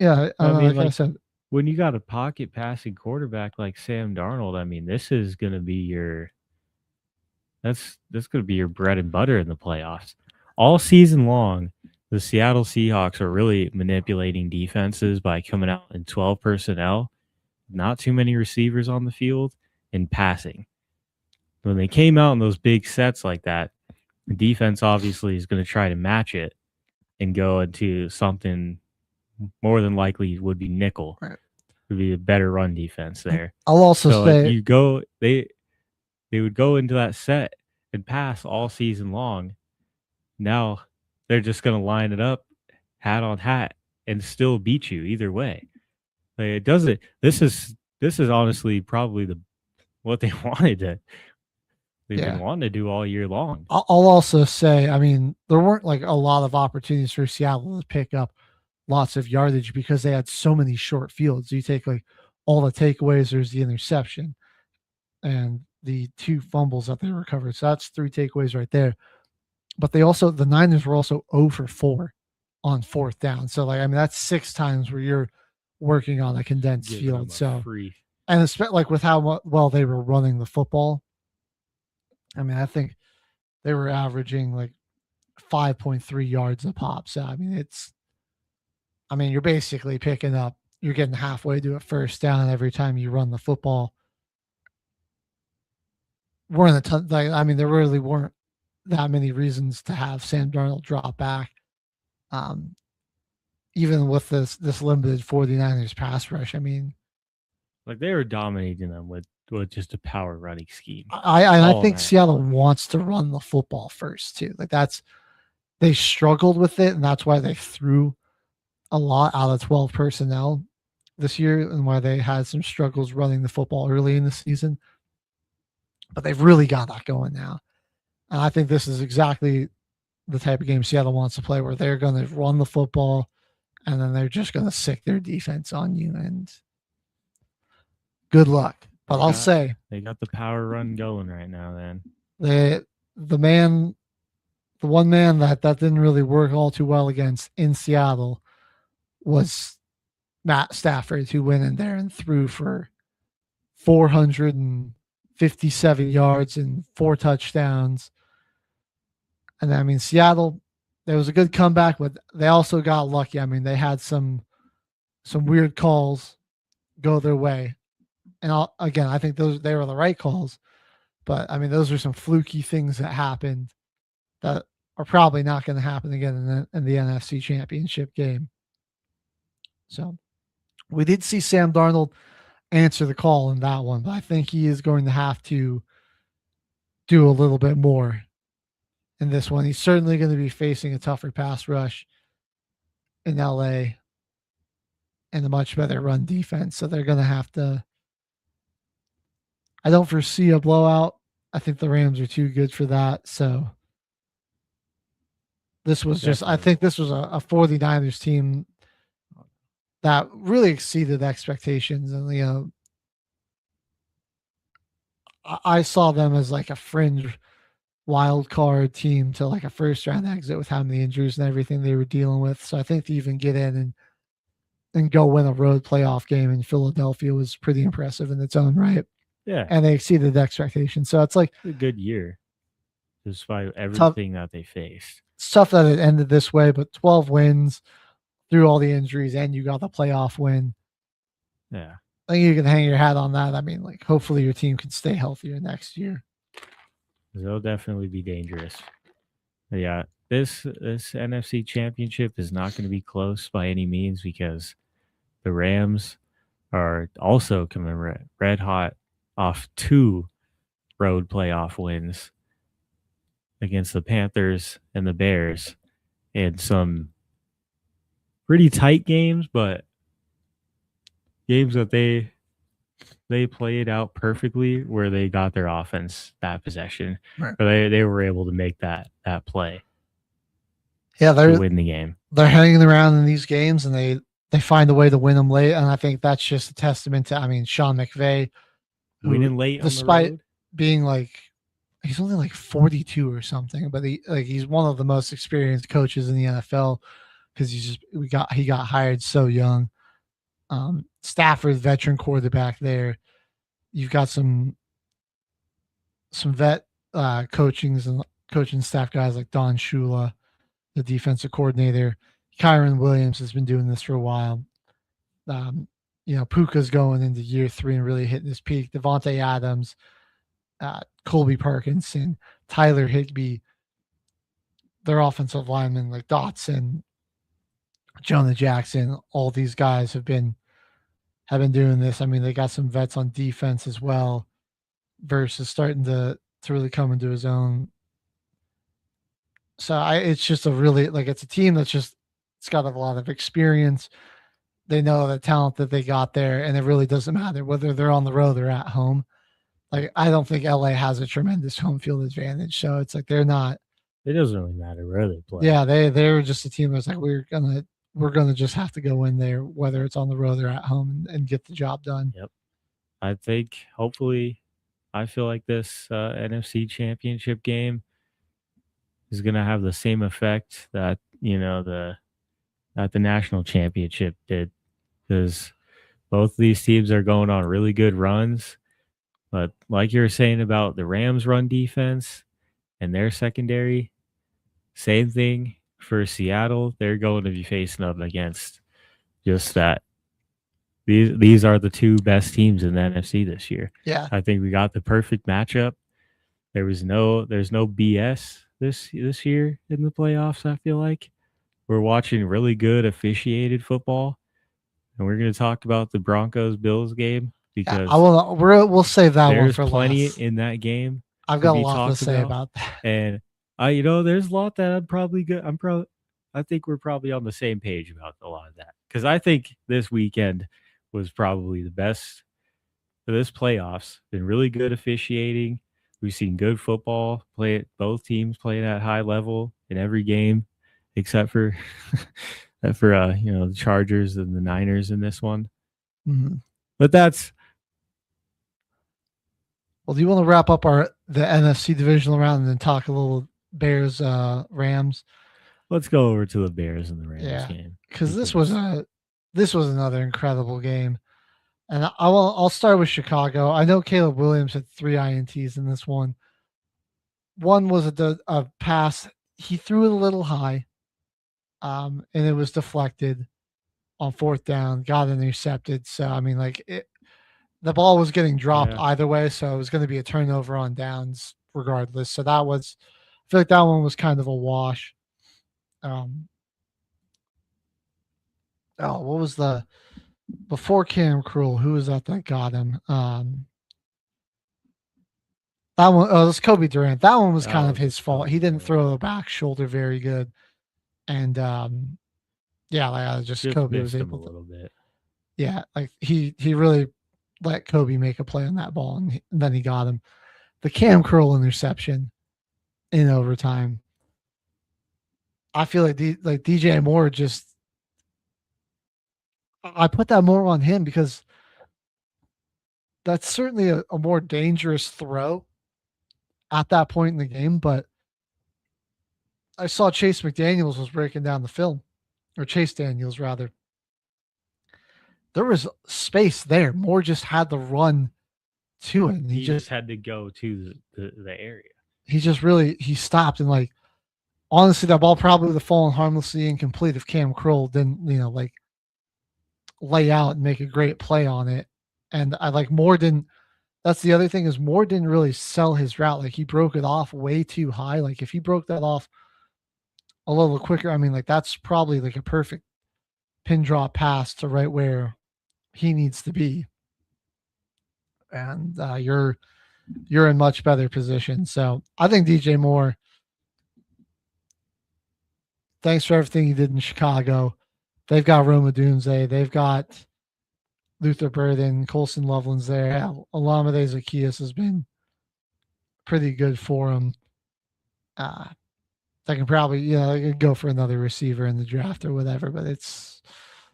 [SPEAKER 6] Yeah, I mean, like I said,
[SPEAKER 5] when you got a pocket passing quarterback like Sam Darnold, I mean, this is going to be that's going to be your bread and butter in the playoffs. All season long, the Seattle Seahawks are really manipulating defenses by coming out in 12 personnel, not too many receivers on the field, and passing. When they came out in those big sets like that, the defense obviously is going to try to match it and go into something more than likely would be nickel.
[SPEAKER 6] Right.
[SPEAKER 5] Would be a better run defense there.
[SPEAKER 6] I'll also say
[SPEAKER 5] they would go into that set and pass all season long. Now they're just going to line it up hat on hat and still beat you either way. Like, it doesn't. This is honestly probably what they wanted to. They've been wanting to do all year long.
[SPEAKER 6] I'll also say, I mean, there weren't like a lot of opportunities for Seattle to pick up lots of yardage because they had so many short fields. You take like all the takeaways, there's the interception and the 2 fumbles that they recovered. So that's 3 takeaways right there. But the Niners were also 0 for 4 on 4th down. So like, I mean, that's 6 times where you're working on a condensed field. So, and it's like with how well they were running the football. I mean, I think they were averaging like 5.3 yards a pop. So, I mean, you're basically you're getting halfway to a first down every time you run the football. There really weren't that many reasons to have Sam Darnold drop back. Even with this limited 49ers pass rush, I mean,
[SPEAKER 5] like they were dominating them with with just a power running scheme.
[SPEAKER 6] I think Seattle wants to run the football first too. Like they struggled with it, and that's why they threw a lot out of 12 personnel this year, and why they had some struggles running the football early in the season. But they've really got that going now. And I think this is exactly the type of game Seattle wants to play, where they're going to run the football and then they're just going to sick their defense on you. And good luck. But I'll say
[SPEAKER 5] they got the power run going right now. Then
[SPEAKER 6] the one man that didn't really work all too well against in Seattle was Matt Stafford, who went in there and threw for 457 yards and 4 touchdowns. And I mean, Seattle, there was a good comeback, but they also got lucky. I mean, they had some weird calls go their way. And again, I think they were the right calls. But I mean, those are some fluky things that happened that are probably not going to happen again in the NFC Championship game. So we did see Sam Darnold answer the call in that one, but I think he is going to have to do a little bit more in this one. He's certainly going to be facing a tougher pass rush in LA and a much better run defense. So they're going to have to. I don't foresee a blowout. I think the Rams are too good for that. So this was I think this was a 49ers team that really exceeded expectations. And, I saw them as like a fringe wild card team to like a first round exit with how many injuries and everything they were dealing with. So I think to even get in and go win a road playoff game in Philadelphia was pretty impressive in its own right.
[SPEAKER 5] Yeah.
[SPEAKER 6] And they exceeded expectations. So it's like
[SPEAKER 5] a good year despite everything that they faced.
[SPEAKER 6] It's tough that it ended this way, but 12 wins through all the injuries and you got the playoff win.
[SPEAKER 5] Yeah.
[SPEAKER 6] I think you can hang your hat on that. I mean, like, hopefully your team can stay healthier next year.
[SPEAKER 5] They'll definitely be dangerous. But yeah, this NFC Championship is not going to be close by any means because the Rams are also coming red hot off 2 road playoff wins against the Panthers and the Bears and some pretty tight games, but games that they played out perfectly where they got their offense that possession.
[SPEAKER 6] Right.
[SPEAKER 5] But they were able to make that play.
[SPEAKER 6] Yeah,
[SPEAKER 5] to win the game.
[SPEAKER 6] They're hanging around in these games and they find a way to win them late. And I think that's just a testament to, I mean, Sean McVay,
[SPEAKER 5] winning late
[SPEAKER 6] despite
[SPEAKER 5] on the road?
[SPEAKER 6] Being like, he's only like 42 or something, but he's one of the most experienced coaches in the NFL because he got hired so young. Stafford, veteran quarterback there. You've got some vet coaching staff guys like Don Shula, the defensive coordinator. Kyron Williams has been doing this for a while. Puka's going into year 3 and really hitting his peak. Devontae Adams, Colby Parkinson, Tyler Higbee, their offensive linemen like Dotson, Jonah Jackson, all these guys have been doing this. I mean, they got some vets on defense as well versus starting to really come into his own. So it's just it's a team that's just, it's got a lot of experience. They know the talent that they got there, and it really doesn't matter whether they're on the road or at home. Like, I don't think LA has a tremendous home field advantage. So it's like they're not.
[SPEAKER 5] It doesn't really matter where they play.
[SPEAKER 6] Yeah, they're just a team that's like, we're gonna just have to go in there, whether it's on the road or at home, and get the job done.
[SPEAKER 5] Yep. I think hopefully, I feel like this NFC Championship game is going to have the same effect that the National Championship did, because both of these teams are going on really good runs. But like you were saying about the Rams' run defense and their secondary, same thing for Seattle. They're going to be facing up against just that. These are the 2 best teams in the NFC this year.
[SPEAKER 6] Yeah,
[SPEAKER 5] I think we got the perfect matchup. There's no BS this year in the playoffs. I feel like we're watching really good officiated football, and we're going to talk about the Broncos-Bills game because
[SPEAKER 6] we'll save that one
[SPEAKER 5] there's
[SPEAKER 6] for
[SPEAKER 5] plenty
[SPEAKER 6] last.
[SPEAKER 5] in that game.
[SPEAKER 6] I've got a lot to say about that.
[SPEAKER 5] And there's a lot that I'm probably good. I think we're probably on the same page about a lot of that, because I think this weekend was probably the best for this playoffs. Been really good officiating. We've seen good football both teams playing at high level in every game, except for the Chargers and the Niners in this one.
[SPEAKER 6] Mm-hmm.
[SPEAKER 5] But that's.
[SPEAKER 6] Well, do you want to wrap up the NFC divisional round and then talk a little Bears Rams?
[SPEAKER 5] Let's go over to the Bears and the Rams game,
[SPEAKER 6] because this was another incredible game, and I'll start with Chicago. I know Caleb Williams had 3 INTs in this one. One was a pass he threw it a little high, and it was deflected on 4th down, got intercepted. So I mean, the ball was getting dropped either way, so it was going to be a turnover on downs regardless. So I feel like that one was kind of a wash. What was before Cam Krul? Who was that got him? That one, it was Kobe Durant. That one was kind of his fault. He didn't throw the back shoulder very good, and just Kobe was able to. A little bit. Yeah, he really let Kobe make a play on that ball, and then he got him. The Cam Krul interception in overtime. I feel like DJ Moore I put that more on him because that's certainly a more dangerous throw at that point in the game. But I saw Chase McDaniels was breaking down the film, or Chase Daniels rather. There was space there. Moore just had to run to it. And
[SPEAKER 5] he just had to go to the area.
[SPEAKER 6] He stopped and honestly, that ball probably would have fallen harmlessly incomplete if Cam Krul didn't, lay out and make a great play on it. And Moore didn't. That's the other thing is Moore didn't really sell his route. He broke it off way too high. If he broke that off a little quicker, I mean, that's probably a perfect pin drop pass to right where he needs to be. And you're in much better position. So I think DJ Moore, thanks for everything he did in Chicago. They've got Roma Dunze. They've got Luther Burden, Colson Loveland's there. Olamide Zaccheaus has been pretty good for him. They can probably, they could go for another receiver in the draft or whatever, but it's.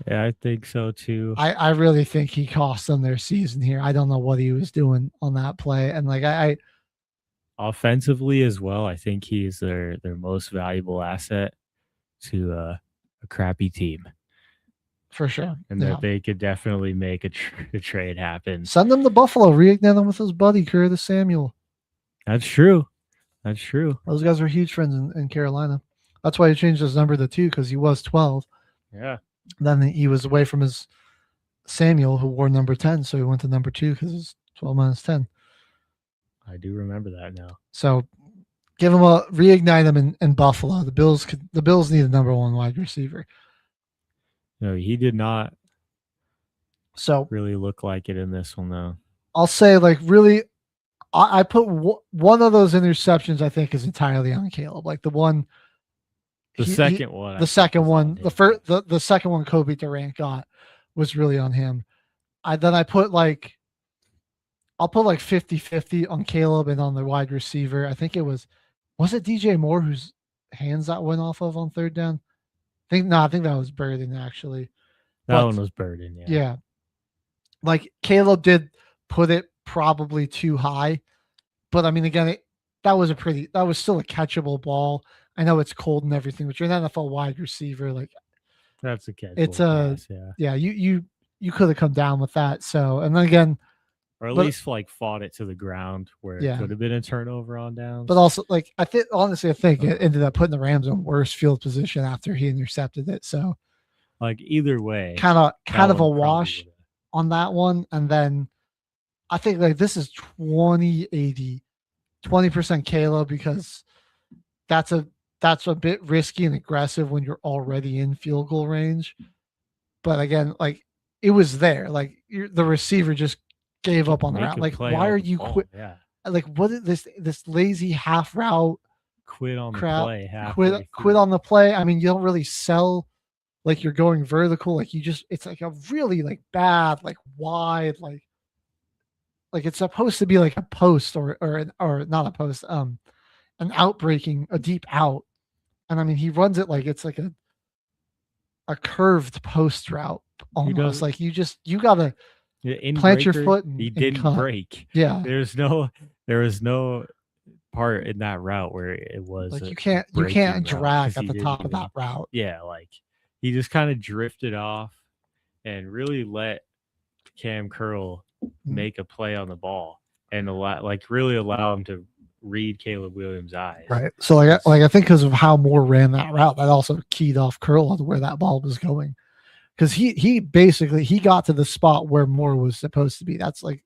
[SPEAKER 5] Yeah, I think so too.
[SPEAKER 6] I really think he cost them their season here. I don't know what he was doing on that play. And
[SPEAKER 5] offensively as well, I think he's their most valuable asset to a crappy team.
[SPEAKER 6] For sure.
[SPEAKER 5] And that they could definitely make a trade happen.
[SPEAKER 6] Send him to Buffalo, reignite him with his buddy, Curtis Samuel.
[SPEAKER 5] That's true. Those guys are huge friends in Carolina. That's why he changed his number to 2, because he was 12. Yeah.
[SPEAKER 6] Then he was away from his Samuel, who wore number 10, so he went to number 2 because it's 12 minus 10.
[SPEAKER 5] I do remember that now.
[SPEAKER 6] So reignite him in Buffalo. The Bills need a number 1 wide receiver.
[SPEAKER 5] No, he did not really look like it in this one, though.
[SPEAKER 6] I'll say, really, I put one of those interceptions, I think, is entirely on Caleb. The one.
[SPEAKER 5] The second one.
[SPEAKER 6] The second one. The second one Kobe Durant got was really on him. I'll put 50-50 on Caleb and on the wide receiver. I think it was it DJ Moore whose hands that went off of on 3rd down? I think that was Burden, actually.
[SPEAKER 5] That one was Burden, yeah.
[SPEAKER 6] Yeah. Caleb did put it probably too high. But I mean, again, that was still a catchable ball. I know it's cold and everything, but you're an NFL wide receiver.
[SPEAKER 5] That's a catchable
[SPEAKER 6] it's
[SPEAKER 5] pass,
[SPEAKER 6] yeah. You could have come down with that. So, and then again,
[SPEAKER 5] or at least fought it to the ground where it could have been a turnover on downs.
[SPEAKER 6] But also, I think it ended up putting the Rams in worse field position after he intercepted it. So,
[SPEAKER 5] either way,
[SPEAKER 6] kind of a wash on that one. And then I think this is 20-80, 20% Caleb, because that's a bit risky and aggressive when you're already in field goal range. But again, it was there. The receiver just gave up on the
[SPEAKER 5] Make
[SPEAKER 6] route.
[SPEAKER 5] a
[SPEAKER 6] Like,
[SPEAKER 5] play
[SPEAKER 6] why
[SPEAKER 5] on
[SPEAKER 6] are
[SPEAKER 5] the
[SPEAKER 6] you
[SPEAKER 5] ball,
[SPEAKER 6] quit?
[SPEAKER 5] Yeah.
[SPEAKER 6] Like, what is this lazy half route
[SPEAKER 5] Quit on
[SPEAKER 6] crap?
[SPEAKER 5] the play halfway
[SPEAKER 6] Quit
[SPEAKER 5] through.
[SPEAKER 6] on the play. I mean, you don't really sell like you're going vertical. Like you just, it's like a really like bad, like wide, like it's supposed to be like a post or not a post, an outbreaking, a deep out. And I mean, he runs it like it's like a curved post route almost. Like you gotta plant your foot and
[SPEAKER 5] he didn't
[SPEAKER 6] cut.
[SPEAKER 5] break.
[SPEAKER 6] Yeah.
[SPEAKER 5] There was no part in that route where it was
[SPEAKER 6] like
[SPEAKER 5] a
[SPEAKER 6] you can't
[SPEAKER 5] breaking
[SPEAKER 6] drag
[SPEAKER 5] route, 'cause
[SPEAKER 6] at
[SPEAKER 5] he
[SPEAKER 6] the
[SPEAKER 5] didn't
[SPEAKER 6] top of
[SPEAKER 5] even-
[SPEAKER 6] that route.
[SPEAKER 5] Yeah, like he just kind of drifted off and really let Cam Curl make a play on the ball and really allow him to read Caleb Williams' eyes.
[SPEAKER 6] Right. So I think because of how Moore ran that route, that also keyed off Curl on where that ball was going. Because he basically got to the spot where Moore was supposed to be. That's like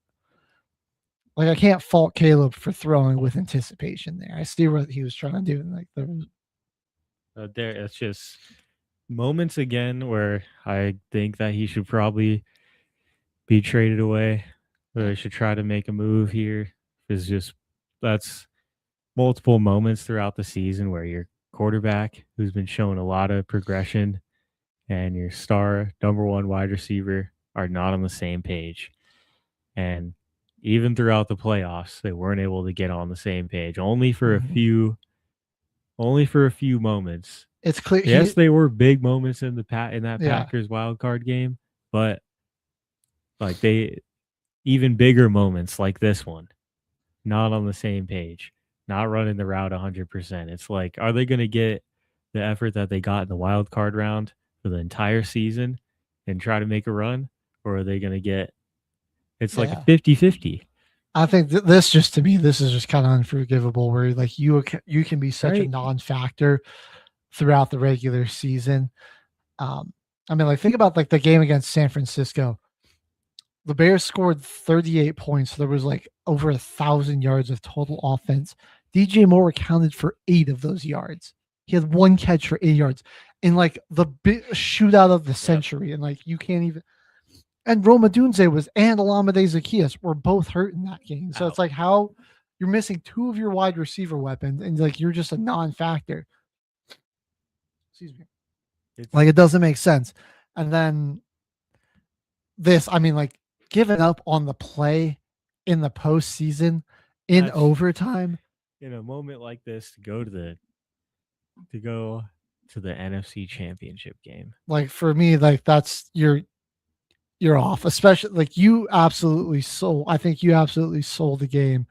[SPEAKER 6] I can't fault Caleb for throwing with anticipation there. I see what he was trying to do. And like
[SPEAKER 5] it's just moments again where I think that he should probably be traded away, or they should try to make a move here. Is just that's multiple moments throughout the season where your quarterback, who's been showing a lot of progression, and your star number one wide receiver are not on the same page. And even throughout the playoffs, they weren't able to get on the same page. Only for a few moments.
[SPEAKER 6] It's clear.
[SPEAKER 5] Yes, they were big moments in that
[SPEAKER 6] Yeah.
[SPEAKER 5] Packers wild card game, but like even bigger moments like this one, not on the same page, not running the route 100%. It's like, are they going to get the effort that they got in the wild card round for the entire season and try to make a run, or are they going to get? It's like a 50-50.
[SPEAKER 6] I think this is just kind of unforgivable. Where like you can be such a non-factor throughout the regular season. I mean, like think about like the game against San Francisco. The Bears scored 38 points. So there was like over 1,000 yards of total offense. DJ Moore accounted for 8 of those yards. He had 1 catch for 8 yards in like the big shootout of the century. And like you can't even. And Roma Dunze and Olamide Zaccheaus were both hurt in that game. So it's like how you're missing 2 of your wide receiver weapons and like you're just a non-factor. Excuse me. Like it doesn't make sense. And then this, I mean, like giving up on the play in the postseason in overtime.
[SPEAKER 5] In a moment like this, to go to the NFC Championship game.
[SPEAKER 6] Like for me, like that's you're off, especially like you absolutely sold. I think you absolutely sold the game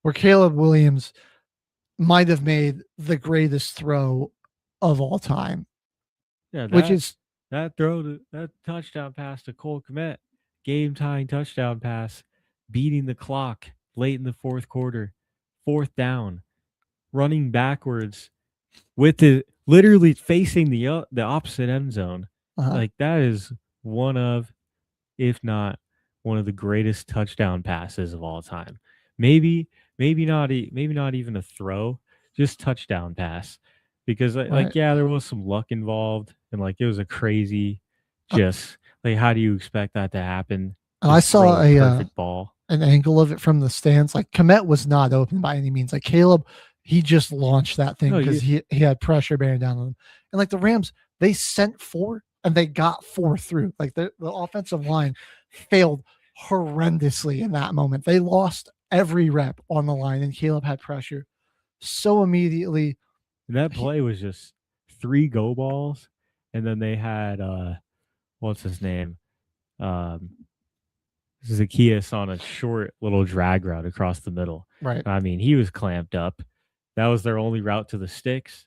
[SPEAKER 6] where Caleb Williams might have made the greatest throw of all time.
[SPEAKER 5] Yeah,
[SPEAKER 6] which is
[SPEAKER 5] that touchdown pass to Cole Kmet, game tying touchdown pass, beating the clock late in the fourth quarter, 4th down, running backwards with literally facing the opposite end zone. Like that is one of, if not one of the greatest touchdown passes of all time. Maybe not even a throw, just touchdown pass. Because like there was some luck involved, and like it was a crazy, just like how do you expect that to happen?
[SPEAKER 6] And I saw a
[SPEAKER 5] perfect ball,
[SPEAKER 6] an angle of it from the stands. Like Kmet was not open by any means. Like Caleb, he just launched that thing because he had pressure bearing down on him. And like the Rams, they sent 4 and they got 4 through. Like the offensive line failed horrendously in that moment. They lost every rep on the line, and Caleb had pressure so immediately.
[SPEAKER 5] That play was just 3 go balls, and then they had what's his name? Zaccheaus on a short little drag route across the middle.
[SPEAKER 6] Right.
[SPEAKER 5] I mean, he was clamped up. That was their only route to the sticks.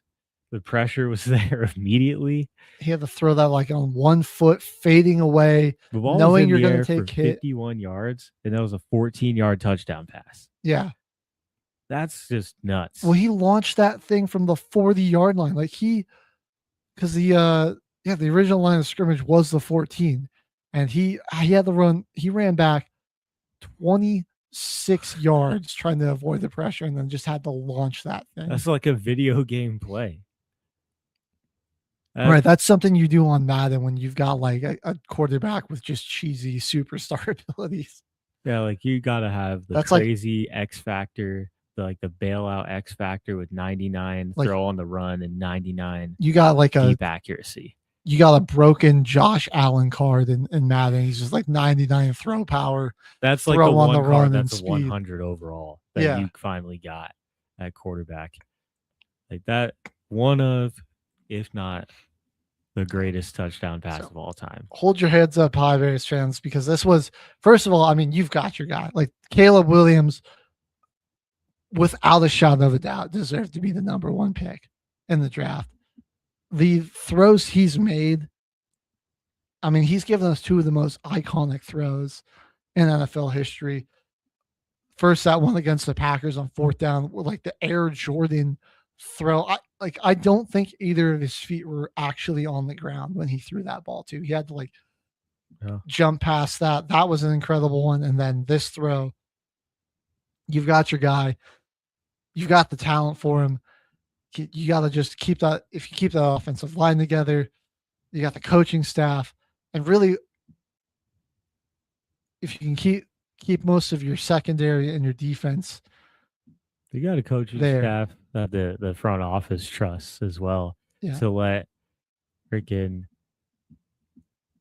[SPEAKER 5] The pressure was there immediately.
[SPEAKER 6] He had to throw that like on 1 foot, fading away, knowing you're going to take hit.
[SPEAKER 5] 51 yards, and that was a 14-yard touchdown pass.
[SPEAKER 6] Yeah.
[SPEAKER 5] That's just nuts.
[SPEAKER 6] Well, he launched that thing from the 40-yard line. Like because the original line of scrimmage was the 14, and he had to run. He ran back 26 yards trying to avoid the pressure, and then just had to launch that thing.
[SPEAKER 5] That's like a video game play.
[SPEAKER 6] Right, that's something you do on Madden when you've got like a quarterback with just cheesy superstar abilities.
[SPEAKER 5] Yeah, like you gotta have the
[SPEAKER 6] That's like-
[SPEAKER 5] crazy X factor, the bailout X factor with 99
[SPEAKER 6] Like-
[SPEAKER 5] throw on the run and 99
[SPEAKER 6] You got like
[SPEAKER 5] deep accuracy.
[SPEAKER 6] you got a broken Josh Allen card in Madden. He's just like 99 throw power.
[SPEAKER 5] That's like
[SPEAKER 6] throw
[SPEAKER 5] the
[SPEAKER 6] on
[SPEAKER 5] one
[SPEAKER 6] the
[SPEAKER 5] card
[SPEAKER 6] run
[SPEAKER 5] that's
[SPEAKER 6] and
[SPEAKER 5] a
[SPEAKER 6] speed.
[SPEAKER 5] 100 overall that
[SPEAKER 6] Yeah.
[SPEAKER 5] you finally got at quarterback. Like that, one of, if not the greatest touchdown pass of all time.
[SPEAKER 6] Hold your heads up, high, Bears fans, because this was, first of all, I mean, you've got your guy. Like Caleb Williams, without a shadow of a doubt, deserved to be the number 1 pick in the draft. The throws he's made, I mean, he's given us 2 of the most iconic throws in NFL history. First, that one against the Packers on 4th down, like the Air Jordan throw. I don't think either of his feet were actually on the ground when he threw that ball too. He had to jump past that. That was an incredible one. And then this throw, you've got your guy. You've got the talent for him. You got to just keep that. If you keep that offensive line together, you got the coaching staff, and really, if you can keep most of your secondary and your defense,
[SPEAKER 5] you got a coaching staff that the front office trusts as well to let freaking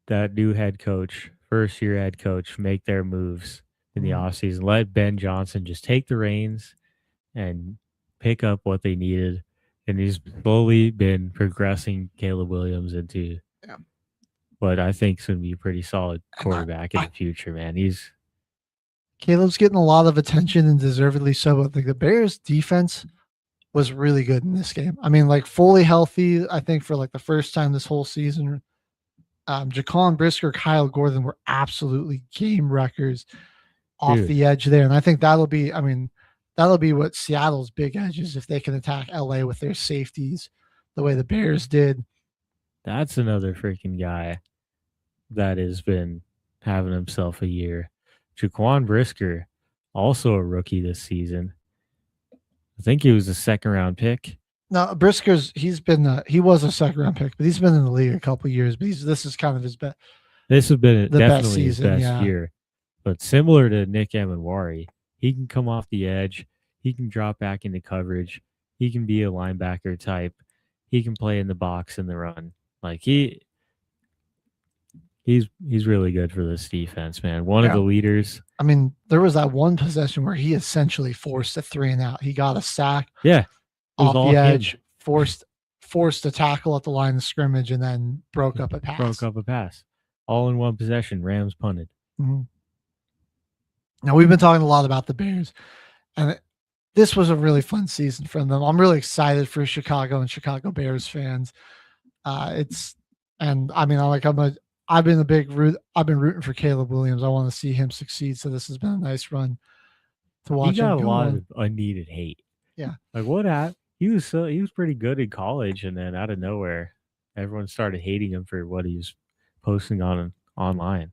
[SPEAKER 5] that new head coach, first year head coach, make their moves in the offseason. Let Ben Johnson just take the reins and pick up what they needed. And he's slowly been progressing Caleb Williams into what I think is going to be a pretty solid quarterback in the future, man.
[SPEAKER 6] Caleb's getting a lot of attention and deservedly so. But the Bears defense was really good in this game. I mean, like fully healthy, I think for like the first time this whole season. Jaquan Brisker, Kyle Gordon were absolutely game wreckers off the edge there. And I think that'll be what Seattle's big edge is if they can attack LA with their safeties the way the Bears did.
[SPEAKER 5] That's another freaking guy that has been having himself a year. Jaquan Brisker, also a rookie this season. I think he was a 2nd round pick.
[SPEAKER 6] No, Brisker's he was a 2nd round pick, but he's been in the league a couple years. But this is kind of his best.
[SPEAKER 5] This has been definitely
[SPEAKER 6] his best
[SPEAKER 5] year. But similar to Nick Emanwari, he can come off the edge. He can drop back into coverage. He can be a linebacker type. He can play in the box and the run. Like he's really good for this defense, man. One of the leaders.
[SPEAKER 6] I mean, there was that one possession where he essentially forced a 3 and out. He got a sack.
[SPEAKER 5] Yeah.
[SPEAKER 6] Off the edge, forced a tackle at the line of scrimmage, and then broke up a pass.
[SPEAKER 5] All in one possession. Rams punted.
[SPEAKER 6] Mm-hmm. Now, we've been talking a lot about the Bears, and this was a really fun season for them. I'm really excited for Chicago and Chicago Bears fans. I've been rooting for Caleb Williams. I want to see him succeed. So this has been a nice run to watch.
[SPEAKER 5] He got a lot of unneeded hate.
[SPEAKER 6] Yeah.
[SPEAKER 5] Like what happened? He was pretty good in college, and then out of nowhere, everyone started hating him for what he was posting online.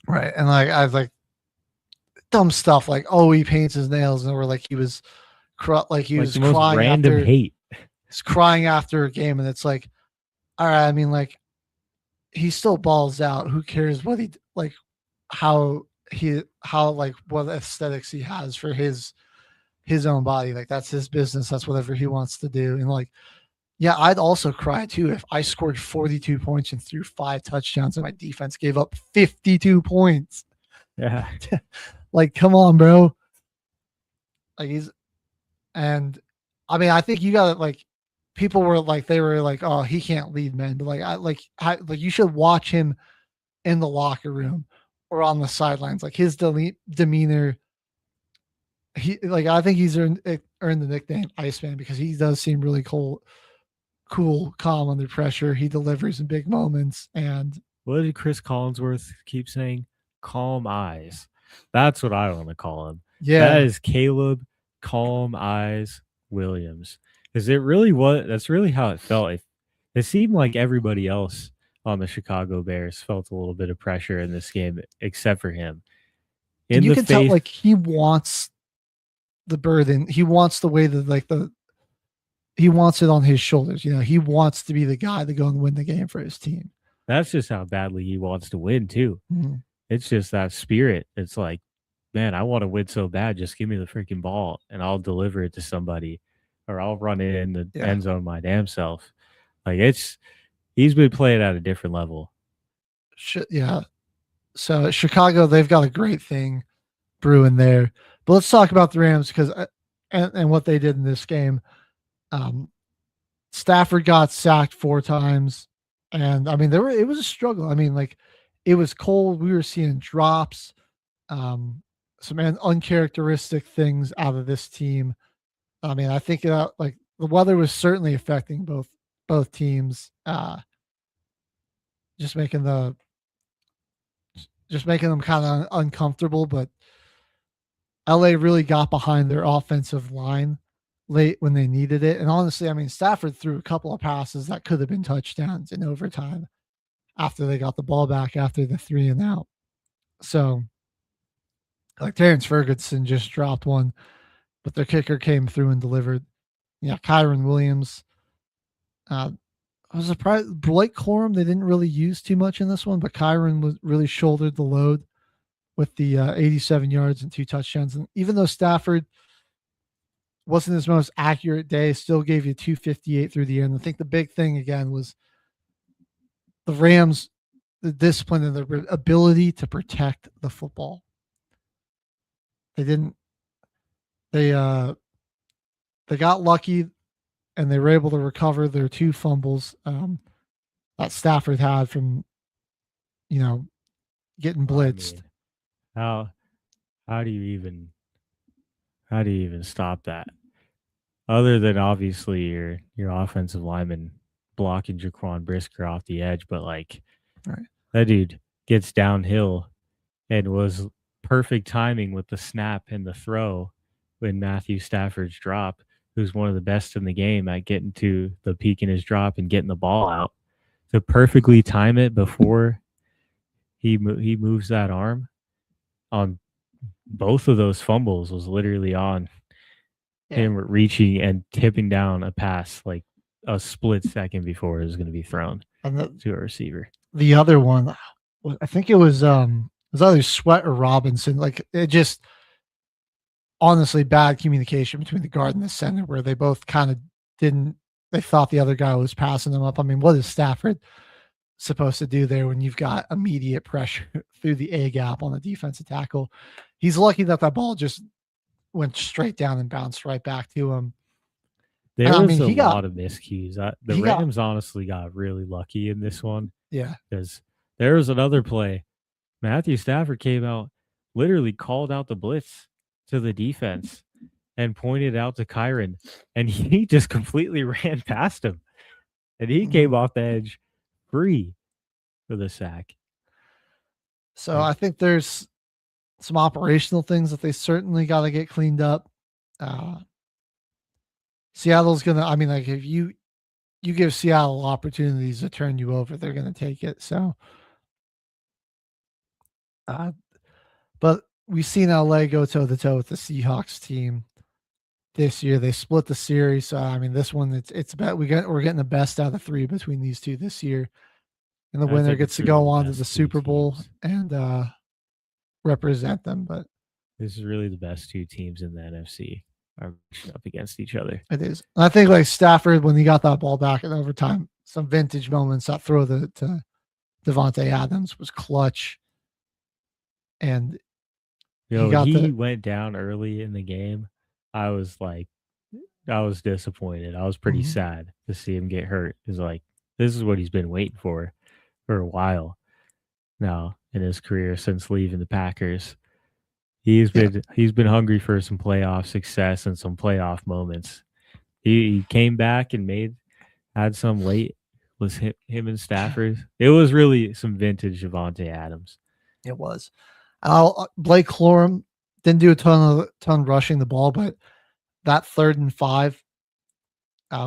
[SPEAKER 6] Right, and I was dumb stuff like, oh, he paints his nails, and we're like he was crying
[SPEAKER 5] random hate.
[SPEAKER 6] He's crying after a game, and it's like, all right, I mean, like he still balls out. Who cares what he like? How what aesthetics he has for his own body. Like that's his business. That's whatever he wants to do. And like, yeah, I'd also cry too if I scored 42 points and threw 5 touchdowns and my defense gave up 52 points.
[SPEAKER 5] Yeah.
[SPEAKER 6] Like, come on, bro. Like I think you got like people were like, they were like, oh, he can't lead men. But you should watch him in the locker room or on the sidelines. Like his demeanor, I think he's earned the nickname Iceman because he does seem really cool, calm under pressure. He delivers in big moments. And
[SPEAKER 5] what did Chris Collinsworth keep saying? Calm eyes. That's what I want to call him.
[SPEAKER 6] Yeah,
[SPEAKER 5] that is Caleb Calm Eyes Williams. Because that's really how it felt. It seemed like everybody else on the Chicago Bears felt a little bit of pressure in this game, except for him.
[SPEAKER 6] And you can tell like he wants the burden. He wants the way that he wants it on his shoulders. You know, he wants to be the guy to go and win the game for his team.
[SPEAKER 5] That's just how badly he wants to win too.
[SPEAKER 6] Mm-hmm.
[SPEAKER 5] It's just that spirit. It's like man, I want to win so bad. Just give me the freaking ball and I'll deliver it to somebody, or I'll run it in the end zone my damn self. Like he's been playing at a different level.
[SPEAKER 6] Yeah. So Chicago, they've got a great thing brewing there. But let's talk about the Rams because and what they did in this game. Stafford got sacked 4 times, and I mean it was a struggle. I mean, like, it was cold. We were seeing drops, some uncharacteristic things out of this team. I mean, I think like the weather was certainly affecting both teams, just making them kind of uncomfortable. But LA really got behind their offensive line late when they needed it. And honestly, I mean, Stafford threw a couple of passes that could have been touchdowns in overtime after they got the ball back after the 3-and-out. So, like, Terrence Ferguson just dropped one, but their kicker came through and delivered. Yeah, Kyron Williams. I was surprised. Blake Corum, they didn't really use too much in this one, but Kyron really shouldered the load with the 87 yards and 2 touchdowns. And even though Stafford wasn't his most accurate day, still gave you 258 through the end. I think the big thing again was the Rams, the discipline and their ability to protect the football. They got lucky and they were able to recover their 2 fumbles that Stafford had from, getting blitzed.
[SPEAKER 5] I mean, how do you even stop that? Other than obviously your offensive lineman blocking Jaquan Brisker off the edge, but like, that dude gets downhill and was perfect timing with the snap and the throw when Matthew Stafford's drop, who's one of the best in the game at getting to the peak in his drop and getting the ball out, to perfectly time it before he moves that arm on both of those fumbles was literally on him reaching and tipping down a pass like a split second before it was going to be thrown to a receiver.
[SPEAKER 6] The other one, I think it was either Sweat or Robinson. Like, it just honestly bad communication between the guard and the center where they both kind of they thought the other guy was passing them up. I mean, what is Stafford supposed to do there when you've got immediate pressure through the A gap on the defensive tackle? He's lucky that ball just went straight down and bounced right back to him.
[SPEAKER 5] There was a lot of miscues. The Rams honestly got really lucky in this one.
[SPEAKER 6] Yeah.
[SPEAKER 5] Because there was another play. Matthew Stafford came out, literally called out the blitz to the defense and pointed out to Kyron, and he just completely ran past him. And he came off the edge free for the sack.
[SPEAKER 6] So I think there's some operational things that they certainly got to get cleaned up. Seattle's going to, I mean, like, if you give Seattle opportunities to turn you over, they're going to take it. So, but we've seen LA go toe to toe with the Seahawks team this year. They split the series. So, I mean, this one, we're getting the best out of 3 between these two this year. And the winner gets to go on to the Super Bowl and represent them. But
[SPEAKER 5] this is really the best 2 teams in the NFC are up against each other.
[SPEAKER 6] It is. And I think, like, Stafford, when he got that ball back in overtime, some vintage moments, that throw to Devontae Adams was clutch. And
[SPEAKER 5] he went down early in the game. I was disappointed. I was pretty sad to see him get hurt. It's like, this is what he's been waiting for a while now in his career since leaving the Packers. He's been hungry for some playoff success and some playoff moments. He came back and had some late. Was him and Stafford. It was really some vintage Devontae Adams.
[SPEAKER 6] It was. Blake Corum didn't do a ton rushing the ball, but that 3rd and 5,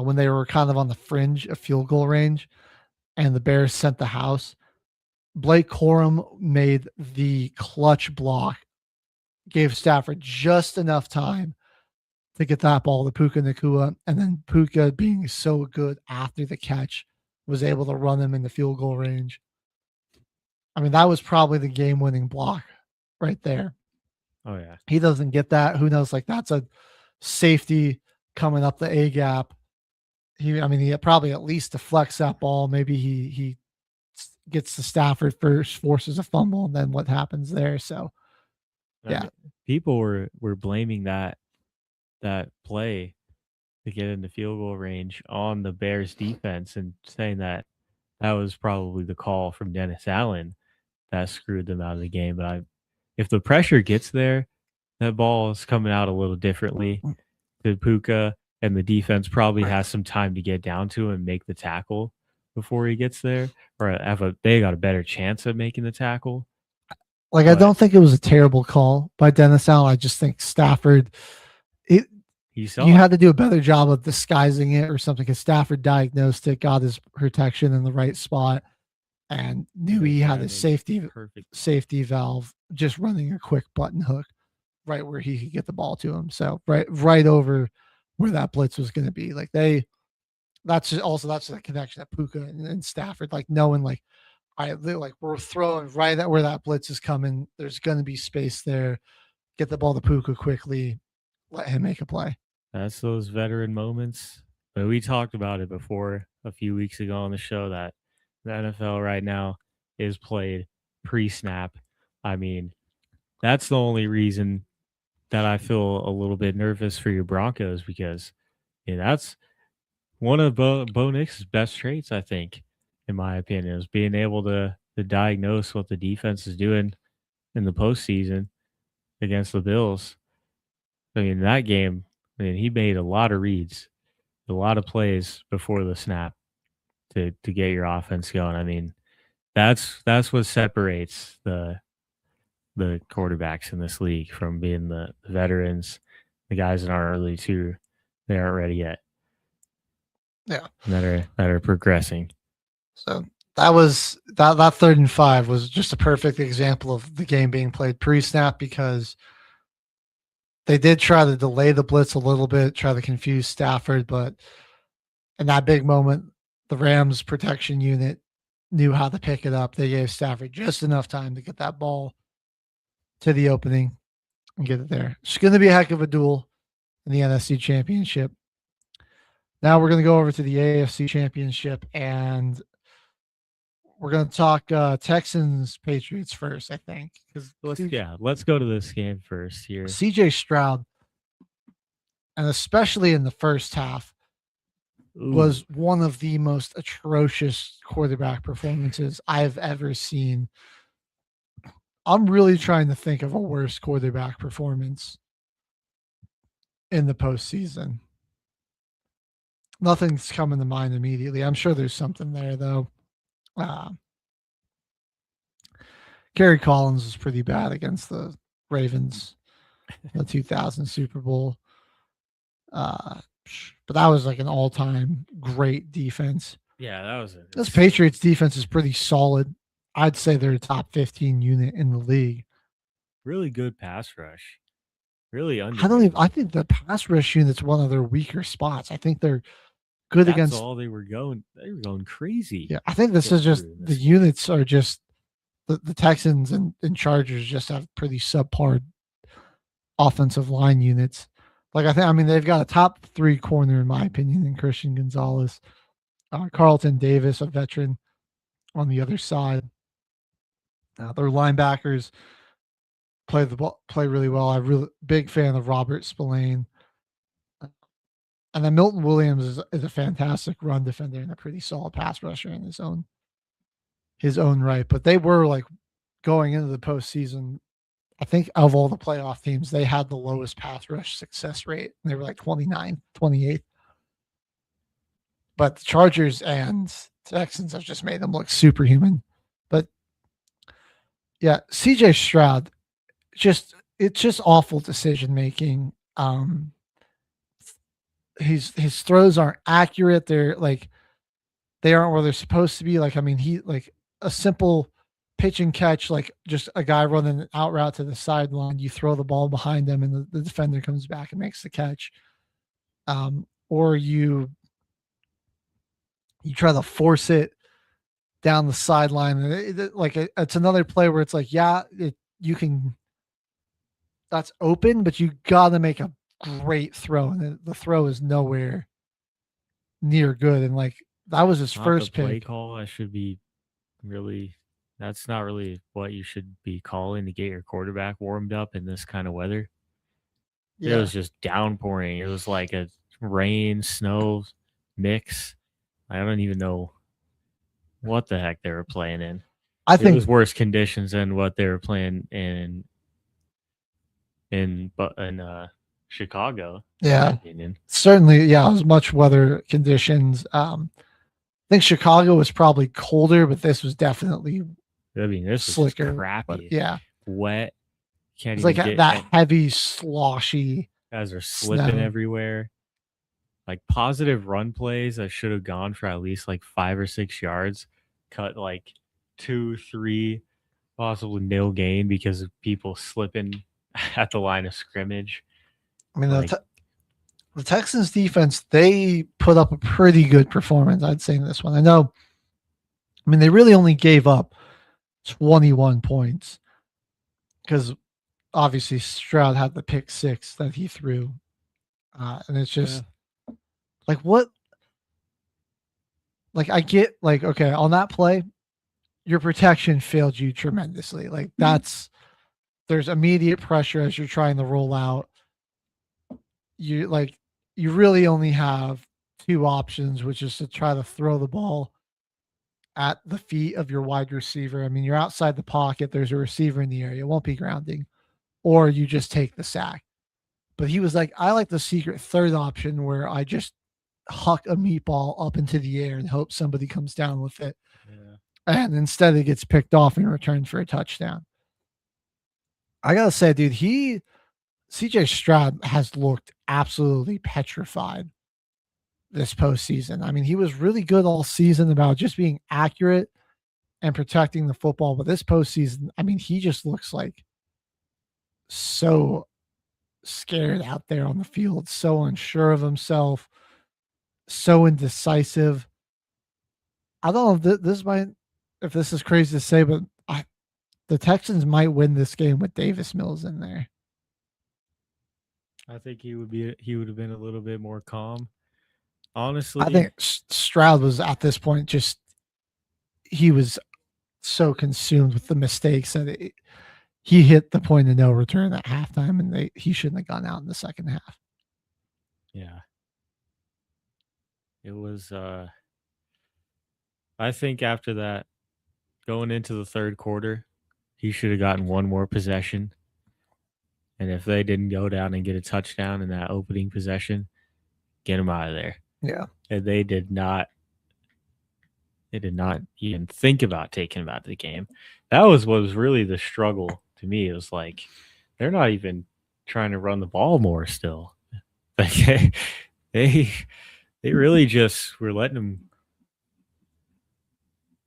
[SPEAKER 6] when they were kind of on the fringe of field goal range, and the Bears sent the house, Blake Corum made the clutch block, gave Stafford just enough time to get that ball to Puka Nacua, and then Puka, being so good after the catch, was able to run him in the field goal range. I mean, that was probably the game-winning block right there.
[SPEAKER 5] Oh yeah.
[SPEAKER 6] He doesn't get that. Who knows? Like that's a safety coming up the A gap. He had probably at least deflects that ball. Maybe he gets to Stafford first, forces a fumble, and then what happens there? So, yeah,
[SPEAKER 5] people were blaming that play to get into field goal range on the Bears defense and saying that was probably the call from Dennis Allen that screwed them out of the game. But if the pressure gets there, that ball is coming out a little differently to Puka, and the defense probably has some time to get down to him and make the tackle before he gets there, or they got a better chance of making the tackle.
[SPEAKER 6] Like, I don't think it was a terrible call by Dennis Allen. I just think Stafford, you had to do a better job of disguising it or something, because Stafford diagnosed it, got his protection in the right spot, and knew he had his safety valve just running a quick button hook right where he could get the ball to him. So right over where that blitz was going to be. Like that's the connection that Puka and Stafford, like knowing like, we're throwing right at where that blitz is coming. There's going to be space there. Get the ball to Puka quickly. Let him make a play.
[SPEAKER 5] That's those veteran moments. But we talked about it before a few weeks ago on the show that the NFL right now is played pre-snap. I mean, that's the only reason that I feel a little bit nervous for your Broncos, because that's one of Bo Nix's best traits, I think, in my opinion, is being able to diagnose what the defense is doing in the postseason against the Bills. I mean, that game, he made a lot of reads, a lot of plays before the snap to get your offense going. I mean, that's what separates the quarterbacks in this league from being the veterans, the guys that aren't early too. They aren't ready yet.
[SPEAKER 6] Yeah,
[SPEAKER 5] that are progressing.
[SPEAKER 6] So that was that 3rd and 5 was just a perfect example of the game being played pre-snap, because they did try to delay the blitz a little bit, try to confuse Stafford, but in that big moment, the Rams protection unit knew how to pick it up. They gave Stafford just enough time to get that ball to the opening and get it there. It's going to be a heck of a duel in the NFC Championship. Now we're going to go over to the AFC Championship, and we're going to talk Texans Patriots first, I think.
[SPEAKER 5] Let's go to this game first here.
[SPEAKER 6] CJ Stroud, and especially in the first half, was one of the most atrocious quarterback performances I've ever seen. I'm really trying to think of a worse quarterback performance in the postseason. Nothing's coming to mind immediately. I'm sure there's something there, though. Kerry Collins was pretty bad against the Ravens in the 2000 Super Bowl. But that was like an all-time great defense.
[SPEAKER 5] Yeah, that was it.
[SPEAKER 6] This Patriots defense is pretty solid. I'd say they're a top 15 unit in the league.
[SPEAKER 5] Really good pass rush. Really
[SPEAKER 6] I think the pass rush unit's one of their weaker spots. I think they're good against
[SPEAKER 5] all they were going crazy.
[SPEAKER 6] Yeah, I think this is just the units are just the Texans and Chargers just have pretty subpar offensive line units. Like they've got a top 3 corner in my opinion in Christian Gonzalez, Carlton Davis, a veteran, on the other side. Their linebackers play really well. I'm really big fan of Robert Spillane. And then Milton Williams is a fantastic run defender and a pretty solid pass rusher in his own right. But they were like going into the postseason, I think of all the playoff teams, they had the lowest pass rush success rate. They were like 28th. But the Chargers and Texans have just made them look superhuman. But yeah, CJ Stroud, it's just awful decision making. His throws aren't accurate. They aren't where they're supposed to be. He a simple pitch and catch, like just a guy running an out route to the sideline. You throw the ball behind them, and the defender comes back and makes the catch. Or you try to force it down the sideline. It's another play where it's like, you can that's open, but you got to make a great throw, and the throw is nowhere near good. And like that was his first
[SPEAKER 5] the play
[SPEAKER 6] pick.
[SPEAKER 5] call. That should be really. That's not really what you should be calling to get your quarterback warmed up in this kind of weather.
[SPEAKER 6] Yeah.
[SPEAKER 5] It was just downpouring. It was like a rain, snow mix. I don't even know what the heck they were playing in.
[SPEAKER 6] I think
[SPEAKER 5] it was worse conditions than what they were playing in Chicago.
[SPEAKER 6] Yeah,
[SPEAKER 5] in my opinion.
[SPEAKER 6] certainly. Yeah, it was much weather conditions. I think Chicago was probably colder, but this was definitely.
[SPEAKER 5] I mean, this
[SPEAKER 6] slicker,
[SPEAKER 5] was crappy.
[SPEAKER 6] Yeah,
[SPEAKER 5] wet. Can't
[SPEAKER 6] it's
[SPEAKER 5] even
[SPEAKER 6] like
[SPEAKER 5] get
[SPEAKER 6] that heavy, sloshy.
[SPEAKER 5] Guys are slipping
[SPEAKER 6] snow.
[SPEAKER 5] everywhere. Like positive run plays that should have gone for at least like 5 or 6 yards, cut like 2, 3, possibly nil gain because of people slipping at the line of scrimmage.
[SPEAKER 6] I mean, the Texans defense, they put up a pretty good performance, I'd say, in this one. I mean, they really only gave up 21 points because obviously Stroud had the pick 6 that he threw. And it's just like, what? Like, I get, like, okay, on that play, your protection failed you tremendously. Like, there's immediate pressure as you're trying to roll out. You really only have 2 options, which is to try to throw the ball at the feet of your wide receiver. I mean, you're outside the pocket. There's a receiver in the area. It won't be grounding. Or you just take the sack. But he was like, I like the secret third option where I just huck a meatball up into the air and hope somebody comes down with it. Yeah. And instead it gets picked off and returned for a touchdown. I got to say, dude, CJ Stroud has looked absolutely petrified this postseason. I mean, he was really good all season about just being accurate and protecting the football. But this postseason, I mean, he just looks like so scared out there on the field, so unsure of himself, so indecisive. I don't know if this is crazy to say, but the Texans might win this game with Davis Mills in there.
[SPEAKER 5] I think he would have been a little bit more calm. Honestly,
[SPEAKER 6] I think Stroud was at this point he was so consumed with the mistakes that he hit the point of no return at halftime, and he shouldn't have gone out in the second half.
[SPEAKER 5] Yeah. It was I think after that, going into the third quarter, he should have gotten one more possession. And if they didn't go down and get a touchdown in that opening possession, get him out of there.
[SPEAKER 6] Yeah.
[SPEAKER 5] And they did not even think about taking him out of the game. That was what was really the struggle to me. It was like they're not even trying to run the ball more still. Like they really just were letting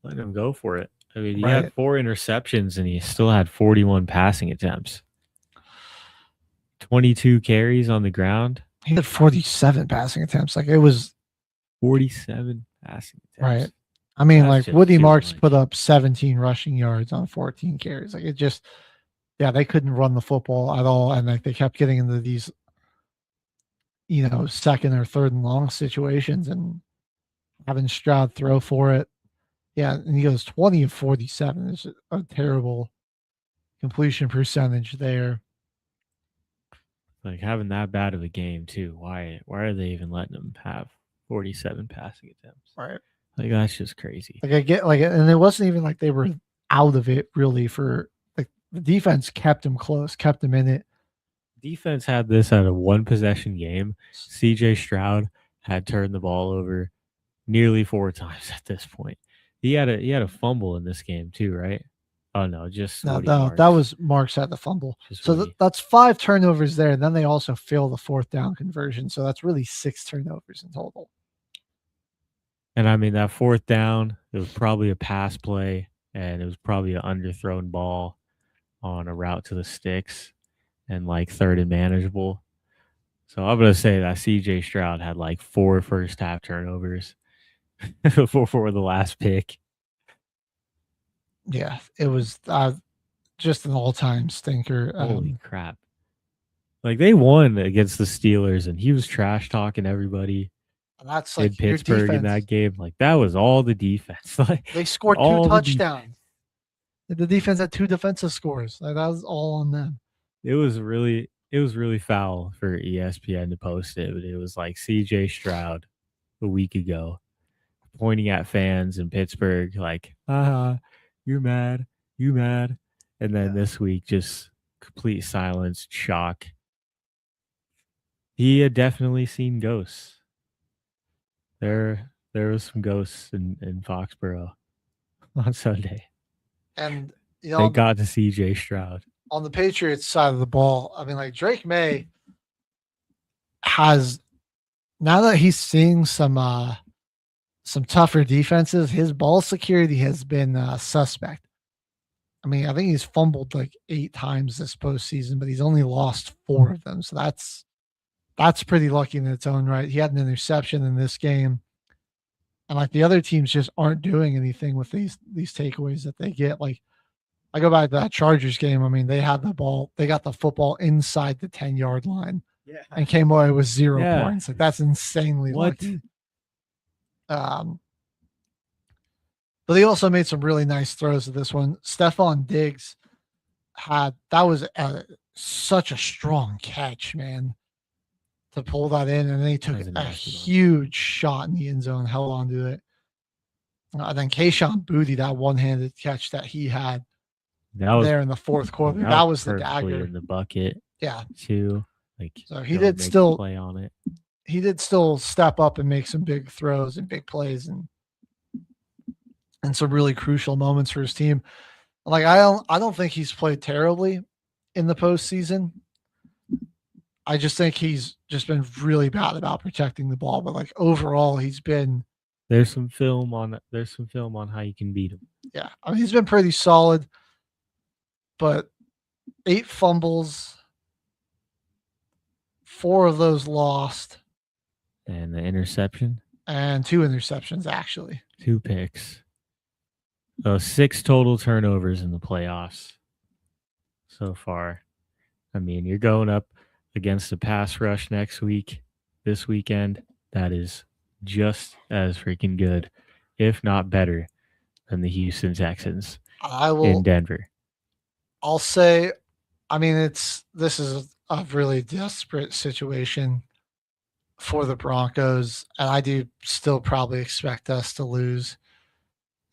[SPEAKER 5] him go for it. I mean, he had 4 interceptions and he still had 41 passing attempts. 22 carries on the ground.
[SPEAKER 6] He had 47 passing attempts. Like, it was
[SPEAKER 5] 47 passing attempts.
[SPEAKER 6] Right. I mean, like, Woody Marks put up 17 rushing yards on 14 carries. Like, it just, they couldn't run the football at all. And like, they kept getting into these, second or third and long situations and having Stroud throw for it. Yeah. And he goes 20 of 47. It's a terrible completion percentage there.
[SPEAKER 5] Like, having that bad of a game too. Why are they even letting him have 47 passing attempts?
[SPEAKER 6] Right.
[SPEAKER 5] Like, that's just crazy.
[SPEAKER 6] Like, I get and it wasn't even like they were out of it really. For like, the defense kept him close, kept him in it.
[SPEAKER 5] Defense had this at a 1 possession game. CJ Stroud had turned the ball over nearly 4 times at this point. He had a fumble in this game too, right? Oh no,
[SPEAKER 6] that was Marks had the fumble. So that's 5 turnovers there. And then they also failed the 4th down conversion. So that's really 6 turnovers in total.
[SPEAKER 5] And I mean, that 4th down, it was probably a pass play, and it was probably an underthrown ball on a route to the sticks, and like 3rd and manageable. So I'm gonna say that CJ Stroud had like 4 first half turnovers before the last pick.
[SPEAKER 6] Yeah, it was just an all-time stinker.
[SPEAKER 5] Holy crap. Like they won against the Steelers, and he was trash talking everybody
[SPEAKER 6] And that's
[SPEAKER 5] in
[SPEAKER 6] like your
[SPEAKER 5] Pittsburgh in
[SPEAKER 6] defense.
[SPEAKER 5] that game. Like that was all the defense. Like
[SPEAKER 6] They scored 2
[SPEAKER 5] all the
[SPEAKER 6] touchdowns. The defense had 2 defensive scores. Like that was all on them.
[SPEAKER 5] It was really foul for ESPN to post it, but it was like CJ Stroud a week ago pointing at fans in Pittsburgh like, you're mad, you mad. And then this week, just complete silence, shock. He had definitely seen ghosts. There was some ghosts in Foxborough on Sunday.
[SPEAKER 6] And
[SPEAKER 5] they got to CJ Stroud.
[SPEAKER 6] On the Patriots side of the ball, I mean, like Drake Maye has, now that he's seeing some tougher defenses, his ball security has been suspect. I mean, I think he's fumbled like 8 times this postseason, but he's only lost 4 of them. So that's pretty lucky in its own right. He had an interception in this game. And like the other teams just aren't doing anything with these takeaways that they get. Like I go back to that Chargers game. I mean, they had the ball, they got the football inside the 10-yard line and came away with 0 points. Like that's insanely lucky. But he also made some really nice throws to this one. Stephon Diggs that was such a strong catch, man, to pull that in. And then he took a huge shot in the end zone, held on to it. And then Kayshon Boutte, that one-handed catch that he had there in the fourth quarter, that was the dagger
[SPEAKER 5] in the bucket.
[SPEAKER 6] Yeah,
[SPEAKER 5] too. Like
[SPEAKER 6] so he did still
[SPEAKER 5] play on it.
[SPEAKER 6] He did still step up and make some big throws and big plays and some really crucial moments for his team. Like I don't think he's played terribly in the postseason. I just think he's just been really bad about protecting the ball. But like overall,
[SPEAKER 5] there's some film on how you can beat him.
[SPEAKER 6] Yeah, I mean he's been pretty solid. But 8 fumbles, 4 of those lost,
[SPEAKER 5] and the interception,
[SPEAKER 6] and 2 interceptions actually,
[SPEAKER 5] 2 picks. 6 total turnovers in the playoffs so far. I mean, you're going up against the pass rush this weekend. That is just as freaking good, if not better, than the Houston Texans in Denver.
[SPEAKER 6] I'll say, I mean, this is a really desperate situation for the Broncos, and I do still probably expect us to lose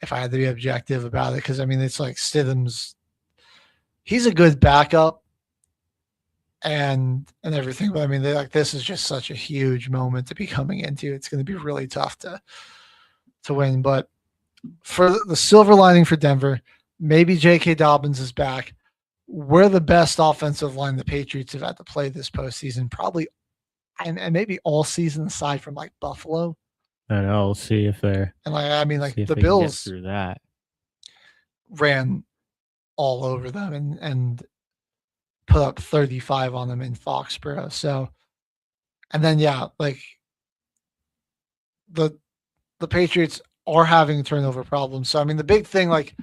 [SPEAKER 6] if I had to be objective about it, because I mean it's like Stidham's, he's a good backup and everything, but I mean this is just such a huge moment to be coming into. It's going to be really tough to win, but for the silver lining for Denver, maybe J.K. Dobbins is back. We're the best offensive line the Patriots have had to play this postseason, probably, and maybe all season aside from like Buffalo.
[SPEAKER 5] I know. We'll see if they're.
[SPEAKER 6] And like I mean, like the
[SPEAKER 5] Bills
[SPEAKER 6] Bills
[SPEAKER 5] through that
[SPEAKER 6] ran all over them and put up 35 on them in Foxborough. So, and then like the Patriots are having turnover problems. So I mean, the big thing, like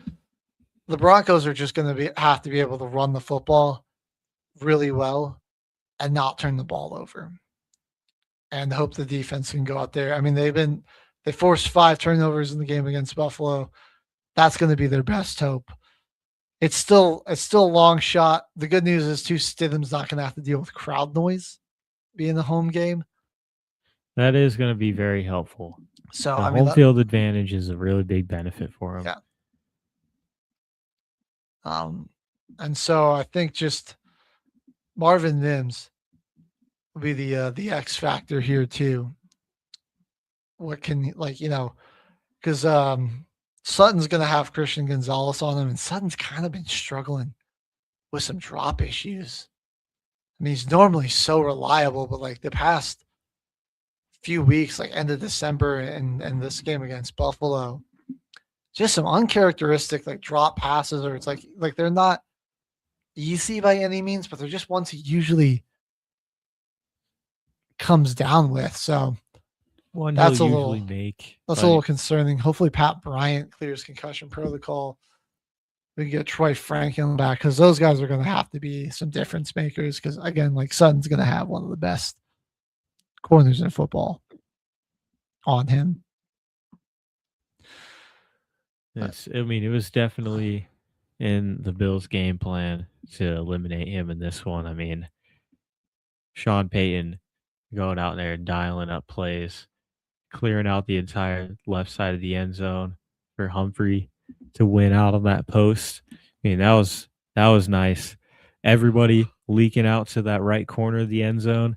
[SPEAKER 6] the Broncos are just going to have to be able to run the football really well and not turn the ball over. And hope the defense can go out there. I mean, they forced 5 turnovers in the game against Buffalo. That's going to be their best hope. It's still a long shot. The good news is Stidham's not going to have to deal with crowd noise being the home game.
[SPEAKER 5] That is going to be very helpful.
[SPEAKER 6] So
[SPEAKER 5] the home field advantage is a really big benefit for him.
[SPEAKER 6] Yeah. And so I think just Marvin Mims will be the X factor here too. What can because Sutton's going to have Christian Gonzalez on him, and Sutton's kind of been struggling with some drop issues. I mean, he's normally so reliable, but like the past few weeks, like end of December and this game against Buffalo, just some uncharacteristic like drop passes, or it's like they're not easy by any means, but they're just ones he usually comes down with. So that's a little concerning. Hopefully Pat Bryant clears concussion protocol we can get Troy Franklin back because those guys are going to have to be some difference makers. Because again, like Sutton's going to have one of the best corners in football on him.
[SPEAKER 5] Yes, I mean, it was definitely in the Bills' game plan to eliminate him in this one. I mean, Sean Payton going out there and dialing up plays, clearing out the entire left side of the end zone for Humphrey to win out on that post. I mean, that was nice. Everybody leaking out to that right corner of the end zone.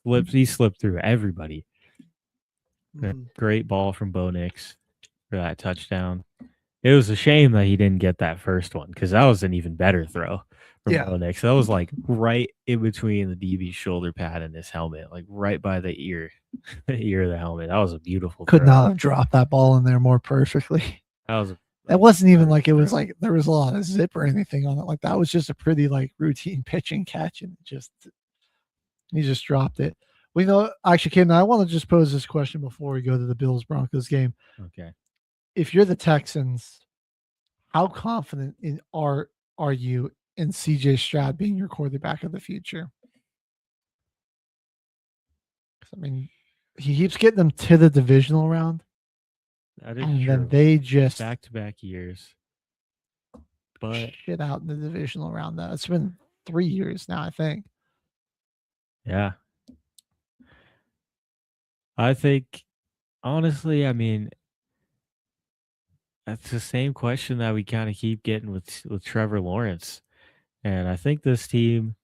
[SPEAKER 5] He slipped through everybody. Great ball from Bo Nix for that touchdown. It was a shame that he didn't get that first one because that was an even better throw from Bo Nix. That was like right in between the DB's shoulder pad and his helmet, like right by the ear of the helmet. That was a beautiful
[SPEAKER 6] Could
[SPEAKER 5] throw.
[SPEAKER 6] not have dropped that ball in there more perfectly.
[SPEAKER 5] That
[SPEAKER 6] wasn't even like it was like there was a lot of zip or anything on it. Like that was just a pretty like routine pitch and catch, and he just dropped it. We know actually, Kim, I want to just pose this question before we go to the Bills Broncos game.
[SPEAKER 5] Okay.
[SPEAKER 6] If you're the Texans, how confident are you in CJ Stroud being your quarterback of the future? I mean, he keeps getting them to the divisional round.
[SPEAKER 5] That is
[SPEAKER 6] and
[SPEAKER 5] true.
[SPEAKER 6] Then they just
[SPEAKER 5] back-to-back years. But
[SPEAKER 6] shit out in the divisional round. Though it's been 3 years now, I think.
[SPEAKER 5] Yeah. I think, honestly, I mean, that's the same question that we kind of keep getting with Trevor Lawrence. And I think this team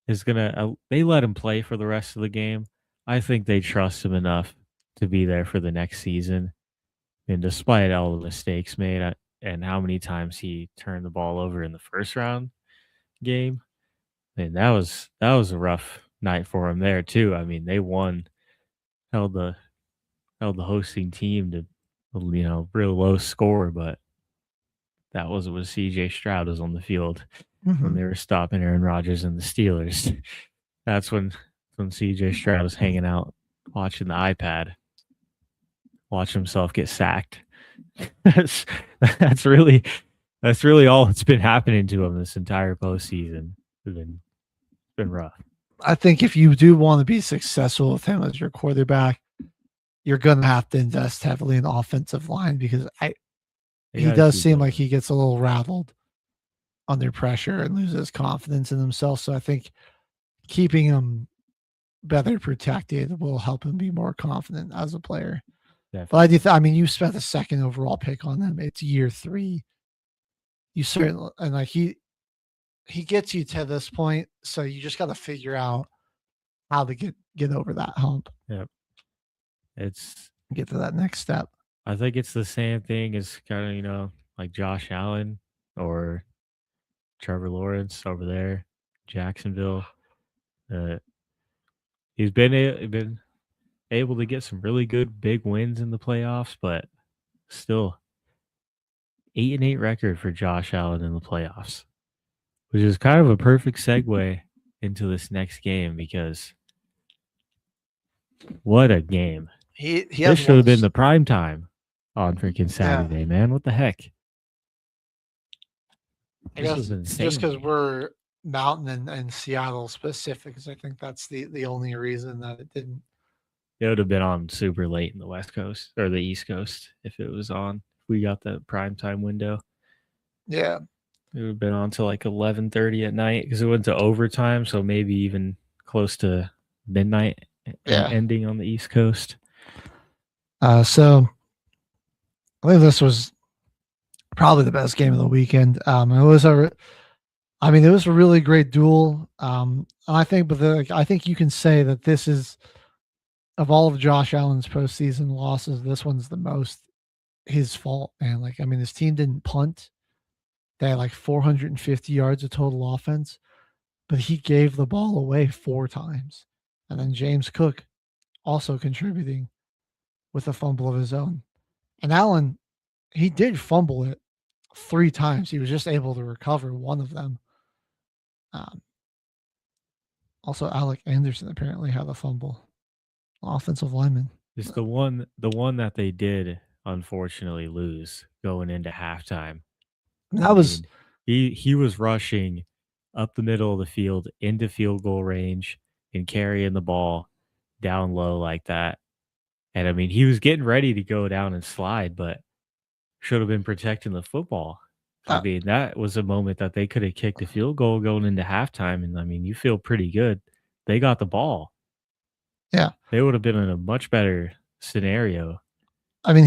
[SPEAKER 5] is going to, they let him play for the rest of the game. I think they trust him enough to be there for the next season. And despite all the mistakes made and how many times he turned the ball over in the first round game, and that was a rough night for him there too. I mean, they held the hosting team to real low score, but that was when CJ Stroud was on the field when they were stopping Aaron Rodgers and the Steelers. That's when CJ Stroud was hanging out watching the iPad, watch himself get sacked. That's really all that's been happening to him this entire postseason. It's been rough.
[SPEAKER 6] I think if you do want to be successful with him as your quarterback, you're going to have to invest heavily in the offensive line because he does seem like he gets a little rattled under pressure and loses confidence in himself. So I think keeping him better protected will help him be more confident as a player. Definitely. But I mean, you spent a second overall pick on him. It's year 3. You certainly, and like he gets you to this point, so you just got to figure out how to get over that hump.
[SPEAKER 5] Yep.
[SPEAKER 6] Get to that next step.
[SPEAKER 5] I think it's the same thing as kind of, like Josh Allen or Trevor Lawrence over there, Jacksonville. He's been able to get some really good big wins in the playoffs, but still 8-8 record for Josh Allen in the playoffs, which is kind of a perfect segue into this next game because what a game.
[SPEAKER 6] This
[SPEAKER 5] should have been the prime time on freaking Saturday, man. What the heck?
[SPEAKER 6] I guess just because we're Mountain and Seattle specific, because I think that's the only reason that it didn't.
[SPEAKER 5] It would have been on super late in the West Coast or the East Coast if it was on. If we got the prime time window.
[SPEAKER 6] Yeah.
[SPEAKER 5] It would have been on till like 11:30 at night because it went to overtime, so maybe even close to midnight ending on the East Coast.
[SPEAKER 6] So I think this was probably the best game of the weekend. It was a really great duel. I think, I think you can say that this is, of all of Josh Allen's postseason losses, this one's the most his fault, man. Like, I mean, his team didn't punt. They had like 450 yards of total offense, but he gave the ball away 4 times. And then James Cook also contributing with a fumble of his own. And Allen, he did fumble it 3 times. He was just able to recover one of them. Also, Alec Anderson apparently had a fumble. Offensive lineman.
[SPEAKER 5] It's the one that they did unfortunately lose going into halftime.
[SPEAKER 6] That was
[SPEAKER 5] he was rushing up the middle of the field into field goal range and carrying the ball down low like that. And I mean, he was getting ready to go down and slide, but should have been protecting the football. I mean, that was a moment that they could have kicked a field goal going into halftime. And I mean, you feel pretty good. They got the ball.
[SPEAKER 6] Yeah.
[SPEAKER 5] They would have been in a much better scenario.
[SPEAKER 6] I mean,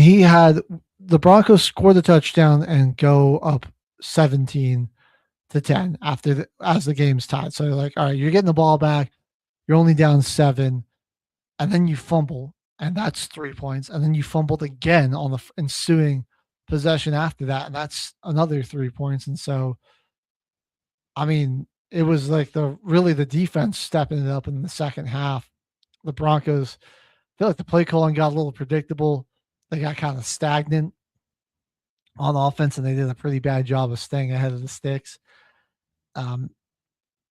[SPEAKER 6] the Broncos score the touchdown and go up 17-10 as the game's tied. So you're like, all right, you're getting the ball back. You're only down 7, and then you fumble, and that's 3 points. And then you fumbled again on the ensuing possession after that, and that's another 3 points. And so, I mean, it was like the defense stepping it up in the second half. The Broncos, I feel like the play calling got a little predictable. They got kind of stagnant on offense, and they did a pretty bad job of staying ahead of the sticks. I mean,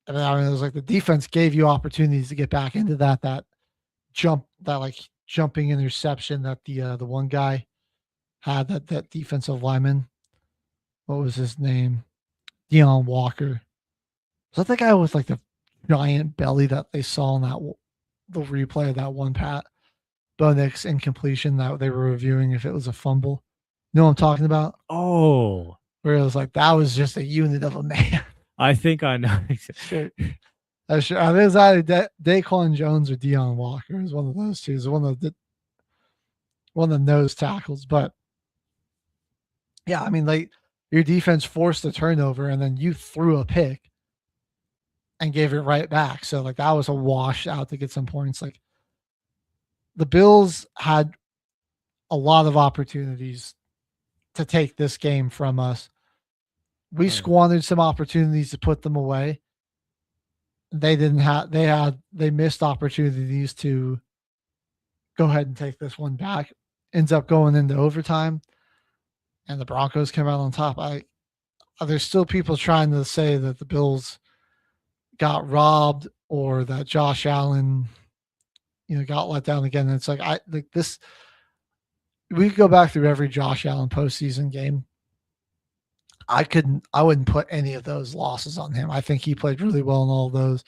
[SPEAKER 6] it was like the defense gave you opportunities to get back into that jumping interception that the one guy had, that defensive lineman. What was his name? Deion Walker. Was that the guy with like the giant belly that they saw in the replay of that one Bo Nix incompletion that they were reviewing if it was a fumble? You know what I'm talking about?
[SPEAKER 5] Oh,
[SPEAKER 6] where it was like that was just a unit of a man.
[SPEAKER 5] I think I know.
[SPEAKER 6] Sure. I mean, it was either Daquan Jones or Deion Walker. It was one of those two. It was one of the nose tackles. But yeah, I mean, like your defense forced a turnover and then you threw a pick and gave it right back. So like that was a wash out to get some points. Like the Bills had a lot of opportunities to take this game from us. We squandered some opportunities to put them away. They missed opportunities to go ahead and take this one back. Ends up going into overtime, and the Broncos come out on top. There's still people trying to say that the Bills got robbed or that Josh Allen, got let down again. And it's like this. We could go back through every Josh Allen postseason game. I wouldn't put any of those losses on him. I think he played really well in all of those.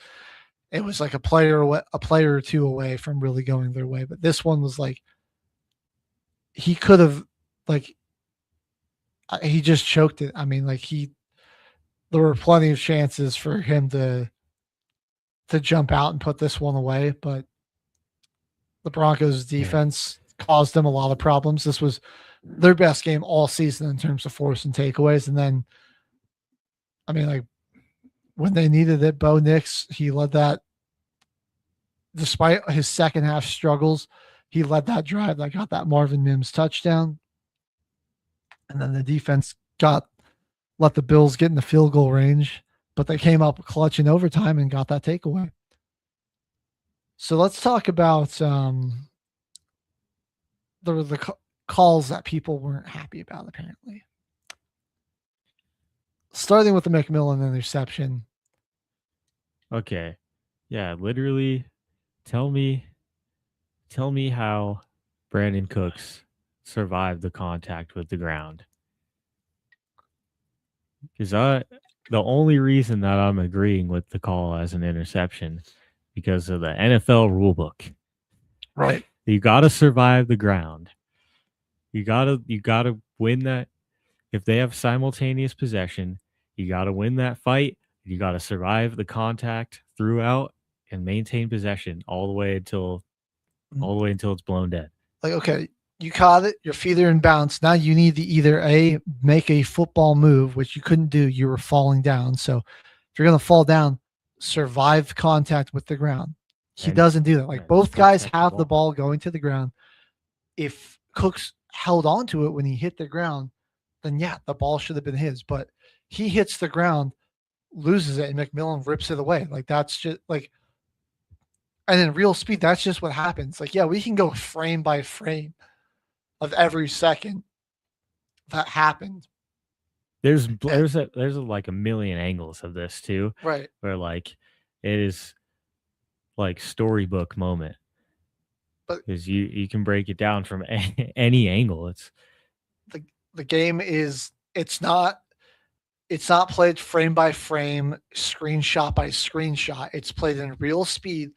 [SPEAKER 6] It was like a player or two away from really going their way. But this one was like, he could have, like, he just choked it. I mean, like there were plenty of chances for him to jump out and put this one away, but the Broncos defense caused them a lot of problems. This was their best game all season in terms of forcing takeaways. And then, I mean, like when they needed it, Bo Nix, he led that despite his second half struggles. He led that drive that got that Marvin Mims touchdown. And then the defense let the Bills get in the field goal range, but they came up clutch in overtime and got that takeaway. So let's talk about the calls that people weren't happy about, apparently. Starting with the McMillan interception.
[SPEAKER 5] Okay. Yeah, literally tell me how Brandon Cooks survived the contact with the ground. Because the only reason that I'm agreeing with the call as an interception because of the NFL rulebook.
[SPEAKER 6] Right.
[SPEAKER 5] You got to survive the ground. You got to win that. If they have simultaneous possession, you got to win that fight. You got to survive the contact throughout and maintain possession all the way until it's blown dead.
[SPEAKER 6] Like, okay, you caught it, your feet are in bounds. Now you need to either make a football move, which you couldn't do. You were falling down. So if you're going to fall down, survive contact with the ground. He doesn't do that. Like both guys have the ball going to the ground. If Cooks held on to it when he hit the ground, then yeah, the ball should have been his. But he hits the ground, loses it, and McMillan rips it away. Like that's just like, and in real speed, that's just what happens. Like, yeah, we can go frame by frame of every second that happened.
[SPEAKER 5] There's like a million angles of this too,
[SPEAKER 6] right?
[SPEAKER 5] Where like it is like storybook moment, because you can break it down from any angle. It's
[SPEAKER 6] the game is, it's not it's not played frame by frame, screenshot by screenshot. It's played in real speed.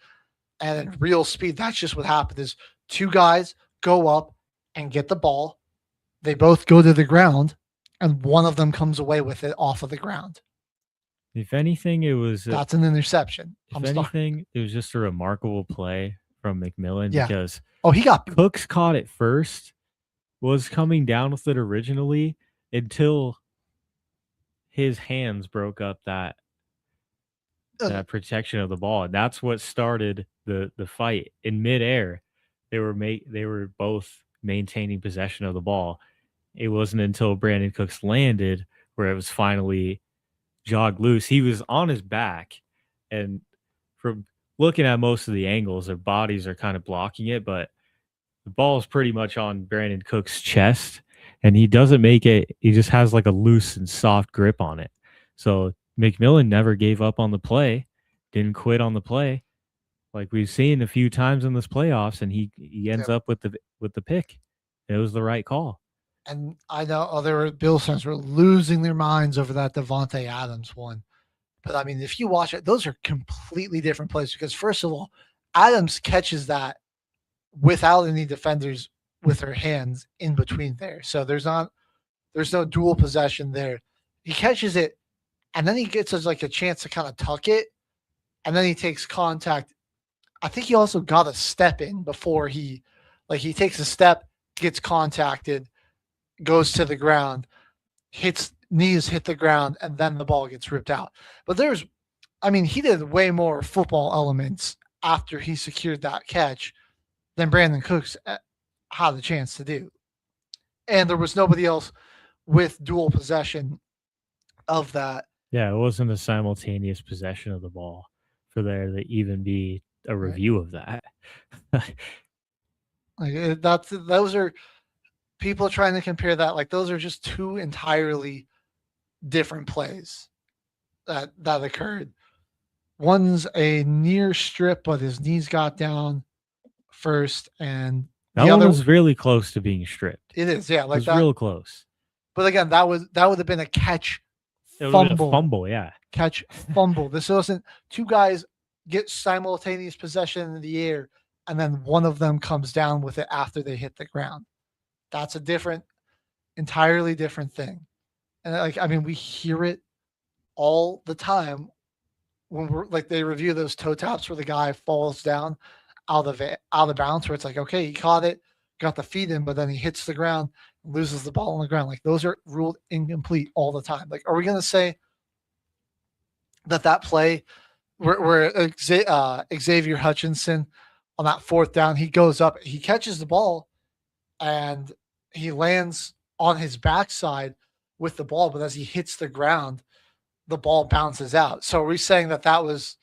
[SPEAKER 6] And in real speed, that's just what happened is two guys go up and get the ball. They both go to the ground, and one of them comes away with it off of the ground.
[SPEAKER 5] If anything,
[SPEAKER 6] that's an interception.
[SPEAKER 5] If anything, it was just a remarkable play from McMillan because
[SPEAKER 6] he got
[SPEAKER 5] Cooks caught it first, was coming down with it originally until his hands broke up that protection of the ball. And that's what started the fight in midair. They were both maintaining possession of the ball. It wasn't until Brandon Cooks landed where it was finally jogged loose. He was on his back, and from looking at most of the angles, their bodies are kind of blocking it, but the ball is pretty much on Brandon Cooks' chest, and he doesn't make it. He just has like a loose and soft grip on it. So McMillan never gave up on the play, didn't quit on the play, like we've seen a few times in this playoffs, and he ends up with the pick. It was the right call.
[SPEAKER 6] And I know other Bills fans were losing their minds over that Devontae Adams one. But, I mean, if you watch it, those are completely different plays because, first of all, Adams catches that without any defenders with their hands in between there. So there's no dual possession there. He catches it, and then he gets like a chance to kind of tuck it, and then he takes contact. I think he also got a step in before he takes a step, gets contacted, goes to the ground, knees hit the ground, and then the ball gets ripped out. But he did way more football elements after he secured that catch than Brandon Cooks had the chance to do. And there was nobody else with dual possession of that.
[SPEAKER 5] Yeah, it wasn't a simultaneous possession of the ball for there to even be a review of that.
[SPEAKER 6] Those are people trying to compare that. Like, those are just two entirely different plays that occurred. One's a near strip, but his knees got down first, and
[SPEAKER 5] that one was really close to being stripped.
[SPEAKER 6] It is, yeah, like
[SPEAKER 5] it was real close.
[SPEAKER 6] But again, that would have been a catch
[SPEAKER 5] fumble, yeah.
[SPEAKER 6] Catch fumble. This wasn't two guys get simultaneous possession in the air, and then one of them comes down with it after they hit the ground. That's a entirely different thing. And we hear it all the time when we're like, they review those toe taps where the guy falls down out of bounds, where it's like, okay, he caught it, got the feet in, but then he hits the ground, loses the ball on the ground. Like, those are ruled incomplete all the time. Like, are we going to say that play where Xavier Hutchinson on that fourth down, he goes up, he catches the ball, and he lands on his backside with the ball, but as he hits the ground, the ball bounces out. So are we saying that was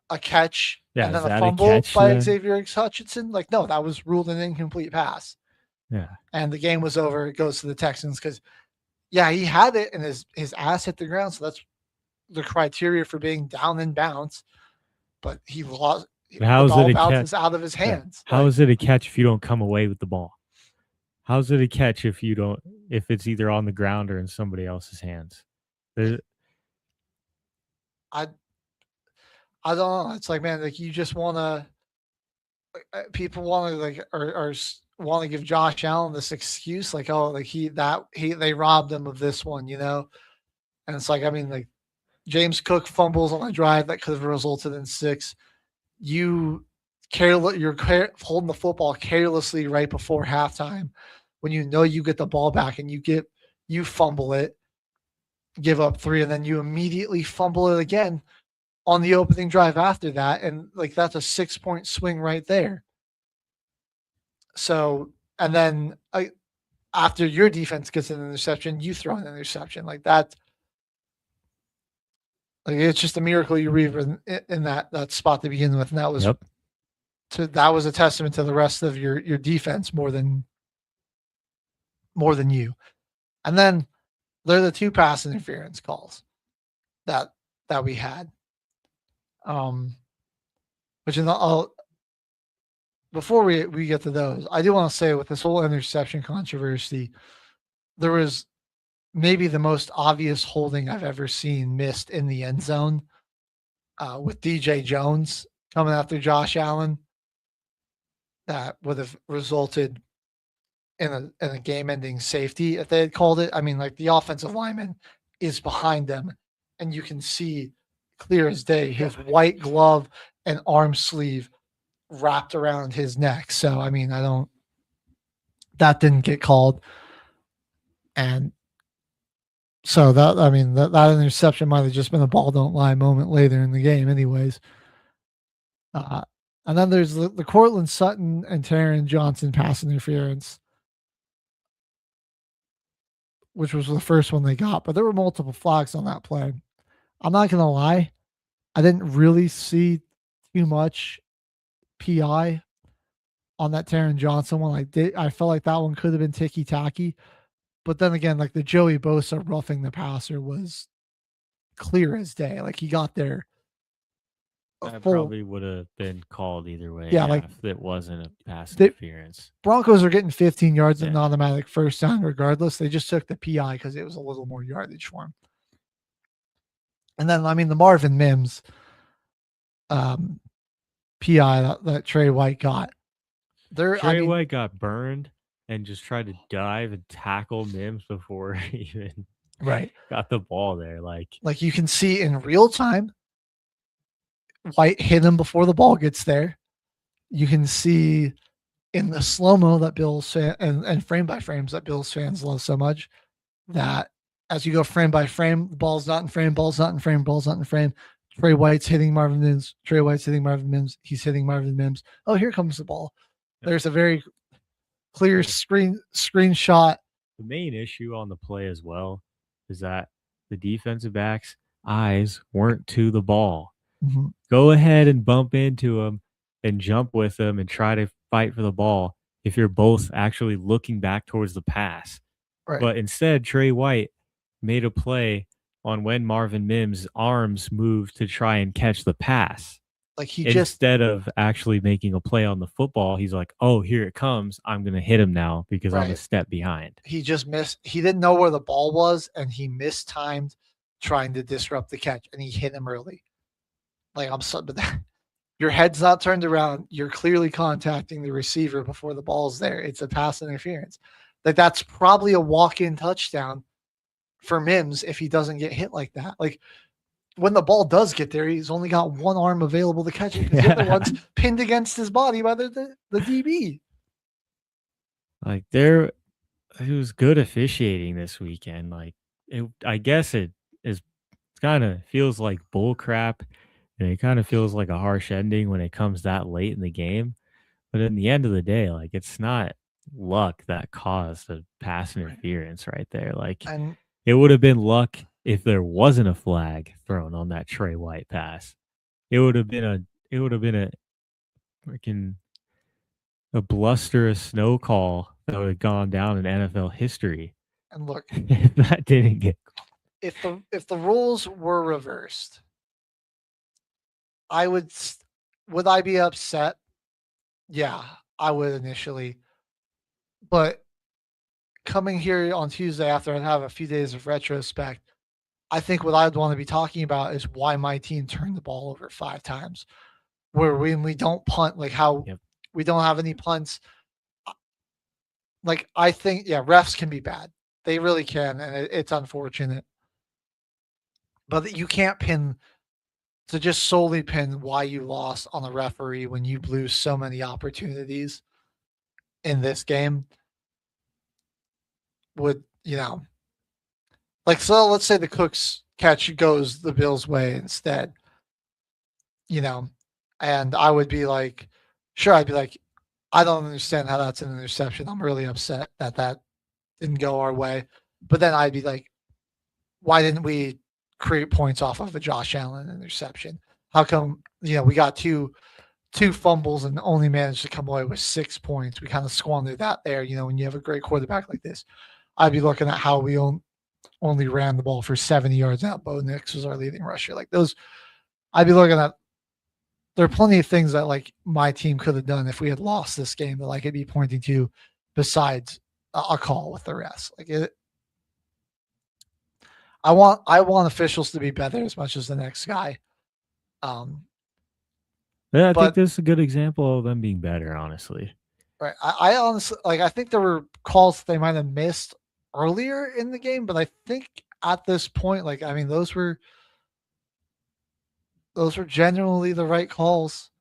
[SPEAKER 6] a catch and then a fumble by Xavier Hutchinson? Like, no, that was ruled an incomplete pass.
[SPEAKER 5] Yeah.
[SPEAKER 6] And the game was over. It goes to the Texans because, yeah, he had it and his ass hit the ground. So that's the criteria for being down and bounce. But he lost.
[SPEAKER 5] How is it a
[SPEAKER 6] bounces
[SPEAKER 5] catch?
[SPEAKER 6] Out of his hands.
[SPEAKER 5] How is it a catch if you don't come away with the ball? How's it a catch if it's either on the ground or in somebody else's hands?
[SPEAKER 6] I don't know. It's like, man, like, you just want to. People want to or want to give Josh Allen this excuse, like, oh, like they robbed him of this one, And it's like, James Cook fumbles on a drive that could have resulted in 6. You're holding the football carelessly right before halftime when you know you get the ball back and you fumble it, give up 3, and then you immediately fumble it again on the opening drive after that. And that's a 6-point swing right there. So, and then after your defense gets an interception, you throw an interception like that. It's just a miracle you were in that spot to begin with. And that was, that was a testament to the rest of your defense more than you. And then there are the 2 pass interference calls that we had. Which before we get to those, I do want to say with this whole interception controversy, there was maybe the most obvious holding I've ever seen missed in the end zone with DJ Jones coming after Josh Allen. That would have resulted in a game-ending safety if they had called it. I mean, like the offensive lineman is behind them, and you can see clear as day his white glove and arm sleeve wrapped around his neck. So, I mean, that didn't get called. And so that interception might have just been a ball don't lie moment later in the game anyways. And then there's the Cortland Sutton and Taron Johnson pass interference, which was the first one they got, but there were multiple flags on that play. I'm not going to lie. I didn't really see too much PI on that Taron Johnson one. I felt like that one could have been ticky-tacky. But then again, like the Joey Bosa roughing the passer was clear as day. Like he got there.
[SPEAKER 5] That probably would have been called either way.
[SPEAKER 6] Yeah, like
[SPEAKER 5] if it wasn't a pass interference.
[SPEAKER 6] Broncos are getting 15 yards and an automatic first down regardless. They just took the PI because it was a little more yardage for him. And then, I mean, the Marvin Mims PI that Trey White got.
[SPEAKER 5] Trey White got burned and just tried to dive and tackle Mims before he even got the ball there. Like
[SPEAKER 6] you can see in real time, White hit him before the ball gets there. You can see in the slow-mo that Bills and frame by frames that Bills fans love so much, that as you go frame by frame, the ball's not in frame, ball's not in frame, ball's not in frame. Trey White's hitting Marvin Mims. Trey White's hitting Marvin Mims. He's hitting Marvin Mims. Oh, here comes the ball. There's a very clear screenshot.
[SPEAKER 5] The main issue on the play as well is that the defensive backs' eyes weren't to the ball.
[SPEAKER 6] Mm-hmm.
[SPEAKER 5] Go ahead and bump into him and jump with him and try to fight for the ball if you're both actually looking back towards the pass.
[SPEAKER 6] Right.
[SPEAKER 5] But instead, Trey White made a play on when Marvin Mims' arms moved to try and catch the pass.
[SPEAKER 6] Like
[SPEAKER 5] instead of actually making a play on the football, he's like, "Oh, here it comes! I'm going to hit him now because I'm a step behind."
[SPEAKER 6] He just missed. He didn't know where the ball was, and he mistimed trying to disrupt the catch, and he hit him early. Like but your head's not turned around. You're clearly contacting the receiver before the ball's there. It's a pass interference. Like that's probably a walk-in touchdown for Mims if he doesn't get hit like that. Like when the ball does get there, he's only got one arm available to catch it because the other one's pinned against his body by the DB.
[SPEAKER 5] Like it was good officiating this weekend. Like I guess it kind of feels like bull crap. And it kind of feels like a harsh ending when it comes that late in the game. But in the end of the day, like it's not luck that caused the pass interference right there. Like it would have been luck if there wasn't a flag thrown on that Trey White pass. It would have been a freaking a blusterous snow call that would have gone down in NFL history.
[SPEAKER 6] And look,
[SPEAKER 5] if that didn't get
[SPEAKER 6] if the rules were reversed, would I be upset? Yeah, I would initially. But coming here on Tuesday after I have a few days of retrospect, I think what I'd want to be talking about is why my team turned the ball over 5 times. Where when we don't punt, like how we don't have any punts. Like I think, refs can be bad. They really can, and it's unfortunate. But you can't just solely pin why you lost on the referee when you blew so many opportunities in this game would, so let's say the Cooks catch goes the Bills' way instead, and I would be like, sure, I'd be like, I don't understand how that's an interception. I'm really upset that didn't go our way. But then I'd be like, why didn't we create points off of a Josh Allen interception? How come, we got two fumbles and only managed to come away with 6 points? We kind of squandered that there. When you have a great quarterback like this, I'd be looking at how we only ran the ball for 70 yards out. Bo Nix was our leading rusher. Like those, I'd be looking at, there are plenty of things that like my team could have done if we had lost this game that I could be pointing to besides a call with the refs. Like I want officials to be better as much as the next guy.
[SPEAKER 5] Yeah, I think this is a good example of them being better, honestly.
[SPEAKER 6] Right. I honestly I think there were calls they might have missed earlier in the game, but I think at this point, those were genuinely the right calls.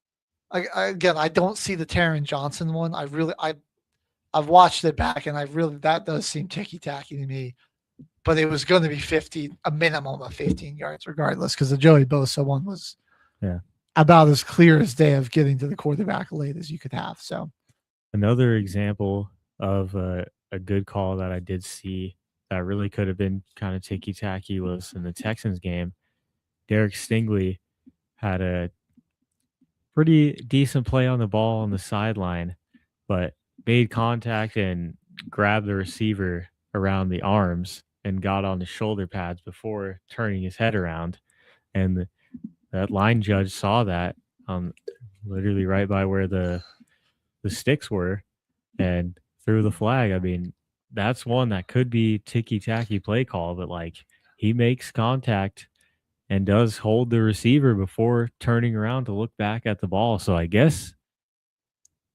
[SPEAKER 6] Again, I don't see the Taron Johnson one. I've watched it back, and that does seem ticky tacky to me. But it was going to be a minimum of 15 yards regardless, because the Joey Bosa one was about as clear as day of getting to the quarterback late as you could have. So
[SPEAKER 5] another example of a good call that I did see that really could have been kind of ticky tacky was in the Texans game. Derek Stingley had a pretty decent play on the ball on the sideline, but made contact and grabbed the receiver around the arms and got on the shoulder pads before turning his head around. And that line judge saw that literally right by where the sticks were and threw the flag. I mean, that's one that could be ticky-tacky play call, but he makes contact and does hold the receiver before turning around to look back at the ball. So I guess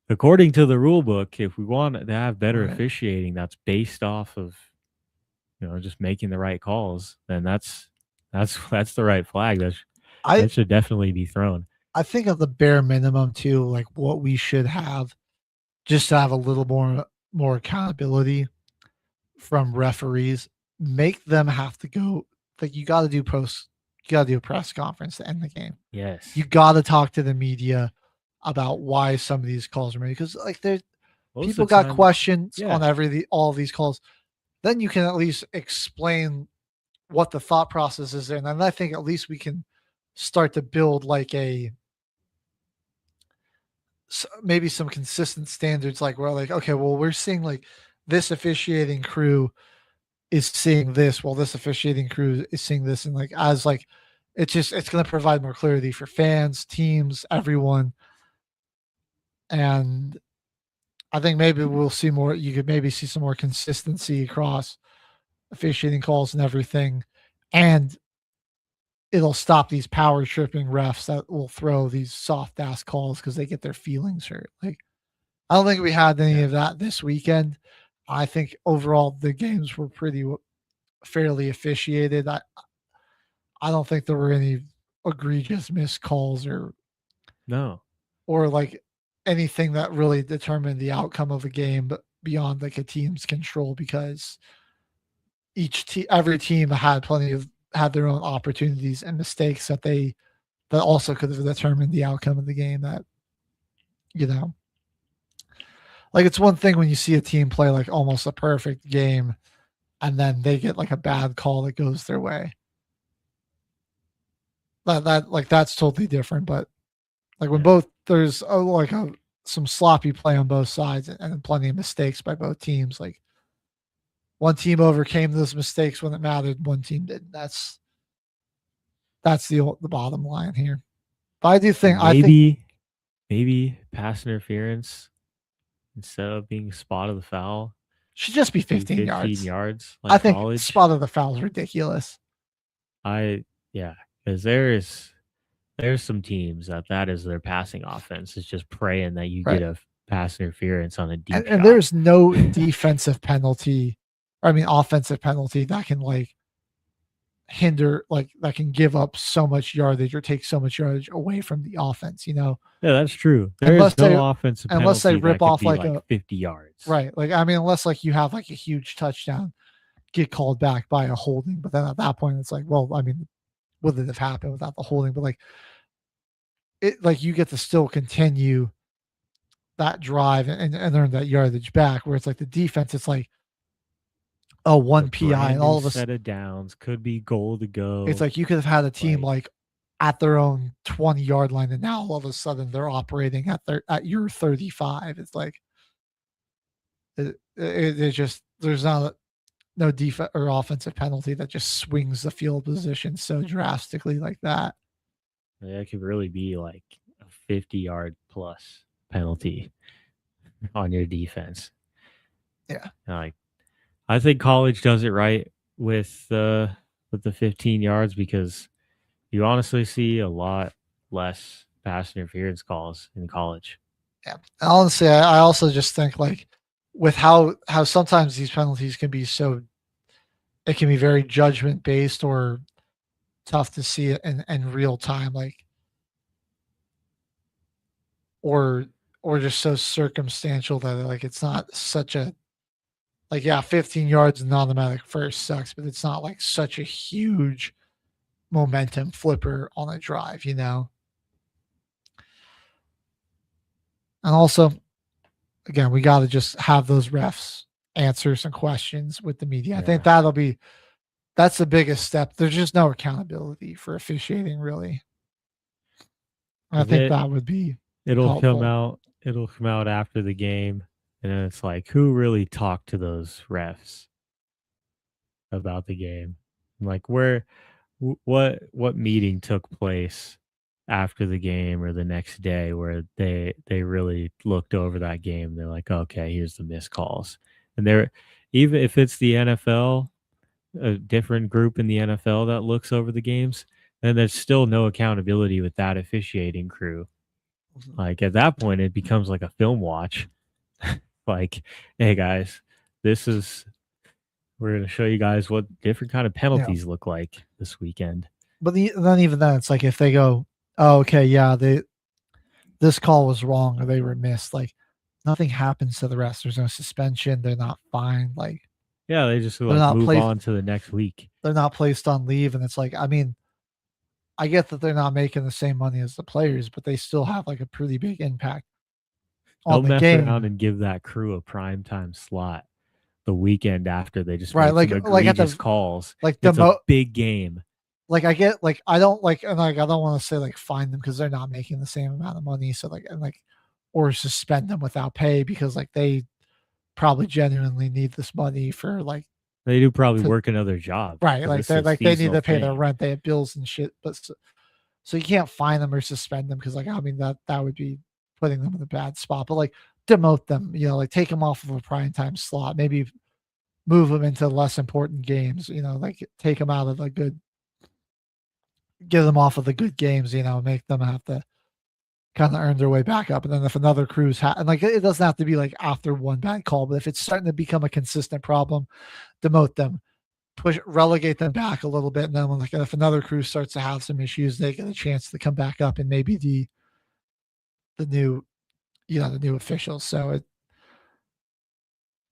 [SPEAKER 5] according to the rule book, if we want to have better officiating that's based off of just making the right calls, then that's the right flag. That should definitely be thrown.
[SPEAKER 6] I think of the bare minimum too, like what we should have just to have a little more accountability from referees. Make them have to go. You got to do a press conference to end the game.
[SPEAKER 5] Yes.
[SPEAKER 6] You got to talk to the media about why some of these calls are made, because people got questions on all of these calls. Then you can at least explain what the thought process is there, and then I think at least we can start to build maybe some consistent standards. Okay, well, we're seeing this officiating crew is seeing this, while this officiating crew is seeing this, and it's going to provide more clarity for fans, teams, everyone. And I think maybe we'll see more. You could maybe see some more consistency across officiating calls and everything, and it'll stop these power tripping refs that will throw these soft ass calls because they get their feelings hurt. I don't think we had any of that this weekend. I think overall the games were fairly officiated. I don't think there were any egregious missed calls or anything that really determined the outcome of a game, but beyond a team's control, because every team had their own opportunities and mistakes that also could have determined the outcome of the game. That it's one thing when you see a team play almost a perfect game and then they get a bad call that goes their way. That's totally different. But when both there's some sloppy play on both sides and plenty of mistakes by both teams, one team overcame those mistakes when it mattered, one team didn't. That's the bottom line here. But I do think
[SPEAKER 5] maybe pass interference instead of being spot of the foul
[SPEAKER 6] should just be 15
[SPEAKER 5] yards.
[SPEAKER 6] I think spot of the foul is ridiculous.
[SPEAKER 5] Because there's some teams that is their passing offense. It's just praying that you get a pass interference on a deep shot.
[SPEAKER 6] And there's no offensive penalty that can hinder, that can give up so much yardage or take so much yardage away from the offense.
[SPEAKER 5] Yeah, that's true. There's no offensive penalty
[SPEAKER 6] unless they rip off
[SPEAKER 5] a 50 yards.
[SPEAKER 6] Right. Unless you have a huge touchdown get called back by a holding, but then at that point it's would it have happened without the holding? But you get to still continue that drive and earn that yardage back, where it's the defense, it's one PI and all of a
[SPEAKER 5] set of downs could be goal to go.
[SPEAKER 6] It's you could have had a team at their own 20-yard line, and now all of a sudden they're operating at your 35. It's it just, there's no defense or offensive penalty that just swings the field position so drastically like that.
[SPEAKER 5] That could really be a 50-yard plus penalty on your defense.
[SPEAKER 6] Yeah.
[SPEAKER 5] I think college does it right with with the 15 yards because you honestly see a lot less pass interference calls in college.
[SPEAKER 6] Yeah. Honestly, I also just think like with how sometimes these penalties can be so it can be very judgment based or tough to see it in real time, like or just so circumstantial that like it's not such a like yeah, 15 yards and automatic first sucks, but it's not like such a huge momentum flipper on a drive, you know. And also, again, we got to just have those refs answer some questions with the media. I think that's the biggest step. There's just no accountability for officiating, really. I think that would be
[SPEAKER 5] It'll
[SPEAKER 6] helpful.
[SPEAKER 5] come out after the game, and then it's like, who really talked to those refs about the game? Like, what meeting took place after the game or the next day where they really looked over that game? They're like, okay, here's the missed calls, and they're even if it's the NFL, a different group in the NFL that looks over the games, then there's still no accountability with that officiating crew. Like at that point, it becomes like a film watch. Like, hey guys, we're going to show you guys what different kind of penalties look like this weekend.
[SPEAKER 6] But then even then, it's like if they go, oh, okay, yeah, this call was wrong or they were missed, like nothing happens to the rest. There's no suspension. They're not fined. Like,
[SPEAKER 5] yeah, they just like move on to the next week.
[SPEAKER 6] They're not placed on leave, and it's like, I mean, I get that they're not making the same money as the players, but they still have like a pretty big impact on the game.
[SPEAKER 5] Around and give that crew a primetime slot the weekend after they just
[SPEAKER 6] right,
[SPEAKER 5] make some egregious calls.
[SPEAKER 6] Like
[SPEAKER 5] it's a big game.
[SPEAKER 6] Like I get, like I don't like, and like I don't want to say like fine them because they're not making the same amount of money. So like and like, or suspend them without pay because like they probably genuinely need this money for like
[SPEAKER 5] they do probably work another job,
[SPEAKER 6] right? Like they need to pay their rent, they have bills and shit. But so you can't fine them or suspend them because like I mean that would be putting them in a bad spot. But like demote them, you know, like take them off of a prime time slot, maybe move them into less important games. You know, like take them out of the good. Get them off of the good games, you know, make them have to kind of earn their way back up. And then if another crew's and like it doesn't have to be like after one bad call, but if it's starting to become a consistent problem, demote them, relegate them back a little bit. And then when like if another crew starts to have some issues, they get a chance to come back up and maybe the new, you know, the new officials. So it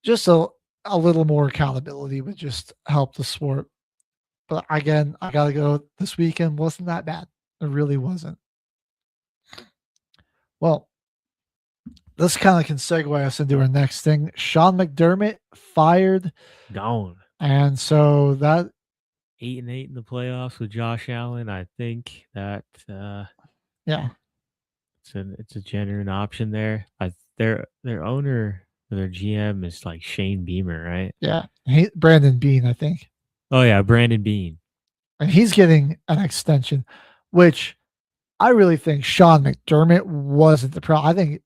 [SPEAKER 6] just a little more accountability would just help the sport. But again, I gotta go. This weekend wasn't that bad. It really wasn't. Well, this kind of can segue us into our next thing. Sean McDermott fired.
[SPEAKER 5] Gone.
[SPEAKER 6] And so that
[SPEAKER 5] 8-8 in the playoffs with Josh Allen. I think that
[SPEAKER 6] yeah,
[SPEAKER 5] it's a genuine option there. Their owner, their GM is like Shane Beamer, right?
[SPEAKER 6] Yeah, Brandon Beane, I think.
[SPEAKER 5] Oh yeah, Brandon Beane,
[SPEAKER 6] and he's getting an extension, which I really think Sean McDermott wasn't the problem. I think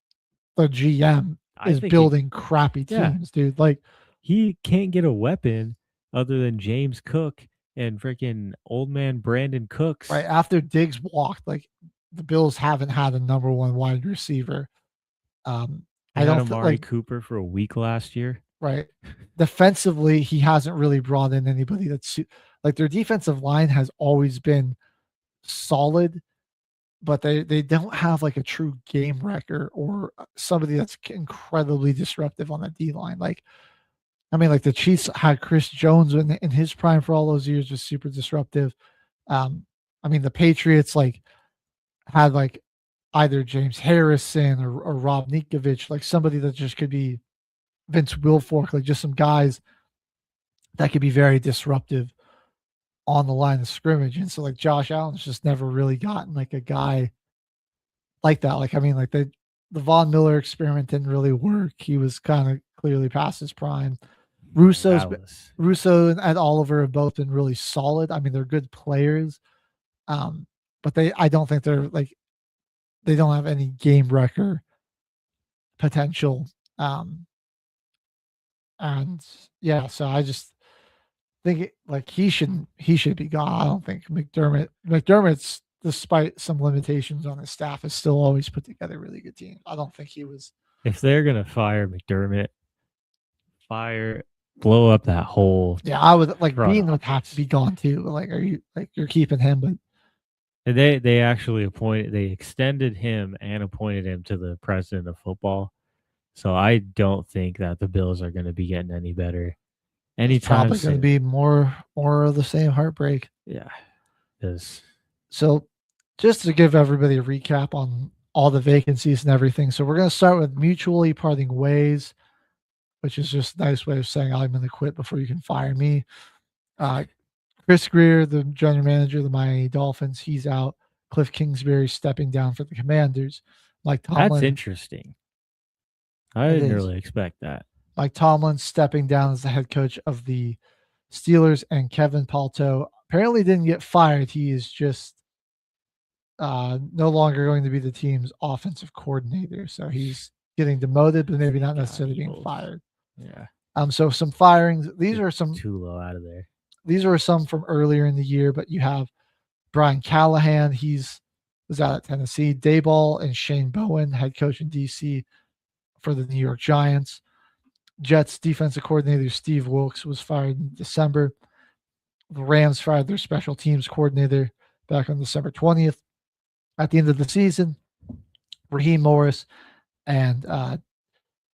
[SPEAKER 6] the GM is building crappy teams, dude. Like
[SPEAKER 5] he can't get a weapon other than James Cook and freaking old man Brandon Cooks.
[SPEAKER 6] Right after Diggs walked, like the Bills haven't had a number one wide receiver.
[SPEAKER 5] I don't Amari Cooper for a week last year.
[SPEAKER 6] Right. Defensively, he hasn't really brought in anybody that's like their defensive line has always been solid, but they don't have like a true game wrecker or somebody that's incredibly disruptive on the D line. Like, I mean, like the Chiefs had Chris Jones in his prime for all those years, was super disruptive. I mean, the Patriots like had like either James Harrison or Rob Ninkovich, like somebody that just could be Vince Wilfork, like just some guys that could be very disruptive on the line of scrimmage. And so like Josh Allen's just never really gotten like a guy like that. Like, I mean, like the Von Miller experiment didn't really work. He was kind of clearly past his prime. Russo and Oliver have both been really solid. I mean, they're good players. But I don't think they're like, they don't have any game wrecker potential. And yeah, so I just think he should be gone. I don't think McDermott's, despite some limitations on his staff, has still always put together really good teams. I don't think he was.
[SPEAKER 5] If they're gonna fire McDermott, blow up that whole.
[SPEAKER 6] Yeah, I would Bean would have to be gone too. Are you you're keeping him? But
[SPEAKER 5] they actually they extended him and appointed him to the president of football. So I don't think that the Bills are going to be getting any better anytime
[SPEAKER 6] probably going to be more of the same heartbreak.
[SPEAKER 5] Yeah.
[SPEAKER 6] So just to give everybody a recap on all the vacancies and everything. So we're going to start with mutually parting ways, which is just a nice way of saying I'm going to quit before you can fire me. Chris Greer, the general manager of the Miami Dolphins, he's out. Cliff Kingsbury stepping down for the Commanders. Mike Tomlin.
[SPEAKER 5] That's interesting. I didn't really expect that.
[SPEAKER 6] Mike Tomlin stepping down as the head coach of the Steelers, and Kevin Palto apparently didn't get fired. He is just no longer going to be the team's offensive coordinator. So he's getting demoted, but maybe not necessarily being fired.
[SPEAKER 5] Yeah.
[SPEAKER 6] So some firings. These are some
[SPEAKER 5] Tulo out of there.
[SPEAKER 6] These are some from earlier in the year, but you have Brian Callahan. Was out at Tennessee. Dayball and Shane Bowen, head coach in DC for the New York Giants. Jets defensive coordinator Steve Wilkes was fired in December. The Rams fired their special teams coordinator back on December 20th. At the end of the season, Raheem Morris and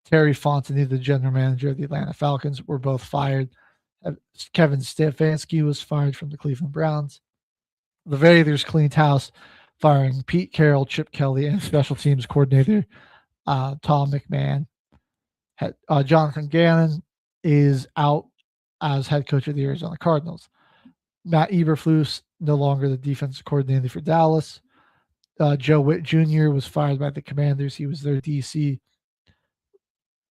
[SPEAKER 6] Terry Fontenot, the general manager of the Atlanta Falcons, were both fired. Kevin Stefanski was fired from the Cleveland Browns. The Raiders cleaned house, firing Pete Carroll, Chip Kelly, and special teams coordinator Tom McMahon. Jonathan Gannon is out as head coach of the Arizona Cardinals. Matt Eberflus, no longer the defensive coordinator for Dallas. Joe Witt Jr. was fired by the Commanders. He was their DC.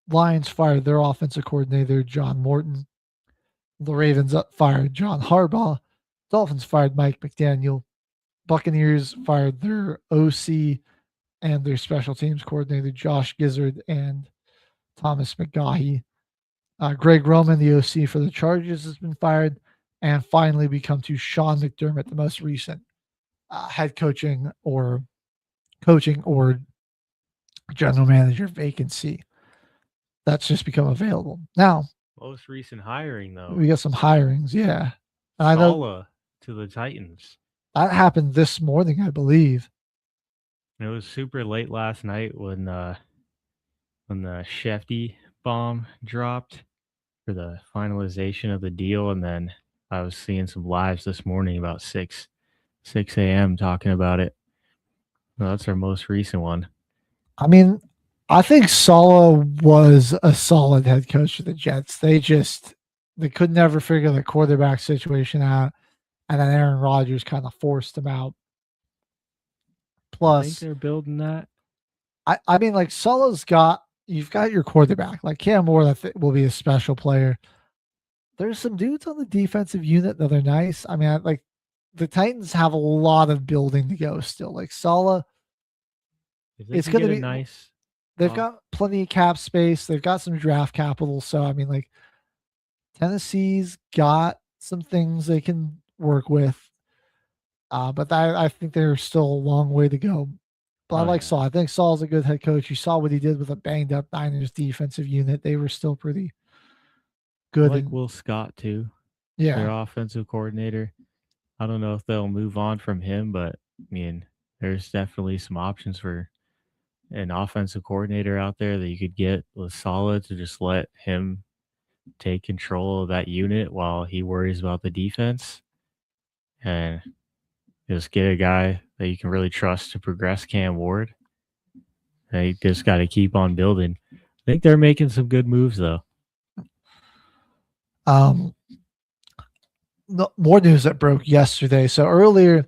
[SPEAKER 6] Lions fired their offensive coordinator, John Morton. The Ravens fired John Harbaugh. Dolphins fired Mike McDaniel. Buccaneers fired their OC and their special teams coordinator, Josh Gizzard and Thomas McGaughey. Greg Roman, the OC for the Chargers, has been fired. And finally, we come to Sean McDermott, the most recent head coaching or general manager vacancy that's just become available. Now,
[SPEAKER 5] most recent hiring, though.
[SPEAKER 6] We got some hirings, yeah.
[SPEAKER 5] I know to the Titans.
[SPEAKER 6] That happened this morning, I believe.
[SPEAKER 5] It was super late last night when the Shefty bomb dropped for the finalization of the deal, and then I was seeing some lives this morning about 6 a.m. talking about it. Well, that's our most recent one.
[SPEAKER 6] I mean, I think Saleh was a solid head coach for the Jets. They could never figure the quarterback situation out, and then Aaron Rodgers kind of forced them out. Plus,
[SPEAKER 5] I think they're building that.
[SPEAKER 6] I mean, you've got your quarterback, like Cam Moore, that will be a special player. There's some dudes on the defensive unit that are nice. I mean, the Titans have a lot of building to go still. Like Saleh, it's going to be
[SPEAKER 5] nice.
[SPEAKER 6] They've got plenty of cap space. They've got some draft capital. So, I mean, Tennessee's got some things they can work with. But I think there's still a long way to go. But I like Saul. I think Saul's a good head coach. You saw what he did with a banged up Niners defensive unit. They were still pretty good.
[SPEAKER 5] I like Will Scott too.
[SPEAKER 6] Yeah.
[SPEAKER 5] Their offensive coordinator. I don't know if they'll move on from him, but I mean, there's definitely some options for an offensive coordinator out there that you could get with Saleh to just let him take control of that unit while he worries about the defense, and just get a guy that you can really trust to progress Cam Ward. They just got to keep on building. I think they're making some good moves, though.
[SPEAKER 6] More news that broke yesterday. So earlier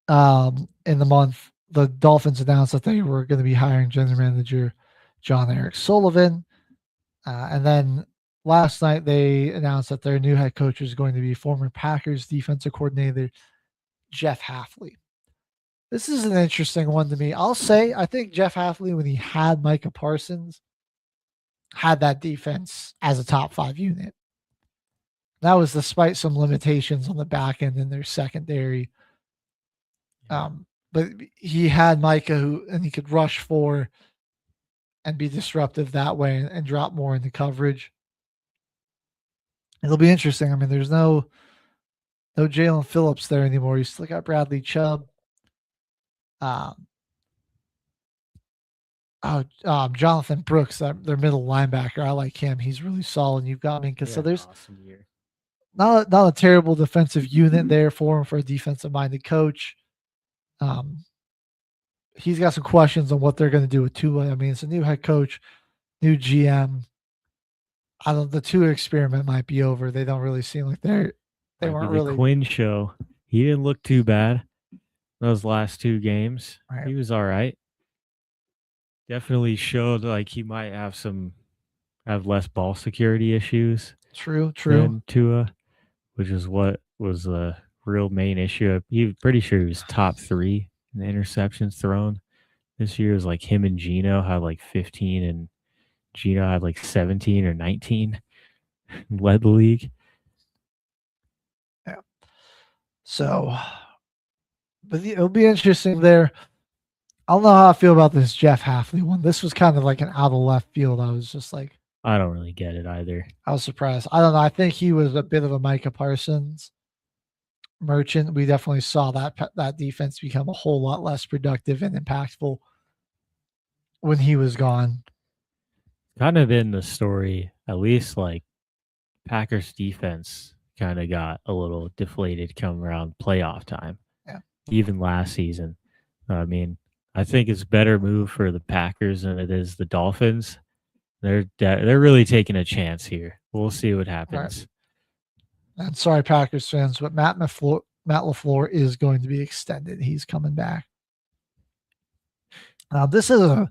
[SPEAKER 6] in the month, the Dolphins announced that they were going to be hiring general manager John Eric Sullivan. And then last night, they announced that their new head coach is going to be former Packers defensive coordinator Jeff Hafley. This is an interesting one to me. I'll say I think Jeff Hafley, when he had Micah Parsons, had that defense as a top 5 unit. That was despite some limitations on the back end in their secondary. But he had Micah and he could rush 4 and be disruptive that way and drop more into coverage. It'll be interesting. I mean, there's no Jalen Phillips there anymore. You still got Bradley Chubb. Jonathan Brooks, their middle linebacker. I like him. He's really solid. You've got me because so there's
[SPEAKER 5] awesome year.
[SPEAKER 6] Not a terrible defensive unit there for him for a defensive minded coach. He's got some questions on what they're going to do with Tua. I mean, it's a new head coach, new GM. The Tua experiment might be over. They don't really seem like they weren't really.
[SPEAKER 5] The Quinn show. He didn't look too bad those last 2 games.
[SPEAKER 6] Right.
[SPEAKER 5] He was all right. Definitely showed like he might have less ball security issues.
[SPEAKER 6] True.
[SPEAKER 5] Than Tua, which is what was the real main issue. He was pretty sure he was top 3 in the interceptions thrown. This year was like him and Gino had like 15 and Gino had like 17 or 19. Led the league.
[SPEAKER 6] Yeah. So, but it'll be interesting there. I don't know how I feel about this Jeff Hafley one. This was kind of like an out of left field. I was just like,
[SPEAKER 5] I don't really get it either.
[SPEAKER 6] I was surprised. I don't know. I think he was a bit of a Micah Parsons merchant. We definitely saw that defense become a whole lot less productive and impactful when he was gone.
[SPEAKER 5] Kind of in the story, at least like Packers defense kind of got a little deflated come around playoff time.
[SPEAKER 6] Yeah.
[SPEAKER 5] Even last season. I mean, I think it's a better move for the Packers than it is the Dolphins. They're really taking a chance here. We'll see what happens.
[SPEAKER 6] Right. And sorry, Packers fans, but Matt LaFleur is going to be extended. He's coming back. Now, this is a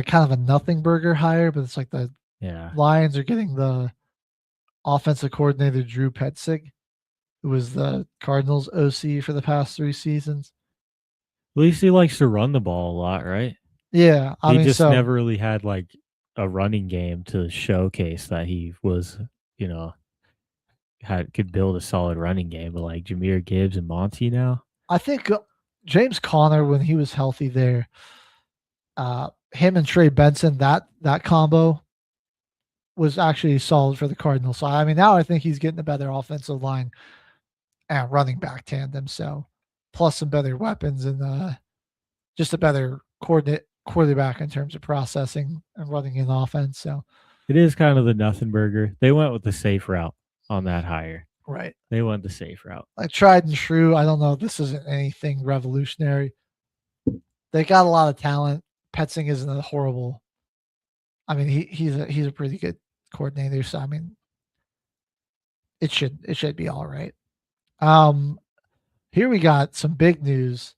[SPEAKER 6] kind of a nothing burger hire, but it's like the Lions are getting the offensive coordinator Drew Petzing, who was the Cardinals OC for the past 3 seasons.
[SPEAKER 5] At least he likes to run the ball a lot, right?
[SPEAKER 6] Yeah,
[SPEAKER 5] he just never really had like a running game to showcase that he was, could build a solid running game. But like Jahmyr Gibbs and Monty now,
[SPEAKER 6] I think James Conner, when he was healthy there, him and Trey Benson, that combo was actually solid for the Cardinals. So I mean, now I think he's getting a better offensive line and running back tandem. So plus some better weapons and just a better quarterback in terms of processing and running in offense. So
[SPEAKER 5] it is kind of the nothing burger. They went with the safe route on that hire.
[SPEAKER 6] Right.
[SPEAKER 5] They went the safe route.
[SPEAKER 6] Like tried and true. I don't know. This isn't anything revolutionary. They got a lot of talent. Petzing isn't a horrible. I mean, he's a pretty good coordinator. So I mean, it should be all right. Here we got some big news.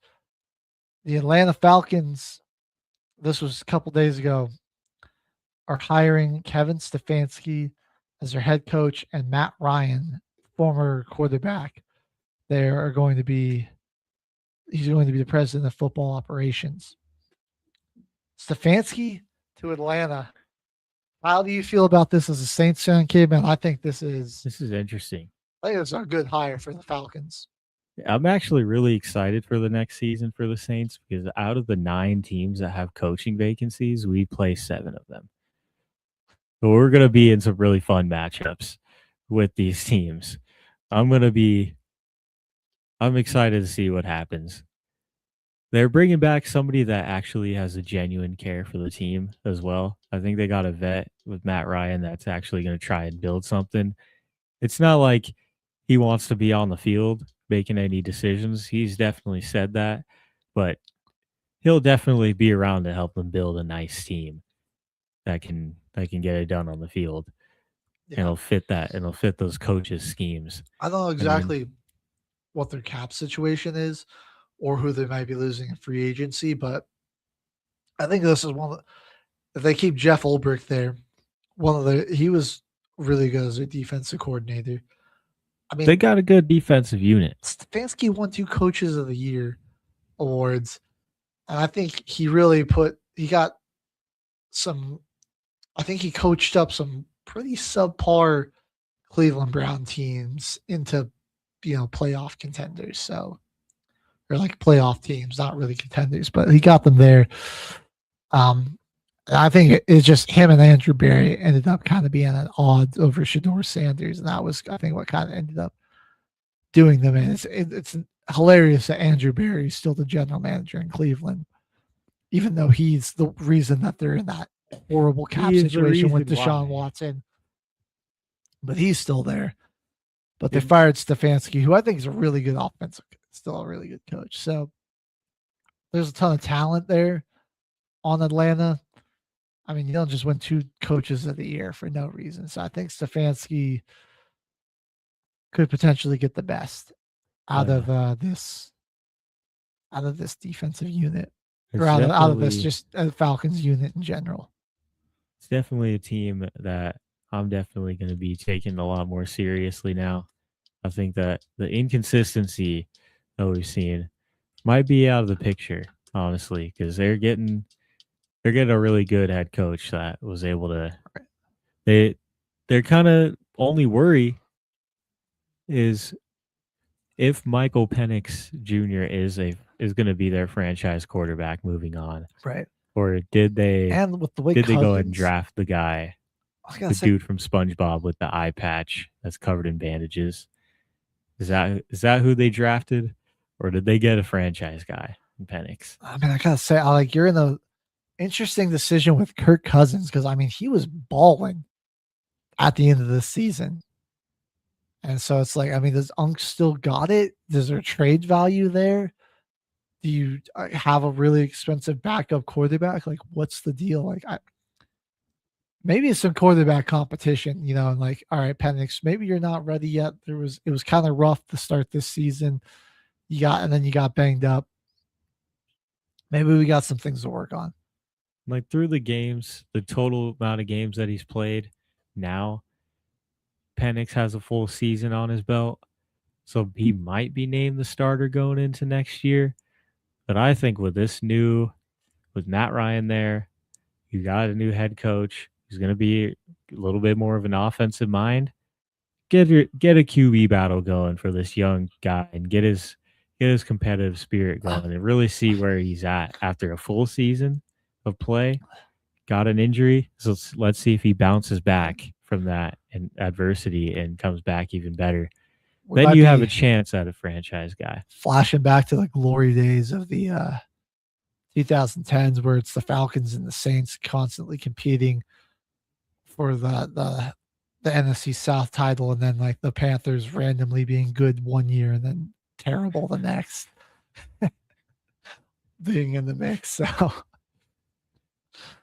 [SPEAKER 6] The Atlanta Falcons, this was a couple days ago, are hiring Kevin Stefanski as their head coach and Matt Ryan, former quarterback. He's going to be the president of football operations. Stefanski to Atlanta. How do you feel about this as a Saints fan, Caveman? I think this is
[SPEAKER 5] interesting.
[SPEAKER 6] I think it's a good hire for the Falcons.
[SPEAKER 5] I'm actually really excited for the next season for the Saints because out of the 9 teams that have coaching vacancies, we play 7 of them. So we're going to be in some really fun matchups with these teams. I'm excited to see what happens. They're bringing back somebody that actually has a genuine care for the team as well. I think they got a vet with Matt Ryan that's actually going to try and build something. It's not like he wants to be on the field making any decisions. He's definitely said that, but he'll definitely be around to help them build a nice team that can get it done on the field. Yeah. And it'll fit those coaches' schemes.
[SPEAKER 6] I don't know exactly what their cap situation is or who they might be losing in free agency, but I think this is if they keep Jeff Ulbrich there, he was really good as a defensive coordinator. I mean,
[SPEAKER 5] they got a good defensive unit.
[SPEAKER 6] Stefanski won 2 Coaches of the Year awards, and I think he really I think he coached up some pretty subpar Cleveland Brown teams into, playoff contenders. So, or like playoff teams, not really contenders, but he got them there. And I think it's just him and Andrew Berry ended up kind of being at odds over Shedeur Sanders, and that was, I think, what kind of ended up doing them in. It's hilarious that Andrew Berry is still the general manager in Cleveland, even though he's the reason that they're in that horrible cap situation with Deshaun Watson. But he's still there. But they fired Stefanski, who I think is a really good still a really good coach. So there's a ton of talent there on Atlanta. I mean, you don't just win 2 coaches of the year for no reason. So I think Stefanski could potentially get the best out of this defensive unit, or out of this just Falcons unit in general.
[SPEAKER 5] It's definitely a team that I'm definitely going to be taking a lot more seriously now. I think that the inconsistency that we've seen might be out of the picture, honestly, because they're getting a really good head coach that was able to. Their kind of only worry is if Michael Penix Jr. is going to be their franchise quarterback moving on,
[SPEAKER 6] right?
[SPEAKER 5] Or did they?
[SPEAKER 6] And with the way
[SPEAKER 5] did they go ahead and draft the guy, dude from SpongeBob with the eye patch that's covered in bandages? Is that who they drafted, or did they get a franchise guy in Penix?
[SPEAKER 6] I mean, I gotta say, you're in a interesting decision with Kirk Cousins, because I mean he was balling at the end of this season, and so it's like, I mean, does Unk still got it? Is there trade value there? Do you have a really expensive backup quarterback? Like, what's the deal? Like, maybe it's some quarterback competition, and like, all right, Penix, maybe you're not ready yet. It was kind of rough to start this season. And then you got banged up. Maybe we got some things to work on.
[SPEAKER 5] Like, through the games, the total amount of games that he's played now, Penix has a full season on his belt, so he might be named the starter going into next year. But I think with Matt Ryan there, you got a new head coach who's going to be a little bit more of an offensive mind. Get a QB battle going for this young guy and get his competitive spirit going and really see where he's at after a full season of play. Got an injury, so let's see if he bounces back from that and adversity and comes back even better. Then you have a chance at a franchise guy.
[SPEAKER 6] Flashing back to the glory days of the 2010s, where it's the Falcons and the Saints constantly competing for the NFC South title, and then like the Panthers randomly being good one year and then terrible the next, being in the mix. So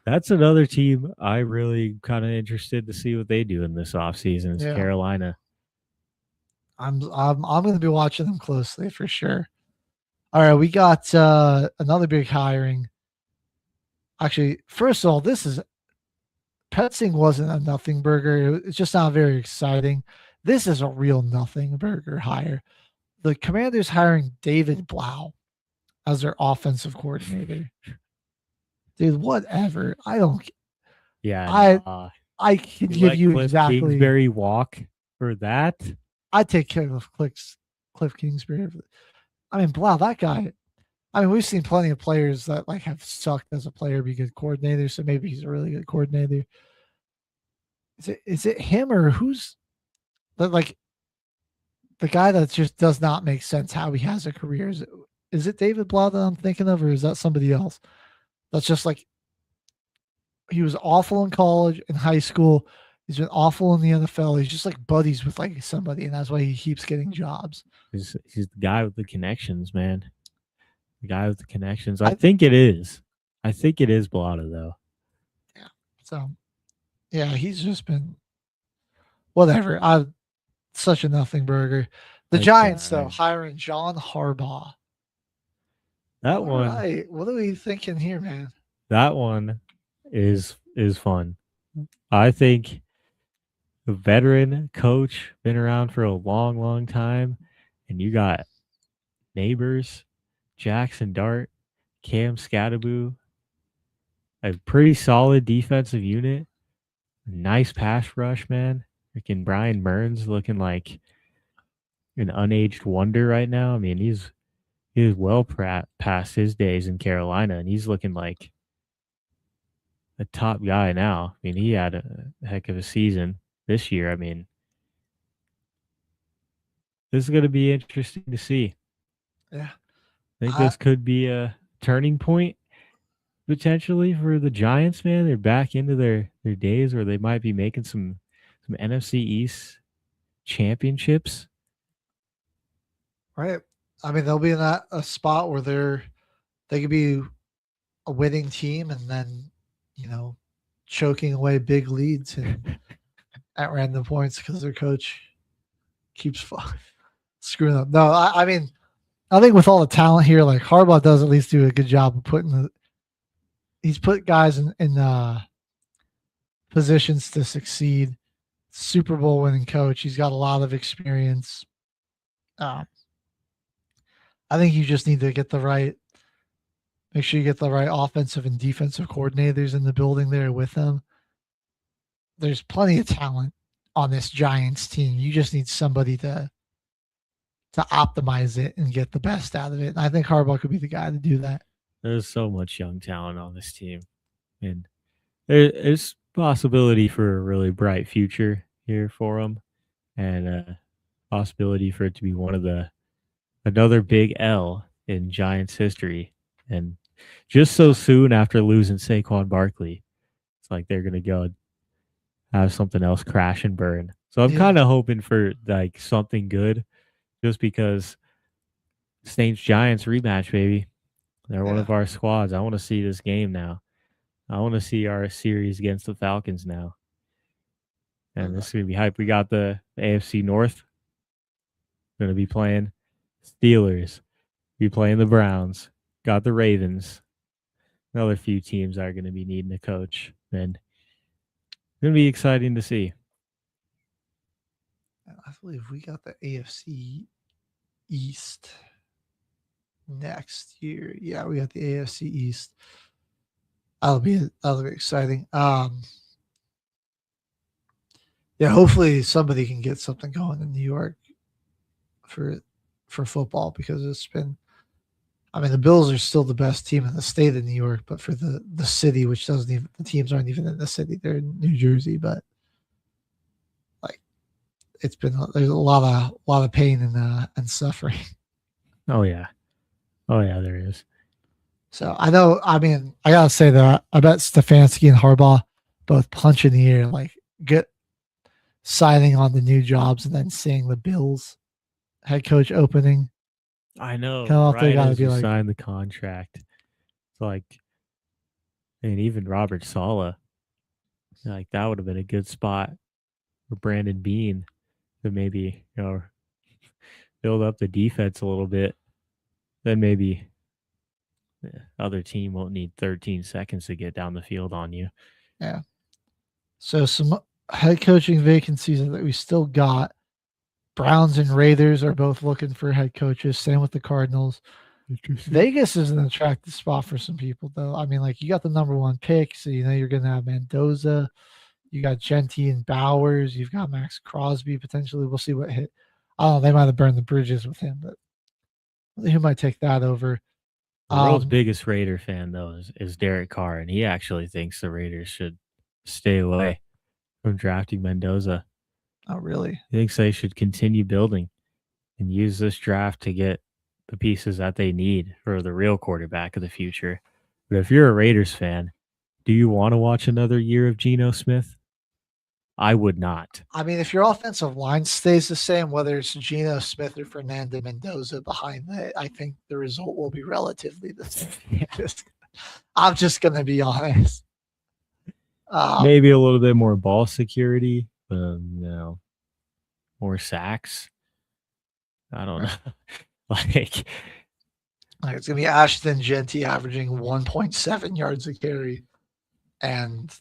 [SPEAKER 5] that's another team I really kind of interested to see what they do in this offseason. Is Carolina.
[SPEAKER 6] I'm going to be watching them closely for sure. All right, we got another big hiring. Actually, first of all, Petzing wasn't a nothing burger. It's just not very exciting. This is a real nothing burger hire. The Commanders hiring David Blau as their offensive coordinator. Dude, whatever. I don't.
[SPEAKER 5] Yeah,
[SPEAKER 6] I can give you
[SPEAKER 5] Cliff
[SPEAKER 6] exactly.
[SPEAKER 5] Kingsbury walk for that.
[SPEAKER 6] I'd take care of Cliff Kingsbury. I mean, Blau, that guy. I mean, we've seen plenty of players that like have sucked as a player be good coordinators, so maybe he's a really good coordinator. Is it him, or who's like the guy that just does not make sense how he has a career? Is it David Blau that I'm thinking of, or is that somebody else? That's just like, he was awful in college, in high school. He's been awful in the NFL. He's just like buddies with like somebody, and that's why he keeps getting jobs.
[SPEAKER 5] He's the guy with the connections, man. The guy with the connections. I think it is Blotto, though.
[SPEAKER 6] Yeah. So, yeah, he's just been whatever. Such a nothing burger. The Giants, though, hiring John Harbaugh.
[SPEAKER 5] That one.
[SPEAKER 6] Right. What are we thinking here, man?
[SPEAKER 5] That one is fun. I think a veteran coach, been around for a long, long time, and you got neighbors, Jackson Dart, Cam Scattaboo, a pretty solid defensive unit, nice pass rush, man. Freaking Brian Burns looking like an unaged wonder right now. I mean, he's well past his days in Carolina, and he's looking like a top guy now. I mean, he had a heck of a season this year. I mean, this is going to be interesting to see.
[SPEAKER 6] Yeah.
[SPEAKER 5] I think this could be a turning point potentially for the Giants, man. They're back into their days where they might be making some NFC East championships.
[SPEAKER 6] Right. I mean, they'll be in a spot where they could be a winning team and then, choking away big leads and at random points because their coach keeps screwing up. No, I mean, I think with all the talent here, like Harbaugh does at least do a good job of he's put guys in positions to succeed. Super Bowl winning coach. He's got a lot of experience. I think you just need to make sure you get the right offensive and defensive coordinators in the building there with them. There's plenty of talent on this Giants team. You just need somebody to optimize it and get the best out of it. And I think Harbaugh could be the guy to do that.
[SPEAKER 5] There's so much young talent on this team, and there's possibility for a really bright future here for them, and a possibility for it to be another big L in Giants history. And just so soon after losing Saquon Barkley, it's like they're gonna go have something else crash and burn. So I'm kind of hoping for like something good, just because Saints Giants rematch, baby. They're one of our squads. I want to see this game now. I want to see our series against the Falcons now. And this is going to be hype. We got the AFC North. Going to be playing Steelers. Be playing the Browns. Got the Ravens. Another few teams are going to be needing a coach. And it's going to be exciting to see.
[SPEAKER 6] I believe we got the AFC East next year. Yeah, we got the AFC East. That'll be exciting. Yeah, hopefully somebody can get something going in New York for football, because it's been, I mean, the Bills are still the best team in the state of New York, but for the city, which doesn't even, the teams aren't even in the city, they're in New Jersey, but like there's a lot of pain and suffering.
[SPEAKER 5] Oh yeah, there is.
[SPEAKER 6] So I know, I mean, I gotta say that I bet Stefanski and Harbaugh both punch in the air, like get signing on the new jobs and then seeing the Bills head coach opening.
[SPEAKER 5] I know.
[SPEAKER 6] Right as
[SPEAKER 5] you sign the contract, it's like, and even Robert Saleh, like that would have been a good spot for Brandon Beane to maybe build up the defense a little bit. Then maybe the other team won't need 13 seconds to get down the field on you.
[SPEAKER 6] Yeah. So some head coaching vacancies that we still got. Browns and Raiders are both looking for head coaches. Same with the Cardinals. Vegas is an attractive spot for some people, though. I mean, like, you got the number one pick, so you're going to have Mendoza. You got Genty and Bowers. You've got Max Crosby potentially. We'll see what hit. Oh, they might have burned the bridges with him, but who might take that over?
[SPEAKER 5] The world's biggest Raider fan, though, is Derek Carr, and he actually thinks the Raiders should stay away from drafting Mendoza.
[SPEAKER 6] Oh, really?
[SPEAKER 5] He thinks they should continue building and use this draft to get the pieces that they need for the real quarterback of the future. But if you're a Raiders fan, do you want to watch another year of Geno Smith? I would not.
[SPEAKER 6] I mean, if your offensive line stays the same, whether it's Geno Smith or Fernando Mendoza behind that, I think the result will be relatively the same. I'm just going to be honest.
[SPEAKER 5] Maybe a little bit more ball security, more sacks. I don't know. Like
[SPEAKER 6] it's going to be Ashton Genty averaging 1.7 yards a carry, and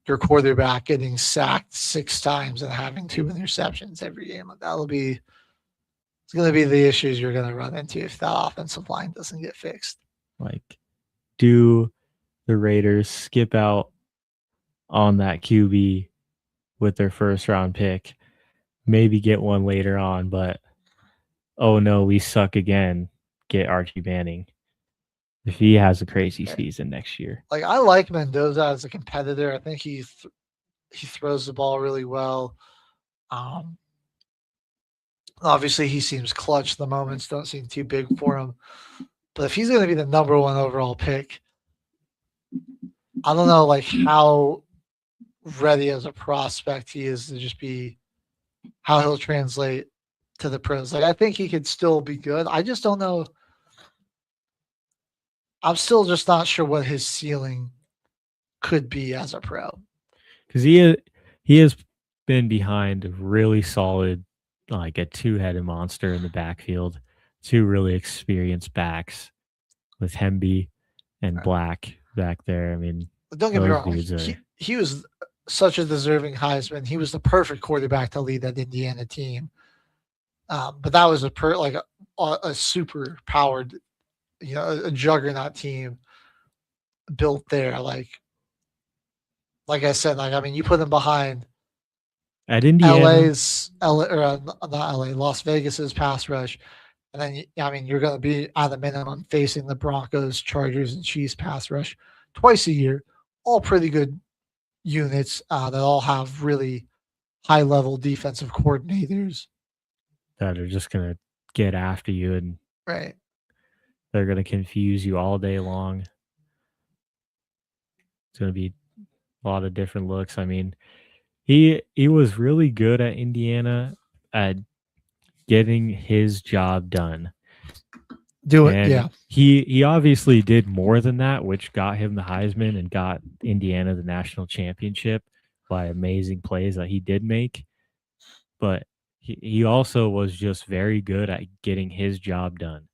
[SPEAKER 6] your quarterback getting sacked 6 times and having 2 interceptions every game. It's going to be the issues you're going to run into if that offensive line doesn't get fixed.
[SPEAKER 5] Like, do the Raiders skip out on that QB with their first round pick, maybe get one later on, but oh no, we suck again. Get Archie Manning if he has a crazy season next year.
[SPEAKER 6] Like, I like Mendoza as a competitor. I think he throws the ball really well. Obviously, he seems clutch. The moments don't seem too big for him. But if he's going to be the number 1 overall pick, I don't know like how ready as a prospect he is to just be, how he'll translate to the pros. Like, I think he could still be good. I just don't know. I'm still just not sure what his ceiling could be as a pro.
[SPEAKER 5] Because he has been behind a really solid, like a two-headed monster in the backfield, 2 really experienced backs with Hemby and Black back there. I mean,
[SPEAKER 6] But don't get me wrong. He was such a deserving Heisman. He was the perfect quarterback to lead that Indiana team. But that was a super powered, a juggernaut team built there. Like I said, you put him behind
[SPEAKER 5] at Indiana,
[SPEAKER 6] Las Vegas's pass rush, and then you're going to be at a minimum facing the Broncos, Chargers, and Chiefs pass rush twice a year. All pretty good units that all have really high level defensive coordinators
[SPEAKER 5] that are just going to get after you, and
[SPEAKER 6] right.
[SPEAKER 5] They're going to confuse you all day long. It's going to be a lot of different looks. I mean, he was really good at Indiana at getting his job done. He obviously did more than that, which got him the Heisman and got Indiana the national championship by amazing plays that he did make. But he also was just very good at getting his job done.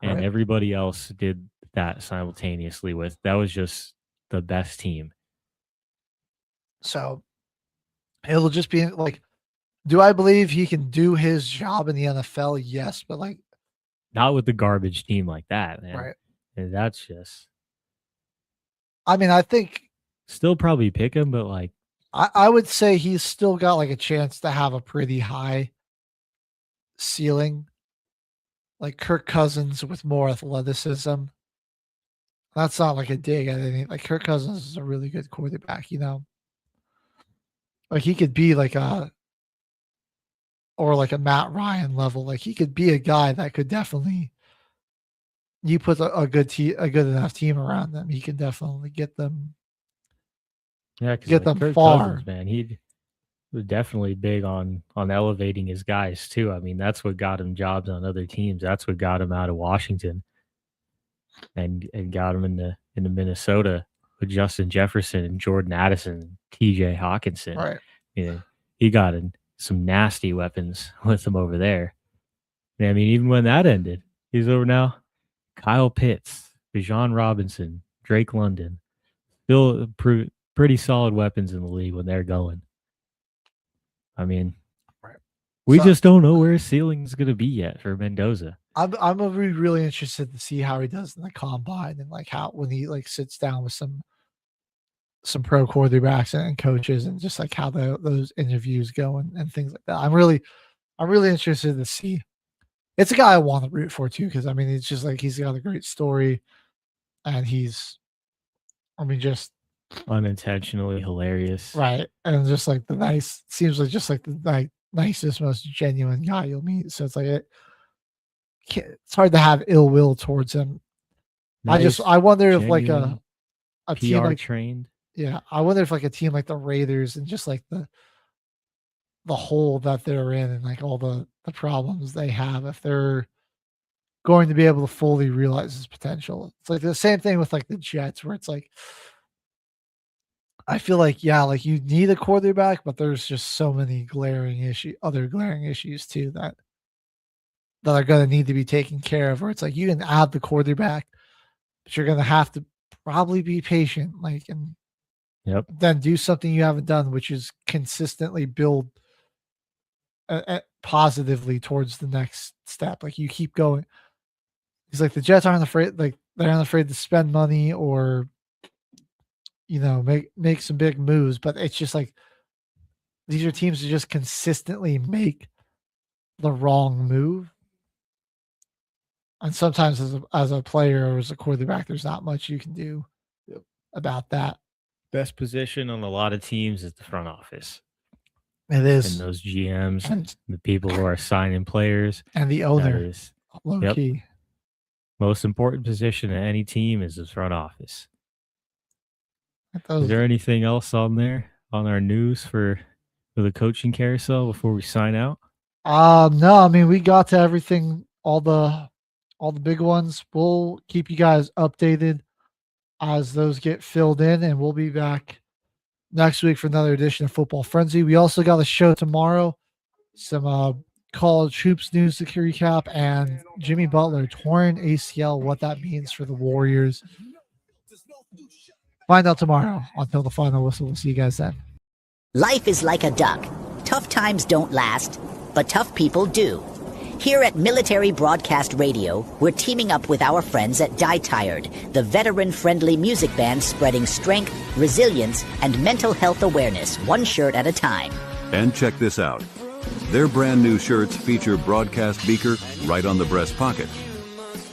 [SPEAKER 5] And everybody else did that simultaneously with. That was just the best team.
[SPEAKER 6] So it'll just be like, do I believe he can do his job in the NFL? Yes, but like
[SPEAKER 5] not with the garbage team like that, man.
[SPEAKER 6] Right.
[SPEAKER 5] And that's just.
[SPEAKER 6] I mean, I think
[SPEAKER 5] still probably pick him, but like
[SPEAKER 6] I would say he's still got like a chance to have a pretty high ceiling. Like Kirk Cousins with more athleticism. That's not like a dig at anything. Like Kirk Cousins is a really good quarterback, Like he could be like a Matt Ryan level. Like he could be a guy that could definitely, you put a good enough team around them, he can definitely get them.
[SPEAKER 5] Yeah,
[SPEAKER 6] get them
[SPEAKER 5] Kirk
[SPEAKER 6] far.
[SPEAKER 5] Cousins, man, he was definitely big on elevating his guys too. I mean, that's what got him jobs on other teams. That's what got him out of Washington, and got him into Minnesota with Justin Jefferson and Jordan Addison, and T.J. Hawkinson.
[SPEAKER 6] Right.
[SPEAKER 5] He got in some nasty weapons with him over there. I mean, even when that ended, he's over now. Kyle Pitts, Bijan Robinson, Drake London, still pretty solid weapons in the league when they're going. I mean, we just don't know where his ceiling is going to be yet for Mendoza.
[SPEAKER 6] I'm gonna be really interested to see how he does in the combine and like how when he like sits down with some pro quarterbacks and coaches and just like how those interviews go and things like that. I'm really interested to see. It's a guy I want to root for too, because I mean it's just like he's got a great story and he's just
[SPEAKER 5] unintentionally hilarious.
[SPEAKER 6] Right. And just like seems like just like the nicest, most genuine guy you'll meet. So it's like it's hard to have ill will towards him.
[SPEAKER 5] Nice,
[SPEAKER 6] I wonder if like a
[SPEAKER 5] PR
[SPEAKER 6] team like
[SPEAKER 5] trained.
[SPEAKER 6] Yeah, I wonder if like a team like the Raiders and just like the hole that they're in and like all the problems they have, if they're going to be able to fully realize his potential. It's like the same thing with like the Jets, where it's like I feel like like you need a quarterback, but there's just so many other glaring issues too that are going to need to be taken care of. Where it's like you can add the quarterback, but you're going to have to probably be patient, and then do something you haven't done, which is consistently build positively towards the next step. Like you keep going. He's like the Jets aren't afraid, they're not afraid to spend money or make some big moves, but it's just like these are teams that just consistently make the wrong move. And sometimes as a player or as a quarterback, there's not much you can do about that.
[SPEAKER 5] Best position on a lot of teams is the front office.
[SPEAKER 6] It is.
[SPEAKER 5] And those GMs,
[SPEAKER 6] and
[SPEAKER 5] the people who are signing players.
[SPEAKER 6] And the owner.
[SPEAKER 5] Is,
[SPEAKER 6] low key.
[SPEAKER 5] Most important position in any team is the front office. Is there anything else on there, on our news for the coaching carousel before we sign out?
[SPEAKER 6] No, I mean, we got to everything, all the big ones. We'll keep you guys updated as those get filled in, and we'll be back next week for another edition of Football Frenzy. We also got a show tomorrow, some college hoops news to recap, and Jimmy Butler torn ACL, what that means for the Warriors. Find out tomorrow until the final whistle. We'll see you guys then.
[SPEAKER 10] Life is like a duck. Tough times don't last, but tough people do. Here at Military Broadcast Radio, we're teaming up with our friends at Die Tired, the veteran-friendly music band spreading strength, resilience, and mental health awareness, one shirt at a time.
[SPEAKER 11] And check this out. Their brand new shirts feature broadcast beaker right on the breast pocket.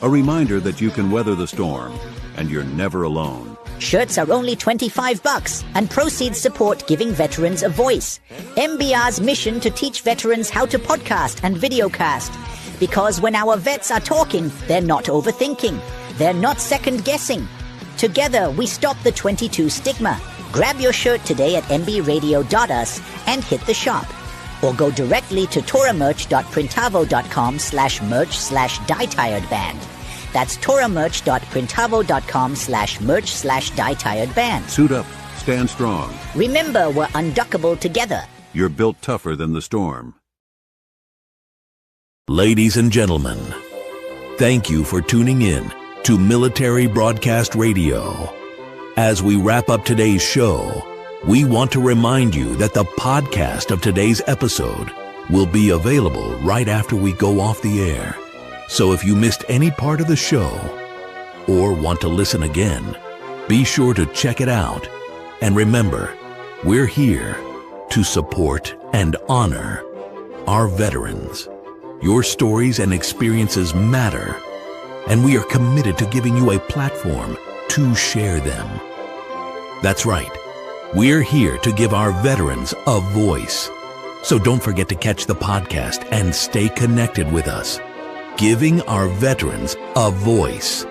[SPEAKER 11] A reminder that you can weather the storm, and you're never alone.
[SPEAKER 10] Shirts are only $25, and proceeds support giving veterans a voice. MBR's mission to teach veterans how to podcast and videocast. Because when our vets are talking, they're not overthinking. They're not second-guessing. Together, we stop the 22 stigma. Grab your shirt today at mbradio.us and hit the shop. Or go directly to toramerch.printavo.com/merch/dietiredband. That's toramerch.printavo.com/merch/dietiredband.
[SPEAKER 11] Suit up. Stand strong.
[SPEAKER 10] Remember, we're unduckable together.
[SPEAKER 11] You're built tougher than the storm.
[SPEAKER 1] Ladies and gentlemen, thank you for tuning in to Military Broadcast Radio. As we wrap up today's show, we want to remind you that the podcast of today's episode will be available right after we go off the air. So if you missed any part of the show or want to listen again, be sure to check it out. And remember, we're here to support and honor our veterans. Your stories and experiences matter, and we are committed to giving you a platform to share them. That's right. We're here to give our veterans a voice. So don't forget to catch the podcast and stay connected with us. Giving our veterans a voice.